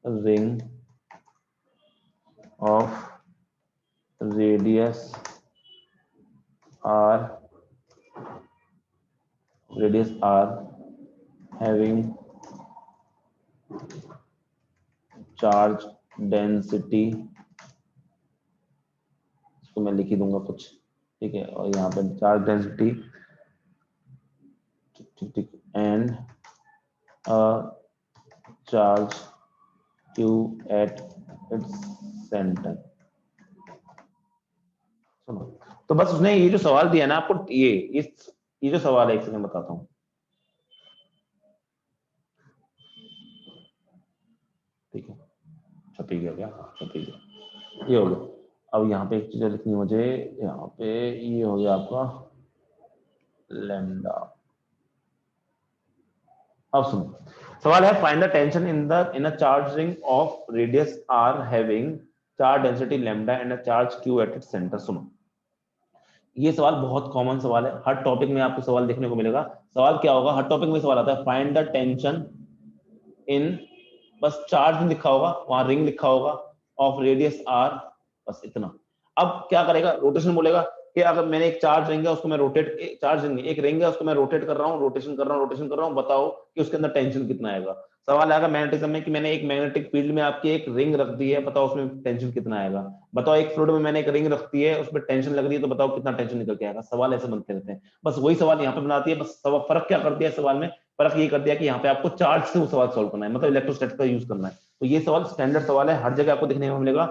ring of radius r having charge density, इसको मैं लिख ही दूंगा कुछ, ठीक है, और यहाँ पे चार्ज डेंसिटी, ठीक, and charge q at its center। सुनो, तो बस उसने ये जो सवाल दिया ना आपको, ये जो सवाल है एक सेकंड बताता हूँ, ठीक है, छपी गया क्या? छपी गया, ये हो गया। अब यहाँ पे एक चीज लिखनी है मुझे, यहाँ पे ये हो गया आपका लैम्डा। अब सुनो, सवाल है find the tension in a charge ring of radius r having charge density lambda and a charge q eight its centre. सुनो, ये सवाल बहुत कॉमन सवाल है, हर टॉपिक में आपको सवाल देखने को मिलेगा। सवाल क्या होगा, हर टॉपिक में सवाल आता है फाइंड द टेंशन इन, बस चार्ज लिखा होगा, वहां रिंग लिखा होगा, ऑफ रेडियस r, बस इतना। अब क्या करेगा, रोटेशन बोलेगा कि अगर मैंने एक चार्ज रिंग है उसको मैं रोटेट, चार्ज रिंग एक रिंग है उसको मैं रोटेट कर रहा हूँ, रोटेशन कर रहा हूँ, बताओ कि उसके अंदर टेंशन कितना आएगा। सवाल आएगा मैग्नेटिज्म में कि मैंने एक मैग्नेटिक फील्ड में आपकी एक रिंग रख दी है, बताओ उसमें टेंशन कितना आएगा। बताओ एक फ्लूइड में मैंने एक रिंग रख दी है उसमें टेंशन लग रही है, तो बताओ कितना टेंशन निकल के आएगा। सवाल ऐसे बनते रहते हैं, बस वही सवाल यहाँ पे बनाती है। बस फर्क क्या कर दिया सवाल में, फर्क ये कर दिया कि यहाँ पे आपको चार्ज से वो सवाल सॉल्व करना है, मतलब इलेक्ट्रोस्टैटिक्स का यूज करना है। तो ये सवाल स्टैंडर्ड सवाल है, हर जगह आपको देखने को मिलेगा।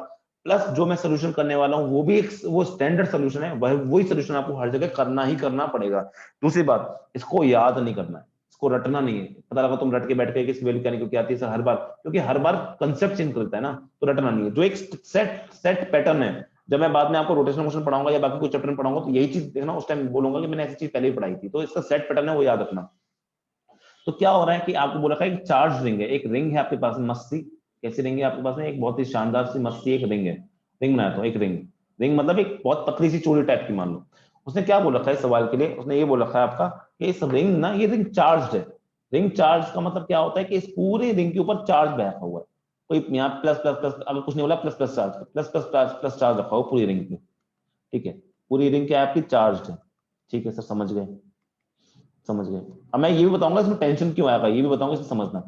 प्लस जो मैं सोल्यूशन करने वाला हूँ वो भी एक वो स्टैंडर्ड सोल्यूशन है, वही सोल्यूशन आपको हर जगह करना ही करना पड़ेगा। दूसरी बात, इसको याद नहीं करना है, इसको रटना नहीं है। पता लगा तुम रट के बैठ गए कि इस वैल्यू क्या निकल के आती है सर हर बार, क्योंकि हर बार कंसेप्ट चेंज करता है ना, तो रटना नहीं है। जो एक सेट पैटर्न है, जब मैं बाद में आपको रोटेशनल मोशन पढ़ाऊंगा या बाकी कोई चैप्टर में पढ़ाऊंगा तो यही चीज देखना, उस टाइम बोलूंगा कि मैंने ऐसी चीज पहले ही पढ़ाई थी, तो इसका सेट पैटर्न है वो याद रखना। तो क्या हो रहा है कि आपको बोला है एक चार्ज रिंग है, एक रिंग है आपके पास मस्त सी, कैसी रिंग है आपके पास में, एक बहुत ही शानदार सी मस्त सी एक रिंग है, रिंग बनाया तो एक रिंग, रिंग मतलब एक बहुत पतली सी चूड़ी टाइप की मान लो। उसने क्या बोल रखा है सवाल के लिए, उसने ये बोल रखा है आपका कि इस रिंग ना, ये रिंग चार्ज है। रिंग चार्ज का मतलब क्या होता है कि इस पूरे रिंग के ऊपर चार्ज बैठा हुआ है, कोई यहाँ प्लस प्लस प्लस, अगर कुछ नहीं बोला plus plus charge, plus plus plus charge रखा हुआ पूरी रिंग पे, ठीक है। पूरी रिंग क्या है आपकी, चार्ज है, ठीक है सर, समझ गए, समझ गए। अब मैं ये भी बताऊंगा इसमें टेंशन क्यों आएगा, ये भी बताऊंगा, इसे समझना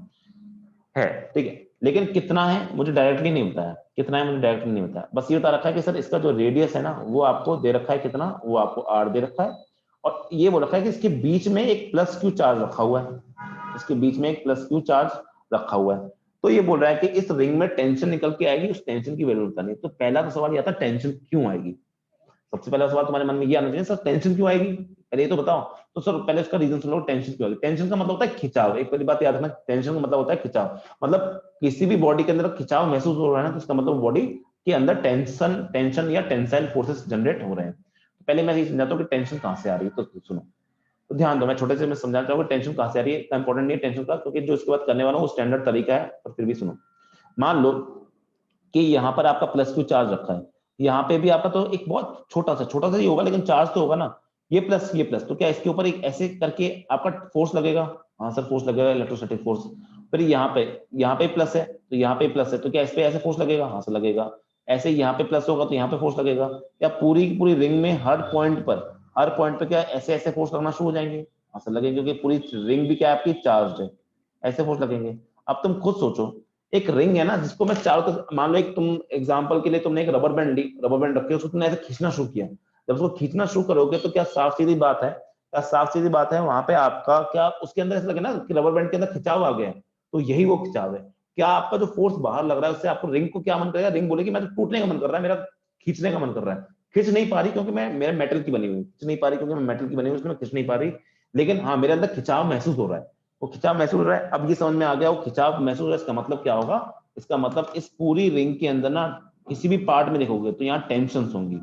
है, ठीक है। लेकिन कितना है मुझे डायरेक्टली नहीं बताया, कितना है मुझे डायरेक्टली नहीं बताया, बस ये बता रखा है कि सर इसका जो रेडियस है ना वो आपको दे रखा है कितना, वो आपको r दे रखा है, और ये बोल रखा है कि इसके बीच में एक प्लस क्यू चार्ज रखा हुआ है, इसके बीच में एक प्लस क्यू चार्ज रखा हुआ है। तो ये बोल रहा है कि इस रिंग में टेंशन निकल के आएगी, उस टेंशन की वैल्यू बतानी है। तो पहला तो सवाल ये आता है टेंशन क्यों आएगी, सबसे पहला सवाल तुम्हारे मन में ये आना चाहिए, सर टेंशन क्यों आएगी, पहले ये तो बताओ। तो सर पहले उसका रीजन सुन लो, टेंशन क्यों आएगी। टेंशन का मतलब होता है खिंचाव, एक पहली बात याद रखना, टेंशन का मतलब होता है खिंचाव। मतलब किसी भी बॉडी के अंदर खिंचाव महसूस हो रहा है ना, तो इसका मतलब बॉडी के अंदर टेंशन या टेंसाइल फोर्सेस जनरेट हो रहे हैं। तो पहले मैं ये समझाता हूँ कि टेंशन कहाँ से आ रही है, तो सुनो, तो ध्यान दो, मैं छोटे से मैं समझाना चाहूंगा टेंशन कहाँ से आ रही है, इतना इंपॉर्टेंट नहीं है टेंशन का, क्योंकि जो इसके बाद करने वाला हूँ वो स्टैंडर्ड तरीका है, पर फिर भी सुनो। मान लो कि यहाँ पर आपका प्लस क्यू चार्ज रखा है, यहाँ पे भी आपका तो एक बहुत छोटा सा ही होगा, लेकिन चार्ज तो होगा ना, ये प्लस, तो क्या इसके ऊपर एक ऐसे करके आपका फोर्स लगेगा, हाँ सर फोर्स लगेगा, इलेक्ट्रोस्टैटिक फोर्स। फिर यहाँ पे प्लस है, तो यहाँ पे प्लस है, तो क्या इस पे ऐसे फोर्स लगेगा, हाँ सर लगेगा। ऐसे यहाँ पे प्लस होगा तो यहाँ पे फोर्स लगेगा, या पूरी की पूरी रिंग में हर पॉइंट पर क्या ऐसे ऐसे फोर्स लगना शुरू हो जाएंगे? ऐसे लगेंगे, क्योंकि पूरी रिंग भी क्या है आपकी चार्ज है, ऐसे फोर्स लगेंगे। अब तुम खुद सोचो, एक रिंग है ना जिसको मैं चारों तरफ, मान लो एक तुम एग्जांपल के लिए तुमने एक रबर बैंड ली, रबर बैंड रख के उसको तुमने ऐसे खींचना शुरू किया, जब उसको खींचना शुरू करोगे तो क्या साफ सीधी बात है, क्या साफ सीधी बात है वहां पे आपका क्या उसके अंदर ऐसा लगे ना कि रबर बैंड के अंदर खिंचाव आ गया है, तो यही वो खिंचाव है। क्या आपका जो फोर्स बाहर लग रहा है उससे आपको रिंग को क्या मन करेगा? रिंग बोलेगी मैं तो टूटने का मन कर रहा है, मेरा खींचने का मन कर रहा है। खींच नहीं पा रही क्योंकि मैं मेरे मेटल की बनी हुई, खींच नहीं पा रही क्योंकि मैं मेटल की बनी हुई, इसलिए मैं खींच नहीं पा रही, लेकिन हाँ मेरे अंदर खिंचाव महसूस हो रहा है, वो खिंचाव महसूस हो रहा है। अब ये समझ में आ गया वो खिंचाव महसूस हो रहा है, इसका मतलब क्या होगा? इसका मतलब इस पूरी रिंग के अंदर ना किसी भी पार्ट में देखोगे तो यहाँ टेंशन होंगी,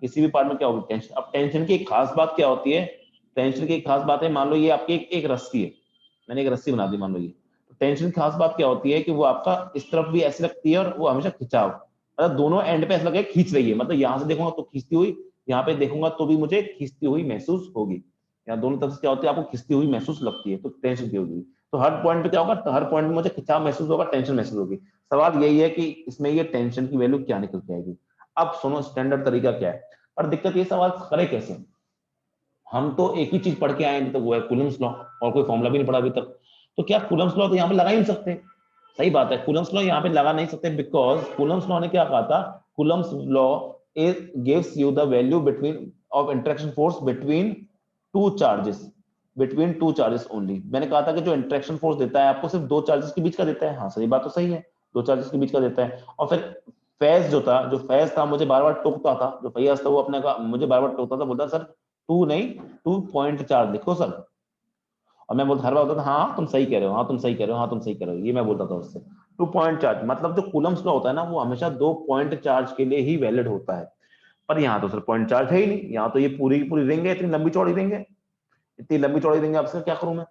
किसी भी पार्ट में क्या होगी? टेंशन। अब टेंशन की एक खास बात क्या होती है? टेंशन की एक खास बात है, मान लो ये आपकी एक रस्सी है, मैंने एक रस्सी बना दी मान लो ये, तो टेंशन की खास बात क्या होती है कि वो आपका इस तरफ भी ऐसी लगती है और वो हमेशा खिंचाव, मतलब दोनों एंड पे ऐसा लगे खींच रही है, मतलब यहाँ से देखूंगा तो खींचती हुई, यहाँ पे देखूंगा तो भी मुझे खींचती हुई महसूस होगी, या दोनों तरफ से क्या होती है आपको खींचती हुई महसूस लगती है, तो टेंशन की होगी। तो हर पॉइंट पे क्या होगा? तो हर पॉइंट में मुझे खिंचाव महसूस होगा, टेंशन महसूस होगी। सवाल यही है कि इसमें ये टेंशन की वैल्यू क्या निकल के आएगी। अब सुनो स्टैंडर्ड तरीका क्या है, पर दिक्कत ये सवाल करे कैसे? हम तो एक ही चीज पढ़ के आए हैं, तो वो है कूलम्स लॉ, और कोई फॉर्मूला भी नहीं पढ़ा अभी तक। तो क्या कूलम्स लॉ तो यहाँ पे लगा ही नहीं सकते? सही बात है, कूलम्स लॉ यहाँ पे लगा नहीं सकते, बिकॉज कूलम्स लॉ ने क्या कहा था? Coulomb's law it gives you the value between of interaction force between two charges, between two charges only. मैंने कहा था कि जो इंटरेक्शन फोर्स देता है आपको सिर्फ दो चार्जेस के बीच का देता है, हाँ सही बात तो सही है, दो चार्जेस के बीच का देता है। और फिर फैज जो फैज था मुझे बार बार टोकता था, जो फैज था वो अपने का मुझे बार बार टोकता था, बोलता सर टू नहीं 2.4 लिखो सर, और मैं बोलता हर बार बोलता था हाँ तुम सही कह रहे हो, हाँ तुम सही कह रहे हो, हाँ तुम सही कह रहे हो, ये मैं बोलता था उससे। 2 पॉइंट चार्ज मतलब जो कूलम्स लॉ होता है ना वो हमेशा 2 पॉइंट चार्ज के लिए ही वैलिड होता है, पर यहाँ तो सर पॉइंट चार्ज है ही नहीं, यहाँ तो ये पूरी की पूरी रिंग है, इतनी लंबी चौड़ी रिंग है, इतनी लंबी चौड़ी रिंग है, आपसे क्या करूं मैं?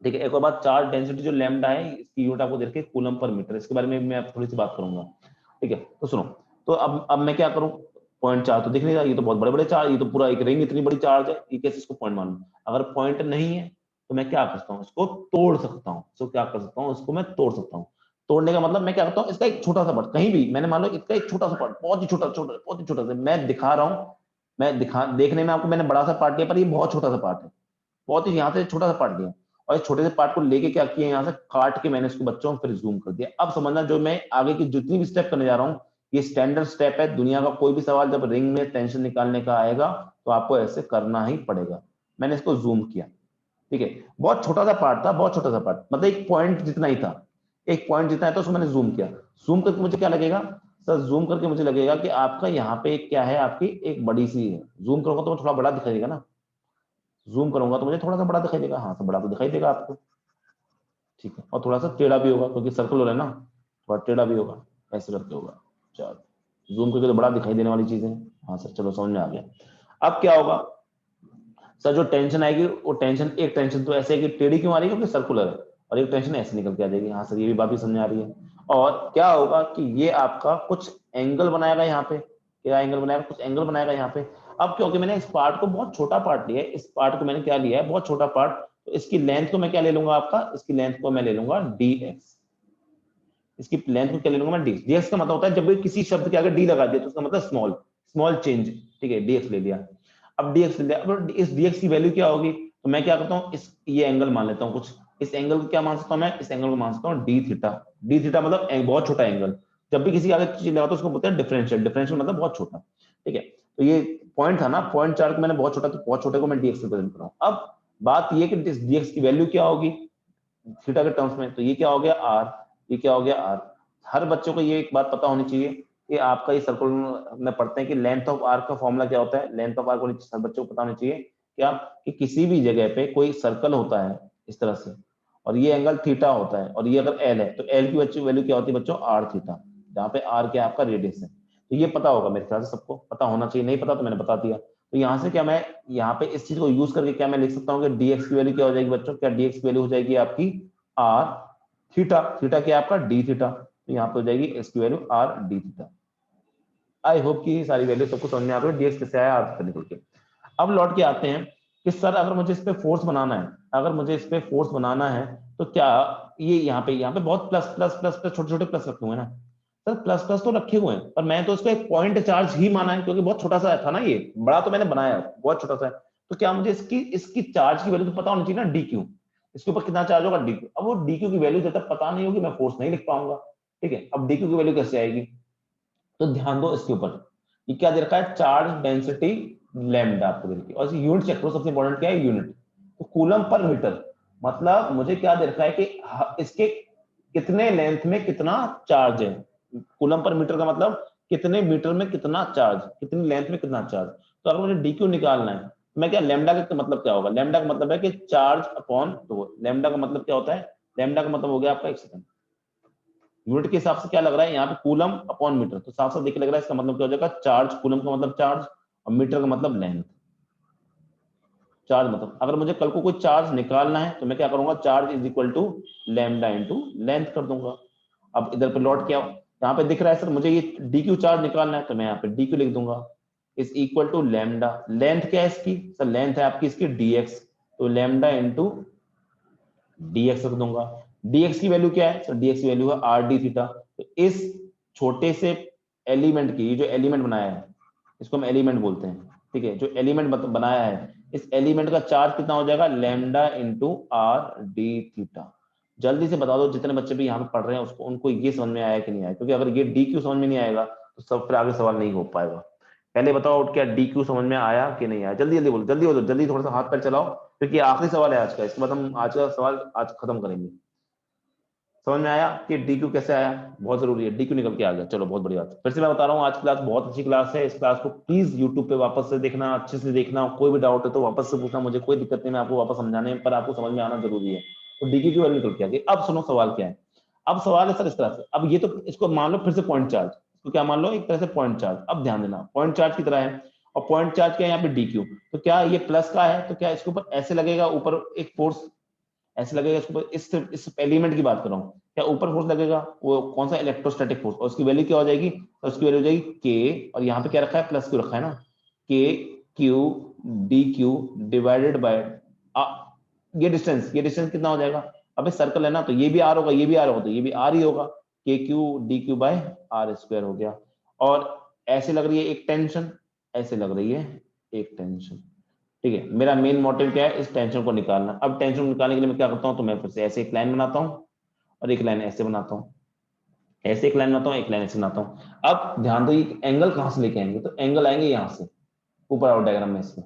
ठीक है, एक और बात, चार्ज डेंसिटी जो लैम्डा है इसकी यूनिट आपको देखे कूलम पर मीटर, इसके बारे में मैं थोड़ी सी बात करूंगा। ठीक है, तो सुनो, तो अब मैं क्या करूं? पॉइंट चार्ज तो दिख नहीं रहा, ये तो बहुत बड़े बड़े चार्ज, ये तो पूरा एक रिंग इतनी बड़ी चार्ज है, ये कैसे इसको पॉइंट मानूं? अगर पॉइंट नहीं है तो मैं क्या कर सकता हूँ? इसको तोड़ सकता हूँ, इसको क्या कर सकता हूँ? इसको मैं तोड़ सकता हूँ। तोड़ने का मतलब मैं क्या करता हूँ, इसका एक छोटा सा पार्ट कहीं भी, मैंने मान लो इसका एक छोटा सा पार्ट, बहुत ही छोटा छोटा बहुत ही छोटा सा मैं दिखा रहा हूँ, मैं दिखा देखने में आपको मैंने बड़ा सा पार्ट लिया, पर ये बहुत छोटा सा पार्ट है, बहुत ही यहाँ से छोटा सा पार्ट लिया, और इस छोटे से पार्ट को लेके क्या किया, यहाँ से काट के मैंने इसको बच्चों फिर जूम कर दिया। अब समझना, जो मैं आगे की जितनी भी स्टेप करने जा रहा हूँ ये स्टैंडर्ड स्टेप है, दुनिया का कोई भी सवाल जब रिंग में टेंशन निकालने का आएगा तो आपको ऐसे करना ही पड़ेगा। मैंने इसको जूम किया, ठीक है, बहुत छोटा सा पार्ट था, बहुत छोटा सा पार्ट, मतलब एक पॉइंट जितना ही था, एक पॉइंट जितना है, तो उसको मैंने जूम किया। जूम करके मुझे क्या लगेगा सर? जूम करके मुझे लगेगा कि आपका यहाँ पे क्या है, आपकी एक बड़ी सी है, जूम करूंगा तो थोड़ा बड़ा दिखाई देगा ना, जूम करूंगा तो मुझे थोड़ा सा बड़ा दिखाई देगा, हाँ तो बड़ा तो दिखाई देगा आपको, ठीक है, और थोड़ा सा टेढ़ा भी होगा क्योंकि सर्कुलर है ना, थोड़ा टेढ़ा भी होगा, ऐसे करके होगा। चलो जूम करके तो बड़ा दिखाई देने वाली चीज है, हाँ सर चलो समझ में आ गया। अब क्या होगा सर? जो टेंशन आएगी वो टेंशन, एक टेंशन तो ऐसे है कि टेढ़ी क्यों आ रही है क्योंकि सर्कुलर है, और एक टेंशन ऐसे निकल के आ जाएगी, हाँ सर ये भी बात भी समझ आ रही है। और क्या होगा कि ये आपका कुछ एंगल बनाएगा यहाँ पे, क्या एंगल बनाएगा? कुछ एंगल बनाएगा यहाँ पे। अब क्योंकि मैंने इस पार्ट को बहुत छोटा पार्ट लिया है, इस पार्ट को मैंने क्या लिया है, बहुत छोटा पार्ट, तो इसकी लेंथ को मैं क्या ले लूंगा आपका, इसकी लेंथ को मैं ले लूंगा dx, इसकी लेंथ को क्या ले लूंगा मैं dx। dx का मतलब होता है जब भी किसी शब्द के आगे d लगा दिया तो उसका मतलब स्मॉल, स्मॉल चेंज, ठीक है, dx ले लिया। अब dx ले लिया, अब इस dx की वैल्यू क्या होगी? तो मैं क्या करता हूँ, इस ये एंगल मान लेता हूँ कुछ, इस एंगल को क्या मान सकता हूँ मैं? इस एंगल को मान सकता हूँ डी थीटा। डी थीटा मतलब बहुत छोटा एंगल, जब भी किसी आगे चीज लगा तो उसको बोलते हैं डिफरेंशियल, डिफरेंशियल मतलब बहुत छोटा, ठीक है। तो ये पॉइंट था ना, पॉइंट चार को मैंने बहुत छोटा, तो बहुत छोटे को मैं dx से प्रेजेंट कर रहा हूँ। अब बात ये कि dx की वैल्यू क्या होगी थीटा के टर्म्स में, तो ये क्या हो गया r, ये क्या हो गया r। हर बच्चों को ये एक बात पता होनी चाहिए कि आपका ये सर्कल में पढ़ते हैं कि लेंथ ऑफ आर्क का फॉर्मूला क्या होता है, लेंथ ऑफ आर्क हर बच्चों को पता होना चाहिए क्या, कि किसी भी जगह पे कोई सर्कल होता है इस तरह से, और ये एंगल थीटा होता है, और ये अगर एल है तो एल की बच्चों वैल्यू क्या होती है बच्चों, आर थीटा, जहाँ पे आर क्या आपका रेडियस है। तो ये पता होगा मेरे ख्याल से, सबको पता होना चाहिए, नहीं पता तो मैंने बता दिया। तो यहाँ से क्या मैं यहाँ पे इस चीज को यूज करके क्या मैं लिख सकता हूँ कि dx की वैल्यू क्या हो जाएगी बच्चों, क्या dx की वैल्यू हो जाएगी आपकी आर थीटा, थीटा क्या आपका डी थीटा, तो यहाँ पे हो जाएगी एस की value are D theta. I hope कि सारी वैल्यू सबको समझ में आ गई, डीएक्स कैसे आया आर थीटा निकल के। अब लौट के आते हैं कि सर अगर मुझे इस पे फोर्स बनाना है, अगर मुझे इस पे फोर्स बनाना है तो क्या ये यहाँ पे बहुत प्लस प्लस प्लस प्लस छोटे छोटे प्लस रखे हुए ना, सर प्लस प्लस तो रखे हुए हैं, पर मैं तो इसको एक पॉइंट चार्ज ही माना है, क्योंकि बहुत छोटा सा था ना, ये बड़ा तो मैंने बनाया बहुत छोटा सा है। तो क्या मुझे इसकी इसकी चार्ज की वैल्यू तो पता होनी चाहिए ना, डी क्यू, इसके ऊपर कितना चार्ज होगा डी क्यू। अब वो डी क्यू की वैल्यू जब तक पता नहीं होगी मैं फोर्स नहीं लिख पाऊंगा। ठीक है, अब डी क्यू की वैल्यू कैसे आएगी, तो ध्यान दो इसके ऊपर, ये क्या दे रखा है, चार्ज डेंसिटी लैम्डा आपको दे रखी है, और यूनिट चेक करो, सबसे इंपॉर्टेंट क्या है, यूनिट। तो कूलम पर मीटर, मतलब मुझे क्या दे रखा है कि इसके कितने लेंथ में कितना चार्ज है। कूलम पर मीटर का मतलब कितने मीटर में कितना चार्ज, कितनी लेंथ में कितना चार्ज। तो अगर मुझे डीक्यू निकालना है, मैं क्या लैम्डा का मतलब क्या होगा, लैम्डा का मतलब है कि चार्ज अपॉन, तो लैम्डा का मतलब क्या होता है, लैम्डा का मतलब हो गया आपका, एक सेकंड, यूनिट के हिसाब से क्या लग रहा है यहाँ पे, कूलम अपॉन मीटर, तो साफ साफ देख लग रहा है, इसका मतलब क्या हो जाएगा, चार्ज, कूलम का मतलब चार्ज और मीटर का मतलब लेंथ। चार्ज मतलब अगर मुझे कल को कोई चार्ज निकालना है तो मैं क्या करूंगा, charge is equal to lambda into length कर दूंगा। अब इधर पे लौट के आओ, यहाँ पे दिख रहा है सर मुझे ये डी क्यू चार्ज निकालना है, तो मैं यहाँ पे डी क्यू लिख दूंगा, is equal to lambda, length क्या है इसकी, सर लेंथ है आपकी इसकी डीएक्स, तो लैम्डा इंटू डीएक्स रख दूंगा। डीएक्स की वैल्यू क्या है सर, डीएक्स की वैल्यू है आर डी थीटा। तो इस छोटे से एलिमेंट की, ये जो एलिमेंट बनाया है इसको हम एलिमेंट बोलते हैं, ठीक है, जो एलिमेंट बनाया है इस एलिमेंट का चार्ज कितना हो जाएगा, lambda into are D theta. जल्दी से बता दो जितने बच्चे भी यहाँ पे पढ़ रहे हैं उसको, उनको ये समझ में आया कि नहीं आया, क्योंकि अगर ये डी क्यू समझ में नहीं आएगा तो सब फिर आगे सवाल नहीं हो पाएगा। पहले बताओ क्या डी क्यू समझ में आया कि नहीं आया, जल्दी जल्दी बोलो, जल्दी बोलो, जल्दी थोड़ा सा हाथ पैर चलाओ, क्योंकि आखिरी सवाल है आज का, इसके बाद हम आज का सवाल आज खत्म करेंगे। समझ में आया कि डी क्यू कैसे आया, बहुत जरूरी है, डी क्यू निकल के आ गया, चलो बहुत बड़ी बात। फिर से मैं बता रहा हूँ, आज क्लास बहुत अच्छी क्लास है, इस क्लास को प्लीज यूट्यूब पे वापस से देखना, अच्छे से देखना, कोई भी डाउट है तो वापस से पूछना, मुझे कोई दिक्कत नहीं, मैं आपको वापस समझाने, पर आपको समझ में आना जरूरी है। तो डी क्यू की वैल्यू निकल के आ गई। अब सुनो सवाल क्या है, अब सवाल है सर इस तरह से, अब ये तो इसको मान लो फिर से पॉइंट चार्ज, इसको क्या मान लो, एक तरह से पॉइंट चार्ज। अब ध्यान देना पॉइंट चार्ज की तरह है, और पॉइंट चार्ज क्या है यहाँ पे डी क्यू, तो क्या ये प्लस का है, तो क्या इसके ऊपर ऐसे लगेगा, ऊपर एक फोर्स ऐसे लगेगा इसके ऊपर, इस एलिमेंट की बात कर रहा हूँ, क्या ऊपर फोर्स लगेगा, वो कौन सा, इलेक्ट्रोस्टैटिक फोर्स, और उसकी वैल्यू क्या हो जाएगी, तो उसकी वैल्यू हो जाएगी के, और यहाँ पे क्या रखा है, प्लस क्यू रखा है ना, के Q D Q divided by, ये डिस्टेंस कितना हो जाएगा, अब सर्कल है ना, तो ये भी आर होगा, ये भी आर होगा, तो ये भी आर ही होगा, K Q D Q by R square हो गया। और ऐसे लग रही है एक टेंशन, ऐसे लग रही है एक टेंशन, ठीक है, मेरा मेन मोटिव क्या है, इस टेंशन को निकालना। अब टेंशन को निकालने के लिए मैं क्या करता हूं, तो मैं फिर से ऐसे एक लाइन बनाता हूं, और एक लाइन ऐसे बनाता हूं, ऐसे एक लाइन बनाता हूं, एक लाइन ऐसे बनाता हूं। अब ध्यान दो ये एंगल कहां से लेके आएंगे, तो एंगल आएंगे यहां से, ऊपर आउट डायग्राम में इसमें।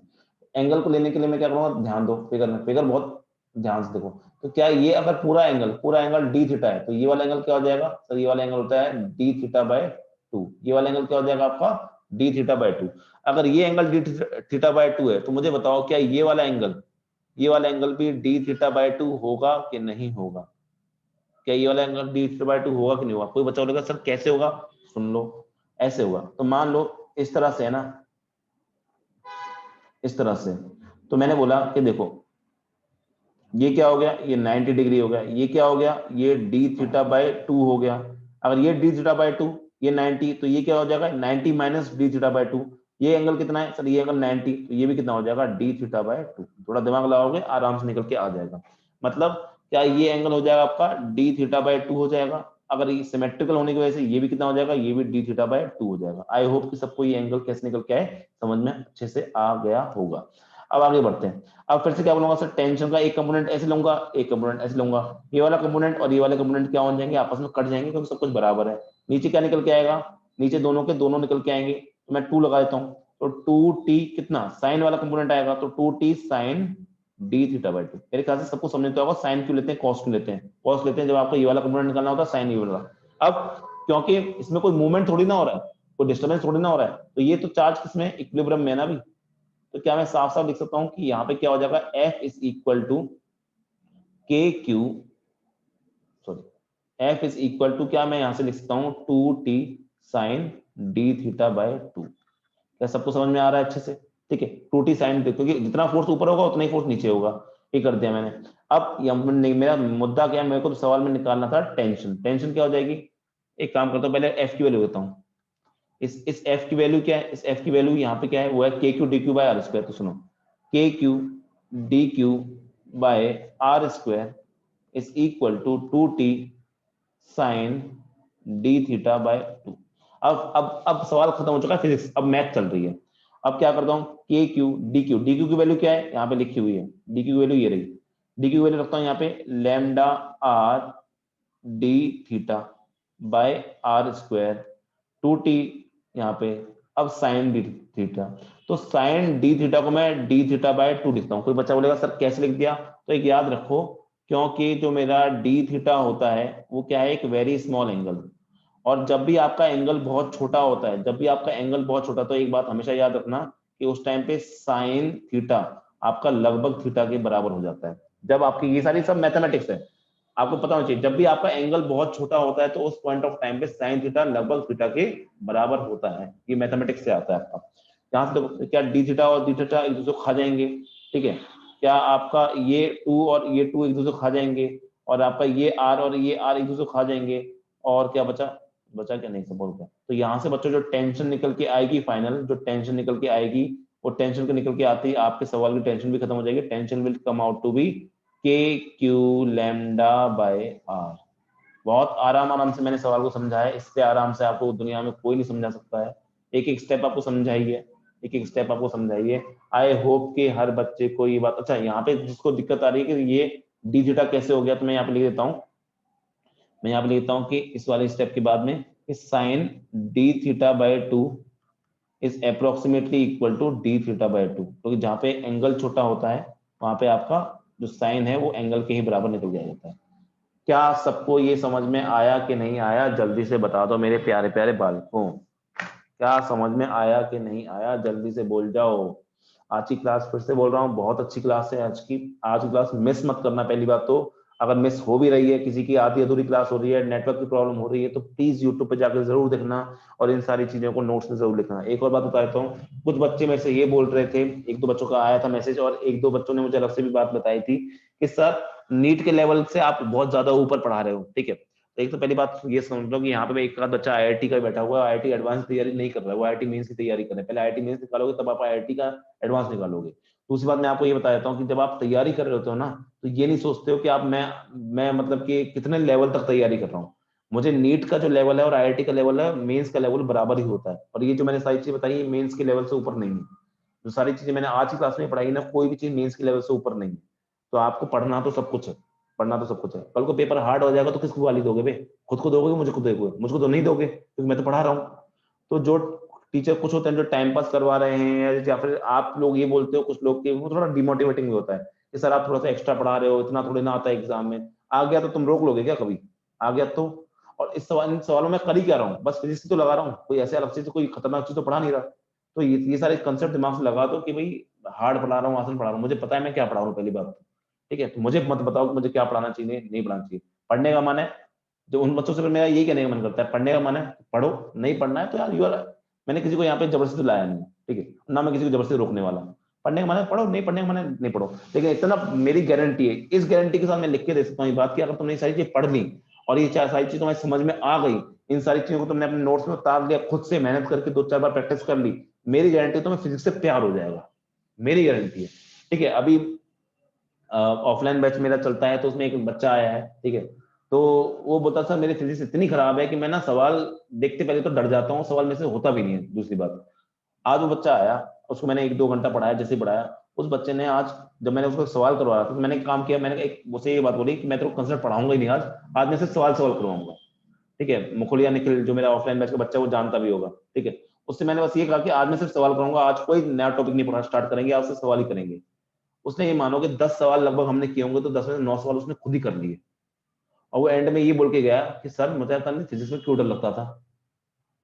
एंगल को लेने के लिए मैं क्या करूंगा, ध्यान दो फिगर में, फिगर बहुत ध्यान से देखो। तो क्या ये अगर पूरा एंगल डी थीटा है, तो ये वाला एंगल क्या हो जाएगा सर, ये वाला एंगल होता है डी थीटा बाय टू, ये वाला एंगल क्या हो जाएगा आपका, डी थीटा बाय टू। अगर ये angle D theta by to है, तो मुझे बताओ क्या ये वाला एंगल भी डी थीटा बाय टू होगा कि नहीं होगा, क्या ये वाला angle D theta by to होगा कि नहीं होगा। कोई बच्चा बोलेगा सर कैसे होगा, सुन लो, ऐसे होगा। तो मान लो इस तरह से है ना, इस तरह से, तो मैंने बोला कि देखो ये क्या हो गया, ये 90 डिग्री हो गया, ये क्या हो गया, ये डी थीटा बाय टू हो गया। अगर ये डी थीटा बाय टू, ये 90, तो ये क्या हो जाएगा 90 minus D theta by to. ये एंगल कितना है सर, ये एंगल 90, तो ये भी कितना हो जाएगा डी थीटा बाय टू। थोड़ा दिमाग लगाओगे आराम से निकल के आ जाएगा। मतलब क्या ये एंगल हो जाएगा आपका डी थीटा बाय टू हो जाएगा। अगर ये सिमेट्रिकल होने की वजह से ये भी कितना हो जाएगा, ये भी डी थीटा बाय टू हो जाएगा। आई होप कि सबको ये एंगल कैसे निकल के आए, समझ में अच्छे से आ गया होगा। अब आगे बढ़ते हैं। अब फिर से क्या बोलूंगा सर, टेंशन का एक कंपोनेंट ऐसे लूंगा, एक कंपोनेंट ऐसे लूंगा, ये वाला कंपोनेंट और ये वाले कंपोनेंट क्या हो जाएंगे, आपस में कट जाएंगे, क्योंकि सब कुछ बराबर है। नीचे क्या निकल के आएगा, नीचे दोनों के दोनों निकल के आएंगे, तो मैं 2 लगा देता हूँ, तो 2t कितना साइन वाला कंपोनेंट आएगा, तो 2t sine D theta by two. मेरे ख्याल से सबको समझ तो होगा साइन क्यों लेते हैं, कॉस क्यों लेते हैं, कॉस लेते हैं जब आपको ये वाला कंपोनेंट निकालना होता है, साइन ये वाला। अब क्योंकि इसमें कोई मूवमेंट थोड़ी ना हो रहा है, कोई डिस्टर्बेंस थोड़ी ना हो रहा है, तो ये तो चार्ज किसमें, इक्विलिब्रियम में ना भी। तो क्या मैं साफ साफ लिख सकता हूं कि यहाँ पे क्या हो जाएगा, F is equal to K Q, sorry F is equal to, क्या मैं यहां से लिख सकता हूँ 2t sine D theta by two. क्या सबको समझ में आ रहा है अच्छे से, ठीक है, 2t साइन, क्योंकि जितना फोर्स ऊपर होगा उतना ही फोर्स नीचे होगा, ये कर दिया मैंने। अब मेरा मुद्दा क्या है, मेरे को तो सवाल में निकालना था टेंशन। टेंशन क्या हो जाएगी, एक काम करता हूँ पहले F की वैल्यू देता हूँ। इस F की वैल्यू क्या है, इस F की वैल्यू यहाँ पे क्या है, वो है K Q D Q by R square. तो सुनो, K Q D Q by R square is equal to 2t sine D theta by 2। अब सवाल खत्म हो चुका है फिजिक्स, अब मैथ चल रही है। अब क्या करता हूँ, के Q D Q, D Q की वैल्यू क्या है यहाँ पे लिखी हुई है, डी क्यू की वैल्यू ये रही, डी क्यू की वैल्यू रखता हूँ यहाँ पे lambda R D theta by R square 2t यहाँ पे। अब साइन डी थीटा, तो साइन डी थीटा को मैं डी थीटा बाय 2 लिखता हूँ। कोई बच्चा बोलेगा सर कैसे लिख दिया, तो एक याद रखो, क्योंकि जो मेरा डी थीटा होता है वो क्या है, एक वेरी स्मॉल एंगल। और जब भी आपका एंगल बहुत छोटा होता है, जब भी आपका एंगल बहुत छोटा, तो एक बात हमेशा याद रखना कि उस टाइम पे साइन थीटा आपका लगभग थीटा के बराबर हो जाता है। जब आपकी, ये सारी सब मैथमेटिक्स है, आपको पता होना चाहिए, जब भी आपका एंगल बहुत छोटा होता है तो उस पॉइंट ऑफ टाइम पे साइन थीटा लगभग थीटा के बराबर होता है। ये मैथमेटिक्स से आता है आपका। यहाँ से तो क्या डी थीटा और डी थीटा एक दूसरे को खा जाएंगे, ठीक है, क्या आपका ये 2 और ये 2 एक दूसरे को खा जाएंगे, और आपका ये आर और ये आर एक दूसरे को खा जाएंगे, और क्या बचा, बचा क्या, नहीं सब बोलता। तो यहाँ से बच्चों जो टेंशन निकल के आएगी, फाइनल जो टेंशन निकल के आएगी, वो टेंशन के निकल के आती है आपके सवाल की टेंशन भी खत्म हो जाएगी। Tension will come out to be K Q lambda by R. बहुत आराम आराम से मैंने सवाल को समझा है, इससे आराम से आपको दुनिया में कोई नहीं समझा सकता है। एक एक स्टेप आपको समझाइए, एक एक स्टेप आपको समझाइए। आई होप कि हर बच्चे को ये बात, अच्छा यहाँ पे जिसको दिक्कत आ रही है कि ये डी थीटा कैसे हो गया, तो मैं यहाँ पे लिख देता हूँ, मैं यहाँ पे लिखता हूँ कि इस वाले स्टेप के बाद में sine D theta by 2 is approximately equal to D theta by 2, क्योंकि जहाँ पे एंगल छोटा होता है वहां पे आपका जो साइन है वो एंगल के ही बराबर निकल जाता है। क्या सबको ये समझ में आया कि नहीं आया, जल्दी से बता दो मेरे प्यारे प्यारे बालकों, क्या समझ में आया कि नहीं आया, जल्दी से बोल जाओ। आज की क्लास फिर से बोल रहा हूँ बहुत अच्छी क्लास है आज की, आज की क्लास मिस मत करना। पहली बात तो अगर मिस हो भी रही है, किसी की आधी अधूरी क्लास हो रही है, नेटवर्क की प्रॉब्लम हो रही है, तो प्लीज यूट्यूब पे जाकर जरूर देखना और इन सारी चीजों को नोट्स में जरूर लिखना। एक और बात बता देता हूँ, कुछ बच्चे मेरे से ये बोल रहे थे, एक दो बच्चों का आया था मैसेज, और एक दो बच्चों ने मुझे अलग से भी बात बताई थी कि सर नीट के लेवल से आप बहुत ज्यादा ऊपर पढ़ा रहे हो, ठीक है। तो एक तो पहली बात ये समझ लो कि यहाँ पे मैं एक आध बच्चा आईआईटी का बैठा हुआ है, आईआईटी एडवांस तैयारी नहीं कर रहा है, वो आईआईटी मेंस की तैयारी कर रहे हैं। पहले आईआईटी मेंस निकालोगे तब आप आईआईटी का एडवांस निकालोगे। दूसरी बात मैं आपको ये बता देता हूँ कि जब आप तैयारी कर रहे होते हो ना, तो ये नहीं सोचते हो कि आप मैं मतलब कि कितने लेवल तक तैयारी कर रहा हूँ। मुझे नीट का जो लेवल है और आईआईटी का लेवल है, मेंस का लेवल बराबर ही होता है। और ये जो मैंने सारी चीज बताई है मेंस के लेवल से ऊपर नहीं है। जो सारी चीजें मैंने आज की क्लास में पढ़ाई ना, कोई भी चीज मेंस के लेवल से ऊपर नहीं है। तो आपको पढ़ना तो सब कुछ है, पढ़ना तो सब कुछ है। कल को पेपर हार्ड हो जाएगा तो किसको गाली दोगे बे, खुद को दोगे, मुझे खुद दोगे, मुझको तो नहीं दोगे क्योंकि मैं तो पढ़ा रहा हूँ। तो जो टीचर कुछ होते हैं जो टाइम पास करवा रहे हैं, या फिर आप लोग ये बोलते हो कुछ लोग के, वो थोड़ा डिमोटिवेटिंग भी होता है कि सर आप थोड़ा सा एक्स्ट्रा पढ़ा रहे हो, इतना थोड़ी ना आता है एग्जाम में। आ गया तो तुम रोक लोगे क्या कभी, आ गया तो। और इस सवाल, इन सवालों में कर ही क्या रहा हूँ, बस फिजिक्स तो लगा रहा हूँ, कोई ऐसे अलग चीज, कोई खतरनाक चीज तो पढ़ा नहीं रहा। तो ये सारे कंसेप्ट दिमाग से लगा दो कि भाई हार्ड पढ़ा रहा हूँ, आसान पढ़ा रहा हूँ, मुझे पता है मैं क्या पढ़ा रहा हूँ पहली बात, ठीक है। तो मुझे मत बताओ कि मुझे क्या पढ़ाना चाहिए नहीं पढ़ाना चाहिए। पढ़ने का मन है, जो उन बच्चों से मेरा यही कहने का मन करता है, पढ़ने का मन है पढ़ो, नहीं पढ़ना है तो यार यूर, मैंने किसी को यहाँ पे जबरदस्ती तो लाया नहीं, ठीक है ना, मैं किसी को जबरदस्ती रोकने वाला हूँ। पढ़ने का मन है पढ़ो, नहीं पढ़ने का मन है नहीं पढ़ो। लेकिन इतना मेरी गारंटी है, इस गारंटी के साथ मैं लिख के दे सकता हूँ ये बात कि अगर तुमने ये सारी चीज पढ़ ली और ये सारी चीज तुम्हें समझ में आ गई, इन सारी चीजों को तुमने अपने नोट्स में उतार लिया, खुद से मेहनत करके 2-4 बार प्रैक्टिस कर ली, मेरी गारंटी तुम्हें फिजिक्स से प्यार हो जाएगा, मेरी गारंटी है, ठीक है। अभी ऑफलाइन बैच मेरा चलता है तो उसमें एक बच्चा आया है, ठीक है। तो वो बोलता सर मेरी फिजिक्स इतनी खराब है कि मैं ना सवाल देखते पहले तो डर जाता हूँ, सवाल में से होता भी नहीं है। दूसरी बात, आज वो बच्चा आया, उसको मैंने 1-2 घंटा पढ़ाया, जैसे पढ़ाया उस बच्चे ने, आज जब मैंने उसको सवाल करवाया तो मैंने काम किया, मैंने एक उसे ये बात बोली कि मैं तेरे को कंसेप्ट पढ़ाऊंगा ही नहीं, आज मैं सिर्फ सवाल करवाऊंगा, ठीक है। मुखलिया निखिल जो मेरा ऑफलाइन बैच का बच्चा, वो जानता भी होगा, ठीक है। उससे मैंने बस ये कहा कि आज मैं सिर्फ सवाल करूंगा, आज कोई नया टॉपिक नहीं पढ़ा स्टार्ट करेंगे, आज से सवाल ही करेंगे। उसने ये मानो कि 10 सवाल लगभग हमने किए होंगे, तो 10 में से 9 सवाल उसने खुद ही कर लिए। और वो एंड में ये बोल के गया कि सर मुझे पता नहीं फिजिक्स में क्यों डर लगता था,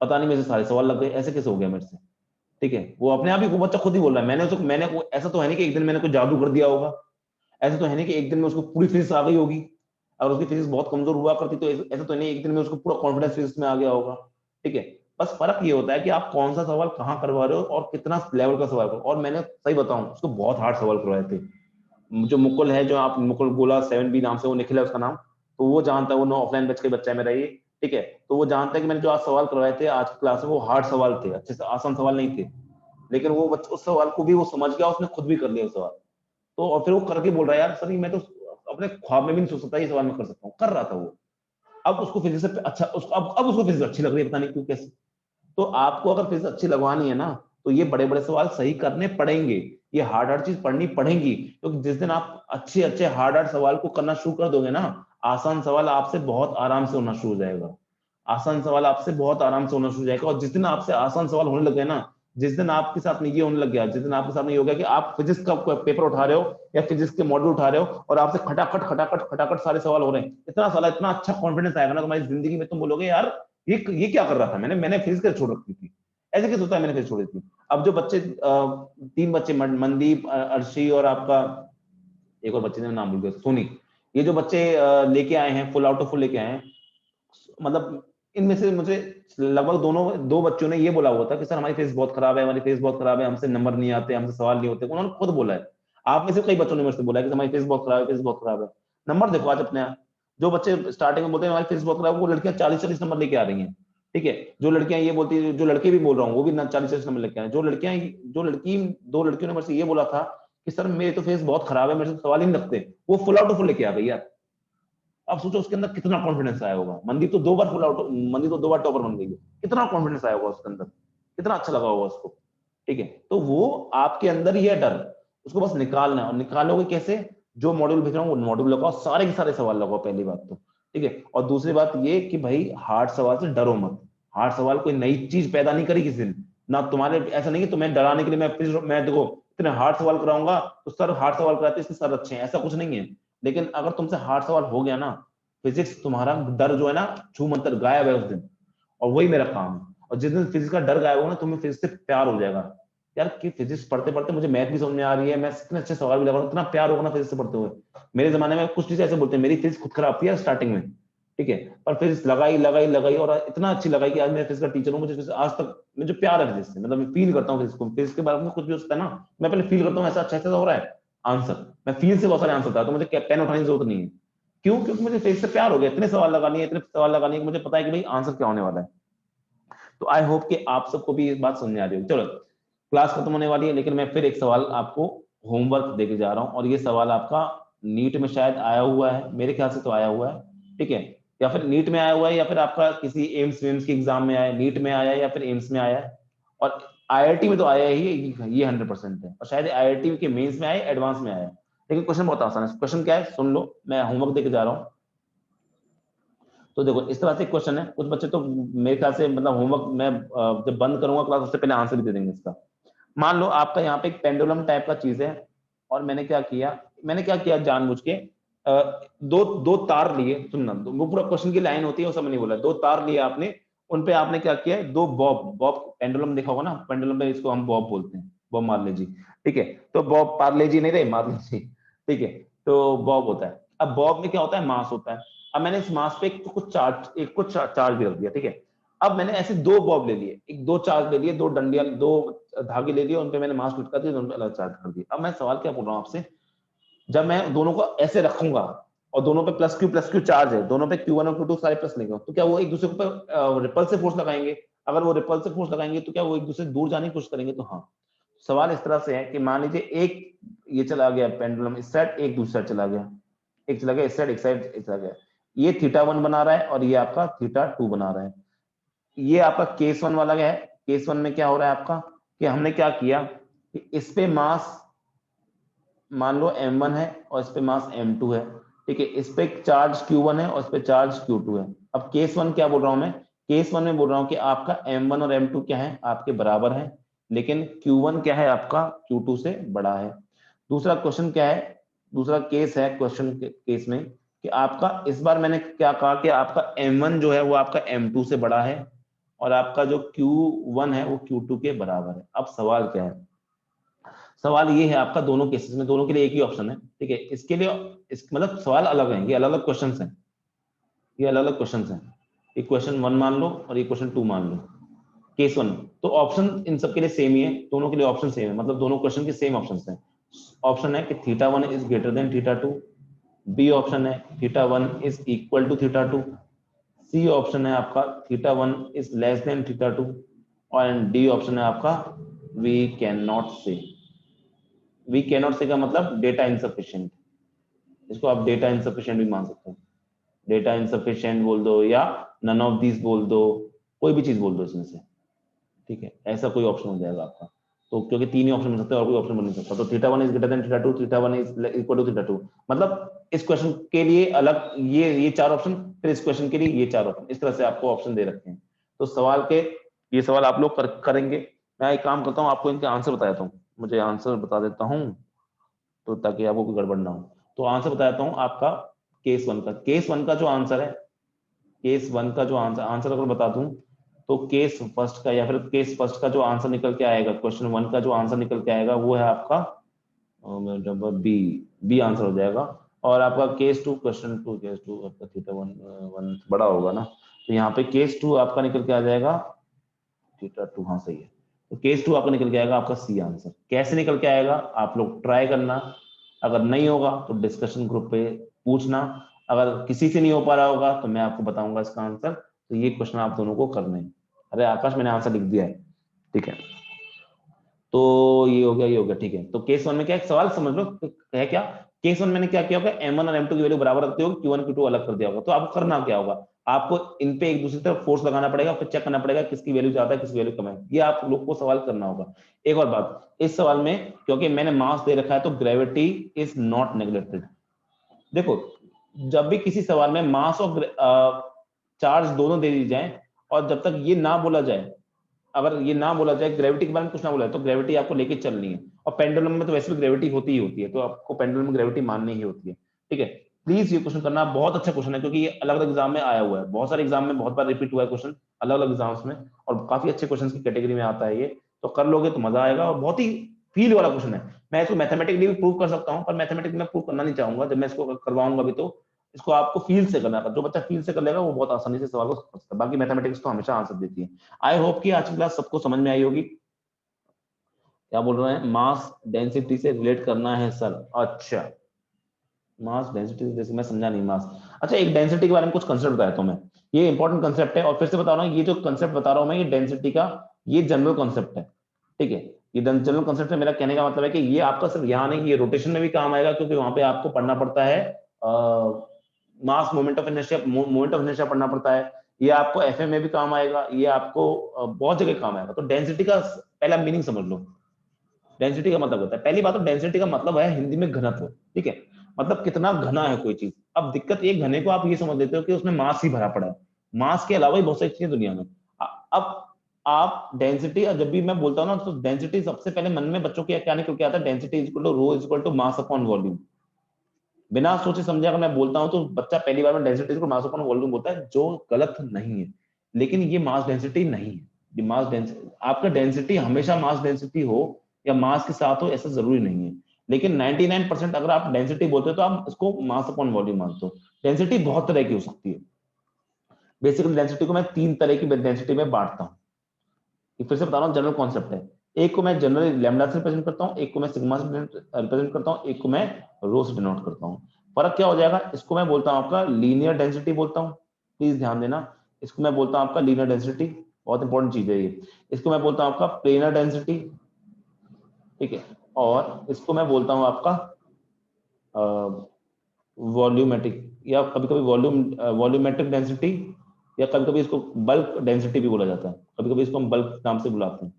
पता नहीं मेरे से सारे सवाल लग गए, ऐसे कैसे हो गया मेरे से, ठीक है। वो अपने आप ही, वो बच्चा खुद ही बोल रहा है, ऐसा तो है नहीं कि एक दिन मैंने कोई जादू कर दिया होगा, ऐसा तो है नहीं कि एक दिन में उसको पूरी फिजिक्स आ गई होगी। अगर उसकी फिजिक्स बहुत कमजोर हुआ करती तो ऐसा तो नहीं एक दिन में उसको पूरा कॉन्फिडेंस फिजिक्स में आ गया होगा, ठीक है। बस फर्क ये होता है कि आप कौन सा सवाल कहाँ करवा रहे हो और कितना लेवल का सवाल करो। और मैंने सही बताऊं, उसको बहुत हार्ड सवाल करवाए थे। जो मुकुल है, जो आप मुकुल गोला 7B नाम से, वो निखिल है उसका नाम, तो वो जानता है, वो नो ऑफलाइन बैच के बच्चा है मेरा ये, ठीक है। तो वो जानता है कि मैंने जो आज सवाल करवाए थे आज की क्लास में, वो हार्ड सवाल थे, अच्छे से आसान सवाल नहीं थे। लेकिन वो उस सवाल को भी वो समझ गया, उसने खुद भी कर लिया सवाल। तो और फिर वो करके बोल रहा है यार सर मैं तो अपने ख्वाब में भी नहीं सोच सकता ये सवाल मैं कर सकता हूँ, कर रहा था वो। अब उसको फिजिक्स से अच्छा उसको अब उसको फिजिक्स अच्छी लग रही है, पता नहीं क्यों कैसे। तो आपको अगर फिजिक्स अच्छी लगवानी है ना, तो ये बड़े बड़े सवाल सही करने पड़ेंगे, ये हार्ड हार्ड चीज पढ़नी पड़ेंगी। क्योंकि जिस दिन आप अच्छे अच्छे हार्ड हार्ड सवाल को करना शुरू कर दोगे ना, आसान सवाल आपसे बहुत आराम से होना शुरू हो जाएगा। आसान सवाल आपसे बहुत आराम से होना शुरू हो जाएगा। और जिस दिन आपसे आसान सवाल होने लगे ना, जिस दिन आपके साथ में ये होने लग गया, जिस दिन आपके साथ में ये हो गया कि आप फिजिक्स का पेपर उठा रहे हो या फिजिक्स के मॉडल उठा रहे हो और आपसे खटाखट खटाखट खटाखट सारे सवाल हो रहे हैं, इतना सारा इतना अच्छा कॉन्फिडेंस आएगा ना तुम्हारी जिंदगी में, तुम बोलोगे यार ये क्या कर रहा था, मैंने फिजिक्स कैसे छोड़ रखी थी, ऐसे कैसे होता है मैंने फिजिक्स छोड़ी थी। अब जो बच्चे 3 बच्चे मनदीप, अर्शी और आपका एक और बच्चे ने नाम भूल गया, सोनी, ये जो बच्चे लेके आए हैं फुल आउट ऑफ फुल लेके आए हैं, मतलब इनमें से मुझे लगभग दो बच्चों ने ये बोला हुआ था कि सर हमारी फेस बहुत खराब है, हमारी फेस बहुत खराब है, हमसे नंबर नहीं आते, हमसे सवाल नहीं होते, उन्होंने खुद बोला है। आप में से कई बच्चों ने मेरे से बोला है कि हमारी फेस बहुत खराब है, फेस बहुत खराब है। नंबर देखो आज अपने यहाँ, जो बच्चे स्टार्टिंग में बोलते हैं हमारी फेस बहुत खराब है, वो लड़कियां 40-40 नंबर लेके आ रही हैं। ठीक है, जो लड़कियां ये बोलती है, जो लड़के भी बोल रहा हूँ वो भी 40-40 नंबर लेके आए। जो लड़की 2 लड़कियों ने मेरे से ये बोला था कि सर मेरी तो फेस बहुत खराब है, मेरे से सवाल ही नहीं लगते, वो फुल आउट ऑफ फुल लेके आ गई यार। अब सोचो उसके अंदर कितना कॉन्फिडेंस आया होगा। मंदी तो 2 बार टॉपर बन गई है, कितना कॉन्फिडेंस आया होगा उसके अंदर, कितना अच्छा लगा होगा उसको। ठीक है, तो वो आपके अंदर ही है डर, उसको बस निकालना है। और निकालोगे कैसे? जो मॉड्यूल भेज रहा हूँ वो मॉड्यूल लगाओ, सारे के सारे सवाल लगाओ, पहली बात तो। ठीक है, और दूसरी बात ये कि भाई हार्ड सवाल से डरो मत। हार्ड सवाल कोई नई चीज पैदा नहीं करी किसी दिन ना, तुम्हारे ऐसा नहीं कि तुम्हें डराने के लिए मैं देखो इतने हार्ड सवाल कराऊंगा तो सर हार्ड सवाल कराते इसके सर अच्छे हैं, ऐसा कुछ नहीं है। लेकिन अगर तुमसे हार्ड सवाल हो गया ना, फिजिक्स तुम्हारा डर जो है ना छू मंतर गायब है उस दिन। और वही मेरा काम है। और जिस दिन फिजिक्स का डर गायब होगा ना, तुम्हें फिजिक्स से प्यार हो जाएगा यार, कि फिजिक्स पढ़ते पढ़ते मुझे मैथ भी समझ में आ रही है, मैं इतने अच्छे सवाल भी लगा रहा हूं, इतना प्यार होगा ना फिजिक्स से पढ़ते हुए। मेरे जमाने में कुछ चीजें ऐसे बोलते हैं, मेरी फिजिक्स खुद खराब थी स्टार्टिंग में। ठीक है, पर फिजिक्स लगाई लगाई लगाई और इतना अच्छी लगाई कि आज मैं फिजिक्स का टीचर हूँ। मुझे आज तक मुझे प्यार है फिजिक्स से, मतलब मैं फील करता हूँ फिजिक्स को। फिजिक्स के बारे में कुछ भी होता है ना, मैं पहले फील करता हूँ ऐसा अच्छा अच्छा हो रहा है आंसर, मैं फील से बहुत सारे आंसर था, तो मुझे पेन उठाने की जरूरत नहीं है। क्यों? क्योंकि मुझे फिजिक्स से प्यार हो गया, इतने सवाल लगानी है कि मुझे पता है कि भाई आंसर क्या होने वाला है। तो आई होप कि आप सबको भी ये बात समझ आ रही हो। चलो क्लास खत्म होने वाली है, लेकिन मैं फिर एक सवाल आपको होमवर्क देके जा रहा हूं, और ये सवाल आपका नीट में शायद आया हुआ है, मेरे ख्याल से तो आया हुआ है। ठीक है, या फिर नीट में आया हुआ है, या फिर आपका किसी एम्स वेम्स के एग्जाम में आया, नीट में आया है या फिर एम्स में आया है। और आईआईटी में तो आया ही, ये 100% है। और शायद आईआईटी के मेंस में आया, एडवांस में आया। लेकिन क्वेश्चन बहुत आसान है। क्वेश्चन क्या है सुन लो, मैं होमवर्क देके जा रहा हूँ। तो देखो इस तरह से क्वेश्चन है, कुछ बच्चे तो मेरे ख्याल से मतलब होमवर्क मैं जब बंद करूंगा क्लास उससे पहले आंसर भी दे देंगे इसका। मान लो आपका यहाँ पे एक पेंडुलम टाइप का चीज है, और मैंने क्या किया जानबूझ के, दो दो तार लिए, सुनना वो पूरा क्वेश्चन की लाइन होती है, वो सब नहीं बोला, 2 तार लिए आपने, उन पे आपने क्या किया, 2 बॉब बॉब, पेंडुलम देखा होगा ना, पेंडुलम पे इसको हम बॉब बोलते हैं, बॉब मार्ले जी। ठीक है, तो बॉब पार्ले जी नहीं रहे, मार्ले जी। ठीक है, तो बॉब होता है। अब बॉब में क्या होता है, मास होता है। अब मैंने इस मास पे कुछ चार्ज भी रख दिया। ठीक है, अब मैंने ऐसे 2 बॉब ले लिए, एक 2 चार्ज ले लिए, 2 डंडियां, 2 धागे ले लिए, उन पे मैंने मास लटका दिया, दोनों पे अलग चार्ज कर दिया। अब मैं सवाल क्या बोल रहा हूँ आपसे, जब मैं दोनों को ऐसे रखूंगा और दोनों पे प्लस क्यू चार्ज है, दोनों पे Q1 और Q2 सारे प्लस लेंगे, तो क्या वो एक दूसरे को रिपल से फोर्स लगाएंगे? अगर वो रिपल से फोर्स लगाएंगे तो क्या वो एक दूसरे से दूर जाने की कोशिश करेंगे? तो हाँ। सवाल इस तरह से है कि मान लीजिए एक ये चला गया पेंडुलम इस साइड, एक दूसरी साइड चला गया, एक चला गया इस साइड, एक साइड एक चला गया, ये θ1 बना रहा है और ये आपका θ2 बना रहा है। ये आपका केस 1 वाला क्या है, केस 1 में क्या हो रहा है आपका, कि हमने क्या किया कि इस पे मास मान लो m1 है और इस पे मास m2 है। ठीक है, इस पे चार्ज Q1 है और इस पे चार्ज Q2 है। अब केस 1 क्या बोल रहा हूं मैं, केस 1 में बोल रहा हूं कि आपका m1 और m2 क्या है, आपके बराबर है, लेकिन Q1 क्या है आपका Q2 से बड़ा है। दूसरा क्वेश्चन क्या है, दूसरा केस है क्वेश्चन केस में कि आपका इस बार मैंने क्या कहा कि आपका m1 जो है वो आपका m2 से बड़ा है, और आपका जो Q1 है वो Q2 के बराबर है। अब सवाल क्या है, सवाल ये है आपका, दोनों केसेस में दोनों के लिए एक ही ऑप्शन है। ठीक है, इसके लिए मतलब सवाल अलग है, ये अलग अलग क्वेश्चन हैं, ये अलग अलग क्वेश्चन हैं। ये क्वेश्चन 1 मान लो और ये क्वेश्चन 2 मान लो, केस 1। तो ऑप्शन इन सबके लिए सेम ही है, दोनों के लिए ऑप्शन सेम है, मतलब दोनों क्वेश्चन के सेम ऑप्शन हैं। ऑप्शन है कि θ1 is greater than θ2, B option है θ1 is equal to θ2, C option है आपका θ1 इज लेस देन θ2, और डी ऑप्शन है आपका वी कैन नॉट से। वी कैन नॉट से का मतलब डेटा इनसफिशिएंट, इसको आप डेटा इनसफिशिएंट भी मान सकते हो। डेटा इनसफिशिएंट बोल दो या नन ऑफ दीज बोल दो, कोई भी चीज बोल दो इसमें से, ठीक है, ऐसा कोई ऑप्शन हो जाएगा आपका। तो क्योंकि तीन ही ऑप्शन बन सकते हैं और कोई ऑप्शन बन नहीं सकता, तो theta 1 is greater than theta 2, theta 1 is equal to theta 2, मतलब इस क्वेश्चन के लिए अलग ये चार ऑप्शन, फिर इस क्वेश्चन के लिए ये चार ऑप्शन, इस तरह से आपको ऑप्शन दे रखे हैं। तो सवाल के ये सवाल आप लोग करेंगे। मैं एक काम करता हूँ, आपको इनके आंसर बता देता हूँ, मुझे आंसर बता देता हूँ तो ताकि आपको कोई गड़बड़ ना हो। तो आंसर बता देता हूँ आपका केस 1 का। केस 1 का जो आंसर है, केस 1 का जो आंसर अगर बता दूं तो केस फर्स्ट का या फिर केस फर्स्ट का जो आंसर निकल के आएगा, क्वेश्चन 1 का जो आंसर निकल के आएगा वो है आपका बी, बी आंसर हो जाएगा। और आपका केस 2, क्वेश्चन 2, केस 2 आपका थीटा 1 बड़ा होगा ना, तो यहाँ पे केस 2 आपका निकल के आ जाएगा थीटा 2, हाँ सही है। तो केस 2 आपका निकल के आएगा आपका सी आंसर। कैसे निकल के आएगा आप लोग ट्राई करना, अगर नहीं होगा तो डिस्कशन ग्रुप पे पूछना, अगर किसी से नहीं हो पा रहा होगा तो मैं आपको बताऊंगा इसका आंसर। तो ये क्वेश्चन आप दोनों को करने हैं। अरे आकाश, मैंने आंसर लिख दिया है, ठीक है। तो ये हो गया, ये हो गया, ठीक है। तो केस 1 में क्या, एक सवाल समझ लो है क्या। केस 1 मैंने क्या किया होगा, m1 और m2 की वैल्यू बराबर रखते हो, q1 q2 अलग कर दिया होगा। तो आपको करना क्या होगा, आपको इन पे एक दूसरी तरफ फोर्स लगाना पड़ेगा, फिर चेक करना पड़ेगा किसकी वैल्यू ज्यादा है किसकी वैल्यू कम है। ये आप लोग को सवाल करना होगा। एक और बात, इस सवाल में क्योंकि मैंने मास दे रखा है तो ग्रेविटी इज नॉट नेग्लेक्टेड। देखो, जब भी किसी सवाल में मास और चार्ज दोनों दे दी जाए और जब तक ये ना बोला जाए, अगर ये ना बोला जाए ग्रेविटी के बारे में कुछ ना बोला जाए, तो ग्रेविटी आपको लेके चलनी है। और पेंडुलम में तो वैसे भी ग्रेविटी होती ही होती है, तो आपको पेंडुलम में ग्रेविटी माननी ही होती है, ठीक है। प्लीज ये क्वेश्चन करना, बहुत अच्छा क्वेश्चन है, क्योंकि ये अलग अलग एग्जाम में आया हुआ है, बहुत सारे एग्जाम में बहुत बार रिपीट हुआ है क्वेश्चन अलग अलग एग्जाम्स में, और काफी अच्छे क्वेश्चन की कैटेगरी में आता है ये। तो कर लोगे तो मजा आएगा, और बहुत ही फील वाला क्वेश्चन है। मैं इसको मैथमेटिकली भी प्रूव कर सकता हूँ, पर मैथमेटिकली मैं प्रूव करना नहीं चाहूंगा, जब मैं इसको करवाऊंगा भी तो इसको आपको फील से करना है। जो बच्चा फील से कर लेगा वो बहुत आसानी से सवाल को समझ सकता है। बाकी मैथमेटिक्स तो हमेशा आंसर देती है। आई होप कि आज की क्लास सबको समझ में आई होगी। क्या बोल रहे हैं, मास डेंसिटी से रिलेट करना है सर, अच्छा मास डेंसिटी जैसे मैं समझा नहीं मास। अच्छा, एक डेंसिटी के बारे में कुछ कंसेप्ट बताया तो मैं, ये इंपॉर्टेंट कंसेप्ट है और फिर से बता रहा हूँ, ये जो कंसेप्ट बता रहा हूँ मैं, ये डेंसिटी का ये जनरल कंसेप्ट है, ठीक है। ये जनरल कंसेप्ट है, मेरा कहने का मतलब है कि ये आपका सिर्फ यहाँ नहीं, ये रोटेशन में भी काम आएगा, क्योंकि वहां पे आपको पढ़ना पड़ता है मास moment of inertia, moment of inertia पढ़ना पड़ता है। ये आपको एफएम में भी काम आएगा, ये आपको बहुत जगह काम आएगा। तो डेंसिटी का पहला मीनिंग समझ लो। डेंसिटी का मतलब होता है, पहली बात तो डेंसिटी का मतलब है हिंदी में घनत्व, ठीक है, मतलब कितना घना है कोई चीज। अब दिक्कत ये, घने को आप ये समझ लेते हो कि उसमें मास ही भरा पड़ा है, मास के अलावा ही बहुत सारी चीजें दुनिया में। अब आप डेंसिटी, जब भी मैं बोलता हूँ ना, तो डेंसिटी सबसे पहले मन में बच्चों के क्या निकल के आता है, density is equal to rho is equal to mass upon volume. बिना सोचे समझे अगर मैं बोलता हूं तो बच्चा पहली बार में डेंसिटी को मास अपॉन वॉल्यूम बोलता है, जो गलत नहीं है। लेकिन ये मास डेंसिटी नहीं है। ये मास डेंसिटी, आपका डेंसिटी हमेशा मास डेंसिटी हो या मास के साथ हो ऐसा जरूरी नहीं है। लेकिन 99% अगर आप डेंसिटी बोलते हो तो आप इसको मास अपॉन वॉल्यूम मानते हो। डेंसिटी बहुत तरह की हो सकती है। बेसिकली डेंसिटी को मैं तीन तरह की डेंसिटी में बांटता हूँ। फिर से बता रहा हूँ, जनरल कॉन्सेप्ट है। एक को मैं जनरली लैम्डा से रिप्रेजेंट करता हूँ, एक को मैं सिग्मा से रिप्रेजेंट करता हूँ, एक को मैं रो से डिनोट करता हूँ। फर्क क्या हो जाएगा, इसको मैं बोलता हूँ आपका लीनियर डेंसिटी बोलता हूँ, प्लीज ध्यान देना। इसको मैं बोलता हूँ आपका लीनियर डेंसिटी, बहुत इंपॉर्टेंट चीज है ये। इसको मैं बोलता हूँ आपका प्लेनर डेंसिटी, ठीक है। और इसको मैं बोलता हूँ आपका वॉल्यूमेट्रिक, या कभी कभी वॉल्यूमेट्रिक डेंसिटी, या कभी कभी इसको बल्क डेंसिटी भी बोला जाता है, कभी कभी इसको हम बल्क नाम से बुलाते हैं,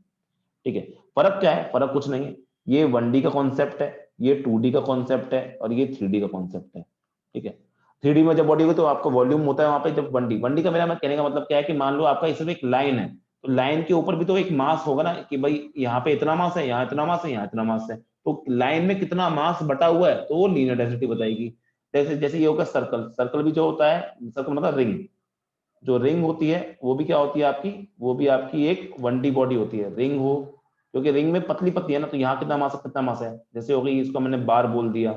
ठीक है। फर्क क्या है, फर्क कुछ नहीं है। ये 1D का कॉन्सेप्ट है, ये 2D का कॉन्सेप्ट है, और ये 3D का कॉन्सेप्ट है, ठीक है। 3D में जब बॉडी हो तो आपका वॉल्यूम होता है वहां पे, जब 1D का मेरा मैं कहने का मतलब क्या है कि मान लो आपका इसमें एक लाइन है, तो लाइन के ऊपर भी तो एक मास होगा ना, कि भाई यहाँ पे इतना मास है, यहाँ इतना मास है, यहाँ इतना मास है, तो लाइन में कितना मास बटा हुआ है तो वो लीनियर डेंसिटी बताएगी। जैसे जैसे ये होगा सर्कल, सर्कल भी जो होता है, सर्कल मतलब रिंग, जो रिंग होती है वो भी क्या होती है आपकी, वो भी आपकी एक 1D बॉडी होती है, रिंग हो, क्योंकि रिंग में पतली पतली है ना, तो यहाँ कितना मास है कितना मास है, जैसे हो गई इसको मैंने बार बोल दिया।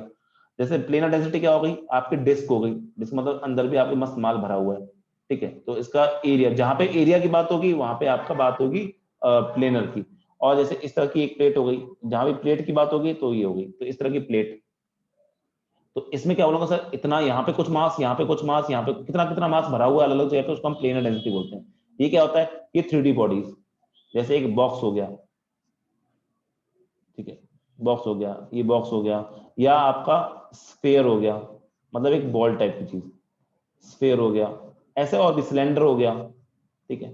जैसे प्लेनर डेंसिटी क्या हो गई आपकी, डिस्क हो गई, डिस्क मतलब अंदर भी आपके मस्त माल भरा हुआ है, ठीक है। तो इसका एरिया, जहां पे एरिया की बात होगी वहां पे आपका बात होगी प्लेनर की। और जैसे इस तरह की एक प्लेट हो गई, जहां भी प्लेट की बात होगी तो ये होगी, तो इस तरह की प्लेट। तो इसमें क्या बोलूंगा सर, इतना यहाँ पे कुछ मास, यहाँ पे कुछ मास, यहाँ पे कितना कितना मास भरा हुआ है अलग अलग जगह पे, उसको हम प्लेनर डेंसिटी बोलते हैं। ये क्या होता है, ये 3D बॉडीज, जैसे एक बॉक्स हो गया, ठीक है, बॉक्स हो गया, ये बॉक्स हो गया, या आपका स्फेयर हो गया, मतलब एक बॉल टाइप की चीज, स्फीयर हो गया, ऐसे और भी सिलेंडर हो गया, ठीक है।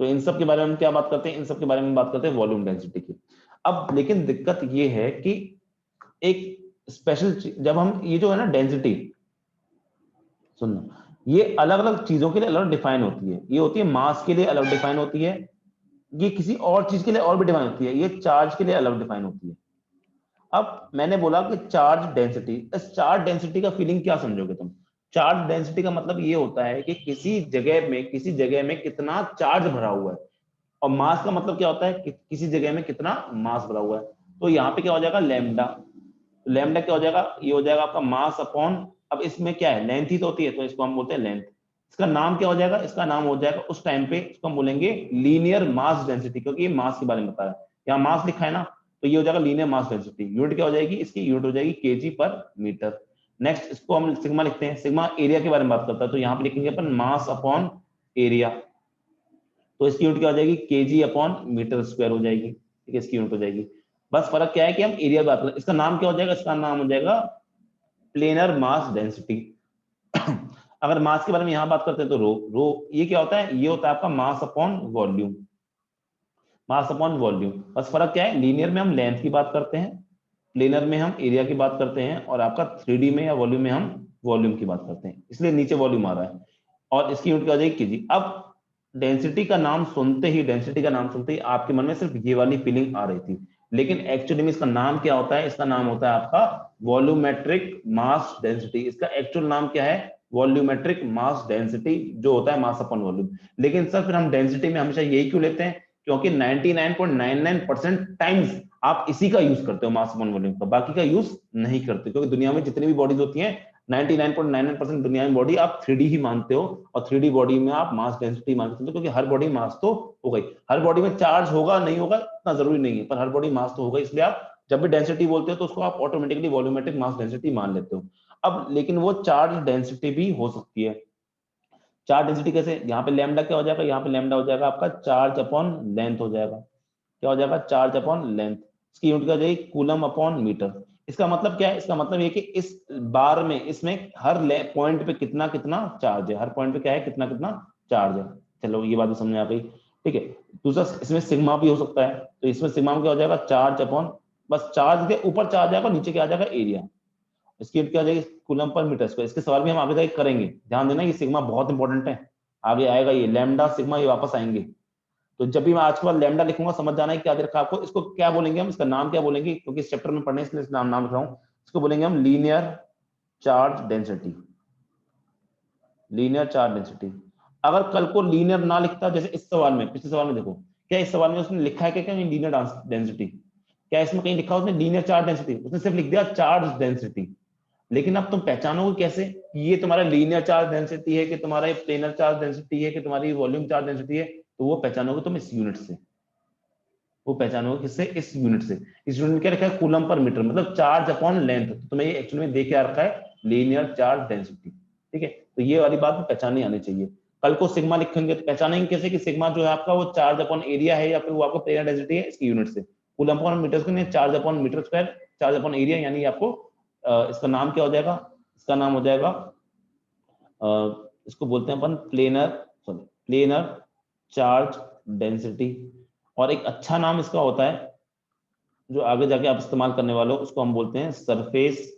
तो इन सब के बारे में हम क्या बात करते हैं, इन सब के बारे में बात करते हैं वॉल्यूम डेंसिटी की। अब लेकिन दिक्कत ये है कि एक स्पेशल, जब हम ये जो है ना डेंसिटी, सुनना, ये अलग अलग चीजों के लिए अलग डिफाइन होती है। ये होती है मास के लिए अलग डिफाइन होती है, ये किसी और चीज के लिए और भी डिफाइन होती है, ये चार्ज के लिए अलग डिफाइन होती है। अब मैंने बोला कि चार्ज डेंसिटी, इस चार्ज डेंसिटी का फीलिंग क्या समझोगे तुम? चार्ज डेंसिटी का मतलब ये होता है कि किसी जगह में कितना चार्ज भरा हुआ है, और मास का मतलब क्या होता है कि किसी जगह में कितना मास भरा हुआ है। तो यहाँ पे क्या हो जाएगा, लैम्डा। लैम्डा क्या हो जाएगा, ये हो जाएगा आपका मास अपॉन, अब इसमें क्या है, लेंथ ही तो होती है, तो इसको हम बोलते हैं लेंथ। इसका नाम क्या हो जाएगा, इसका नाम हो जाएगा उस टाइम पे इसको हम बोलेंगे लीनियर मास डेंसिटी, क्योंकि ये मास के बारे में बता रहा है। यहाँ मास लिखा है ना, तो ये हो जाएगा लीनियर मास डेंसिटी। यूनिट क्या हो जाएगी इसकी, यूनिट हो जाएगी केजी पर मीटर। नेक्स्ट इसको हम सिग्मा लिखते हैं, सिग्मा एरिया के बारे में बात करता है, तो यहाँ पे लिखेंगे अपन मास अपॉन एरिया, तो इसकी यूनिट क्या हो जाएगी, केजी अपॉन मीटर स्क्वायर हो जाएगी, ठीक है, इसकी यूनिट हो जाएगी। बस फर्क क्या है कि हम एरिया बात करें, इसका नाम क्या हो जाएगा, इसका नाम हो जाएगा प्लेनर मास डेंसिटी। अगर मास के बारे में यहां बात करते हैं तो रो, ये क्या होता है, ये होता है आपका मास अपॉन वॉल्यूम, मास अपॉन वॉल्यूम। बस फर्क क्या है, लीनियर में हम लेंथ की बात करते हैं, प्लेनर में हम एरिया की बात करते हैं, और आपका 3D में या वॉल्यूम में हम वॉल्यूम की बात करते हैं, इसलिए नीचे वॉल्यूम आ रहा है। और इसकी यूनिट क्या हो जाएगी, केजी। अब डेंसिटी का नाम सुनते ही, डेंसिटी का नाम सुनते ही आपके मन में सिर्फ ये वाली फीलिंग आ रही थी, लेकिन एक्चुअली में इसका नाम क्या होता है, इसका नाम होता है आपका वॉल्यूमेट्रिक मास डेंसिटी। इसका एक्चुअल नाम क्या है, वॉल्यूमेट्रिक मास डेंसिटी, जो होता है मास अपॉन वॉल्यूम। लेकिन सर फिर हम डेंसिटी में हमेशा यही क्यों लेते हैं, क्योंकि 99.99% टाइम्स आप इसी का यूज करते हो, मास अपॉन वॉल्यूम का, बाकी का यूज नहीं करते, क्योंकि दुनिया में जितनी भी बॉडीज होती हैं 99.99% दुनिया में बॉडी आप 3D ही मानते हो, और 3D बॉडी में आप मास डेंसिटी मानते हो, क्योंकि हर बॉडी मास तो हो गई, हर बॉडी में चार्ज होगा नहीं होगा इतना जरूरी नहीं है, पर हर बॉडी मास तो होगा, इसलिए आप जब भी डेंसिटी बोलते हो तो उसको आप ऑटोमेटिकली वॉल्यूमेट्रिक मास डेंसिटी मान लेते हो। अब लेकिन वो चार्ज डेंसिटी भी हो सकती है। चार्ज डेंसिटी कैसे, यहाँ पे लैम्डा क्या हो जाएगा, यहाँ पे लैम्डा हो जाएगा आपका चार्ज अपॉन लेंथ हो जाएगा, क्या हो जाएगा, चार्ज अपॉन लेंथ। इसकी यूनिट क्या हो जाएगी, कूलम अपॉन मीटर। इसका मतलब क्या है, इसका मतलब ये कि इस बार में, इसमें हर पॉइंट पे कितना कितना चार्ज है, हर पॉइंट पे क्या है, कितना कितना चार्ज है। चलो ये बात समझ आ गई, ठीक है। दूसरा इसमें सिग्मा भी हो सकता है, तो इसमें सिग्मा में क्या हो जाएगा, चार्ज अपॉन, बस चार्ज के ऊपर चार्ज आएगा, नीचे क्या आ जाएगा, एरिया। इसकी क्या हो जाएगी, कूलम पर मीटर स्क्वायर। इसके सवाल भी हम आगे जाके करेंगे, ध्यान देना, ये सिग्मा बहुत इंपॉर्टेंट है, आगे आएगा ये लैम्डा सिग्मा, ये वापस आएंगे। तो जब भी मैं आज के बाद लैम्डा लिखूंगा समझ जाना है क्या दे रखा आपको, इसको क्या बोलेंगे हम, इसका नाम क्या बोलेंगे, क्योंकि इस चैप्टर में पढ़ने इसलिए इस नाम लिख रहा हूं, इसको बोलेंगे हम linear charge density, linear charge density. अगर कल को लीनियर ना लिखता, जैसे इस सवाल में, पिछले सवाल में देखो, क्या इस सवाल में उसने लिखा है क्या लीनियर डेंसिटी, क्या इसमें कहीं लिखा उसने लीनियर चार्ज डेंसिटी, उसने सिर्फ लिख दिया चार्ज डेंसिटी। लेकिन अब तुम पहचानोगे कैसे कि ये तुम्हारा लीनियर चार्ज डेंसिटी है, कि तुम्हारा प्लेनर चार्ज डेंसिटी है, कि तुम्हारी वॉल्यूम चार्ज डेंसिटी है, तो वो पहचानोगे तुम इस यूनिट से, वो पहचानोगे किससे, इस यूनिट से। इस यूनिट में क्या लिखा है, कूलम पर मीटर, मतलब चार्ज अपॉन लेंथ, तो तुम्हें ये एक्चुअली में देख क्या रखा है, लीनियर चार्ज डेंसिटी, ठीक है। तो ये वाली बात पहचाननी आनी चाहिए। कल को सिग्मा लिखेंगे तो पहचानेंगे कैसे कि सिग्मा जो है आपका वो चार्ज अपॉन एरिया है, या फिर वो आपको प्लेनर डेंसिटी है, इसकी यूनिट से। Coulomb upon metre square, charge upon metre square, charge upon area, यानी आपको इसका नाम क्या हो जाएगा, इसका नाम हो जाएगा, इसको बोलते हैं अपन planar, sorry, planar charge density. और एक अच्छा नाम इसका होता है जो आगे जाके आप इस्तेमाल करने वाले हो, उसको हम बोलते हैं सरफेस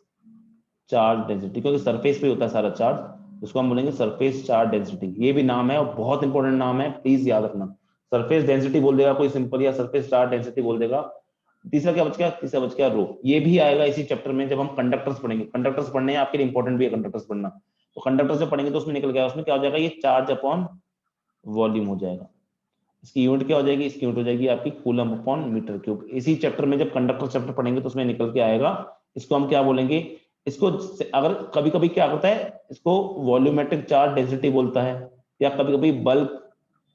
चार्ज डेंसिटी, क्योंकि सरफेस पे होता है सारा चार्ज, उसको हम बोलेंगे सरफेस चार्ज डेंसिटी। ये भी नाम है और बहुत इंपॉर्टेंट नाम है, प्लीज याद रखना। सरफेस डेंसिटी बोल देगा कोई सिंपल, या सरफेस चार्ज डेंसिटी बोल देगा। तीसरा क्या बच गया, तीसरा बच गया रो। ये भी आएगा इसी चैप्टर में जब हम कंडक्टर्स पढ़ेंगे, कंडक्टर्स पढ़ने हैं आपके लिए इंपॉर्टेंट भी है कंडक्टर्स पढ़ना। तो कंडक्टर्स जब पढ़ेंगे तो उसमें निकल गया, उसमें क्या हो जाएगा, ये चार्ज अपॉन वॉल्यूम हो जाएगा। इसकी यूनिट क्या हो जाएगी, इसकी यूनिट हो जाएगी आपकी कूलम अपॉन मीटर क्यूब। इसी चैप्टर में जब कंडक्टर चैप्टर पढ़ेंगे तो उसमें निकल के आएगा। इसको हम क्या बोलेंगे, इसको अगर कभी कभी क्या होता है, इसको वॉल्यूमेट्रिक चार्ज डेंसिटी बोलता है, या कभी कभी बल्क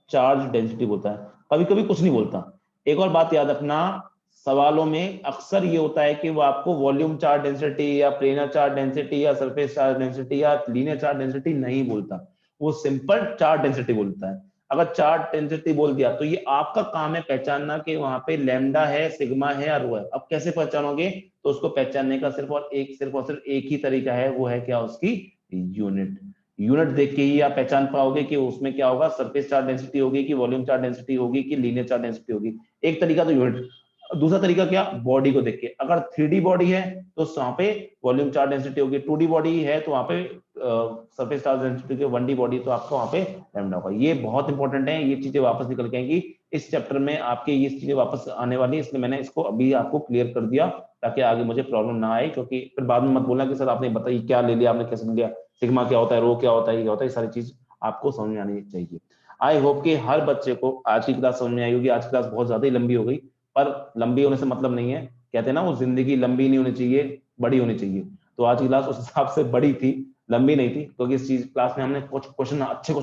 चार्ज डेंसिटी बोलता है, कभी कभी कुछ नहीं बोलता। एक और बात याद रखना, सवालों में अक्सर ये होता है कि वो आपको वॉल्यूम चार्ज डेंसिटी या प्लेनर चार्ज डेंसिटी या सरफेस चार्ज डेंसिटी या लीनियर चार्ज डेंसिटी नहीं बोलता, वो सिंपल चार्ज डेंसिटी बोलता है। अगर चार्ज डेंसिटी बोल दिया तो ये आपका काम है पहचानना कि वहां पे लैम्डा है, सिग्मा है या रो है। अब कैसे पहचानोगे, तो उसको पहचानने का सिर्फ और सिर्फ एक ही तरीका है, वो है क्या, उसकी यूनिट। यूनिट देख के ही आप पहचान पाओगे कि उसमें क्या होगा, सरफेस चार्ज डेंसिटी होगी कि वॉल्यूम चार्ज डेंसिटी होगी कि लीनियर चार्ज डेंसिटी होगी। एक तरीका तो यूनिट, दूसरा तरीका क्या, बॉडी को देख के। अगर 3D बॉडी है तो वहां पे वॉल्यूम चार्ज डेंसिटी होगी, 2D बॉडी है तो वहां पे सरफेस चार्ज डेंसिटी की, 1D बॉडी तो आपको वहां पे लैम्डा होगा। ये बहुत इंपॉर्टेंट है, ये चीजें वापस निकल के आएंगी इस चैप्टर में, आपके ये चीजें वापस आने वाली है, इसलिए मैंने इसको अभी आपको क्लियर कर दिया ताकि आगे मुझे प्रॉब्लम ना आए, क्योंकि फिर बाद में मत बोलना कि सर आपने बताइए क्या ले लिया आपने, कैसे ले लिया, सिग्मा क्या होता है, रो क्या होता है, ये क्या होता है, ये सारी चीज आपको समझ में आनी चाहिए। आई होप कि हर बच्चे को आज की क्लास समझ में आई होगी। आज की क्लास बहुत ज्यादा ही लंबी हो गई, पर लंबी होने से मतलब नहीं है, कहते हैं ना वो जिंदगी लंबी नहीं होनी चाहिए, बड़ी होनी चाहिए। तो आज की क्लास उस हिसाब से बड़ी थी, लंबी नहीं थी, क्योंकि इस चीज क्लास में हमने कुछ क्वेश्चन अच्छे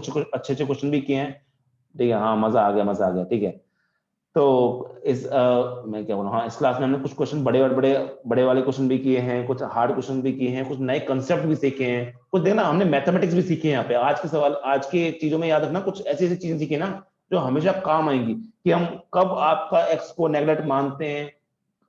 क्वेश्चन भी किए हैं। ठीक है, हाँ मजा आ गया, मजा आ गया। ठीक है, तो इस मैं क्या बोलूं, हाँ इस क्लास में हमने कुछ क्वेश्चन बड़े वाले क्वेश्चन भी किए हैं, कुछ हार्ड क्वेश्चन भी किए हैं, कुछ नए कंसेप्ट भी सीखे हैं, कुछ देखना हमने मैथमेटिक्स भी सीखे हैं यहाँ पे। आज के सवाल, आज के चीजों में याद रखना, कुछ ऐसी ऐसी चीजें सीखे ना जो हमेशा काम आएंगी, कि हम कब आपका एक्स को नेगलेक्ट मानते हैं,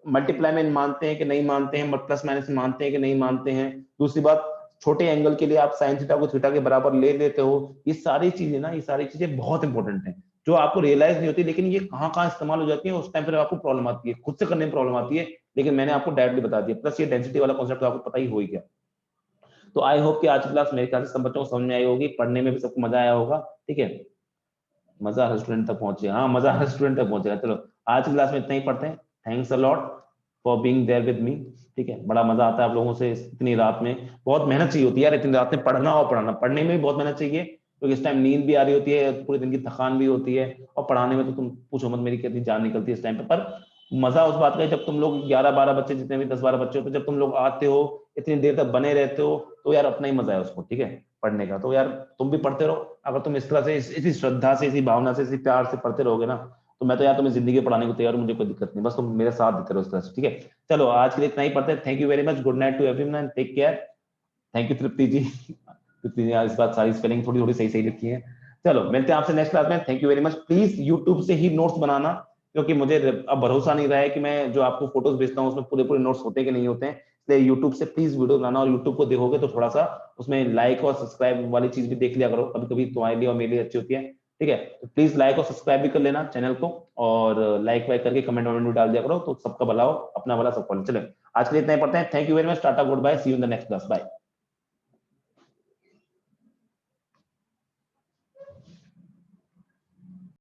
मल्टीप्लाई में मानते हैं कि नहीं मानते हैं, प्लस माइनस में मानते हैं कि नहीं मानते हैं। दूसरी बात, छोटे एंगल के लिए आप साइन थीटा को थीटा के बराबर ले लेते हो। ये सारी चीजें ना, ये सारी चीजें बहुत इंपॉर्टेंट है, जो आपको रियलाइज नहीं होती, लेकिन ये कहाँ कहाँ इस्तेमाल हो जाती है, उस टाइम पर आपको प्रॉब्लम आती है, खुद से करने में प्रॉब्लम आती है, लेकिन मैंने आपको डायरेक्टली बता दिया। प्लस ये डेंसिटी वाला कॉन्सेप्ट आपको पता ही हो गया। तो आई होप कि आज की क्लास मेरे ख्याल से सब बच्चों को समझ में आई होगी, पढ़ने में भी सबको मजा आया होगा। ठीक है, मजा हर स्टूडेंट तक पहुंचे, हाँ मजा हर स्टूडेंट तक पहुंचेगा। चलो आज की क्लास में इतना ही पढ़ते हैं। Thanks a lot for being there with me. ठीक है, बड़ा मजा आता है आप लोगों से इतनी रात में, बहुत मेहनत चाहिए होती है यार इतनी रात में पढ़ना और पढ़ाना। पढ़ने में भी बहुत मेहनत चाहिए, क्योंकि इस टाइम नींद भी आ रही होती है, पूरे दिन की थकान भी होती है, और पढ़ाने में तो तुम पूछो मत, मेरी कितनी जान निकलती है इस टाइम पर मजा उस बात का है जब तुम लोग 11-12 बच्चे, जितने भी 10-12 बच्चे होते, जब तुम लोग आते हो इतनी देर तक बने रहते हो, तो यार अपना ही मजा है उसको। ठीक है, पढ़ने का। तो यार तुम भी पढ़ते रहो, अगर तुम इस तरह से इसी श्रद्धा से, इसी भावना से, इसी प्यार से पढ़ते रहोगे ना, तो मैं तो यार तुम्हें जिंदगी पढ़ाने को तैयार हूं, मुझे कोई दिक्कत नहीं, बस तुम मेरे साथ देते रहो इस तरह से। ठीक है, चलो आज के लिए इतना ही पढ़ते हैं। Thank you very much, good night to everyone and take care. Thank you Tripti ji. Tripti ji इस बात सारी स्पेलिंग थोड़ी थोड़ी सही सही लिखी है। चलो मिलते हैं आपसे नेक्स्ट क्लास में। Thank you very much. Please YouTube से ही नोट्स बनाना, क्योंकि मुझे अब भरोसा नहीं रहा है कि मैं जो आपको फोटोज भेजता हूँ उसमें पूरे पूरे नोट्स होते हैं कि नहीं होते हैं। इसलिए यूट्यूब से प्लीज वीडियो बनाना, और यूट्यूब को देखोगे तो थोड़ा सा उसमें लाइक और सब्सक्राइब वाली चीज भी देख लिया करो, कभी कभी तुम्हारे लिए और मेरे लिए अच्छी होती है। ठीक है, तो प्लीज लाइक और सब्सक्राइब भी कर लेना चैनल को, और लाइक वाइक करके कमेंट वमेंट भी डाल दिया करो, तो सबका भला हो, अपना भला सबका। चलो आज के लिए इतना ही पढ़ते हैं। Thank you very much, tata good bye, see you in the next class, bye.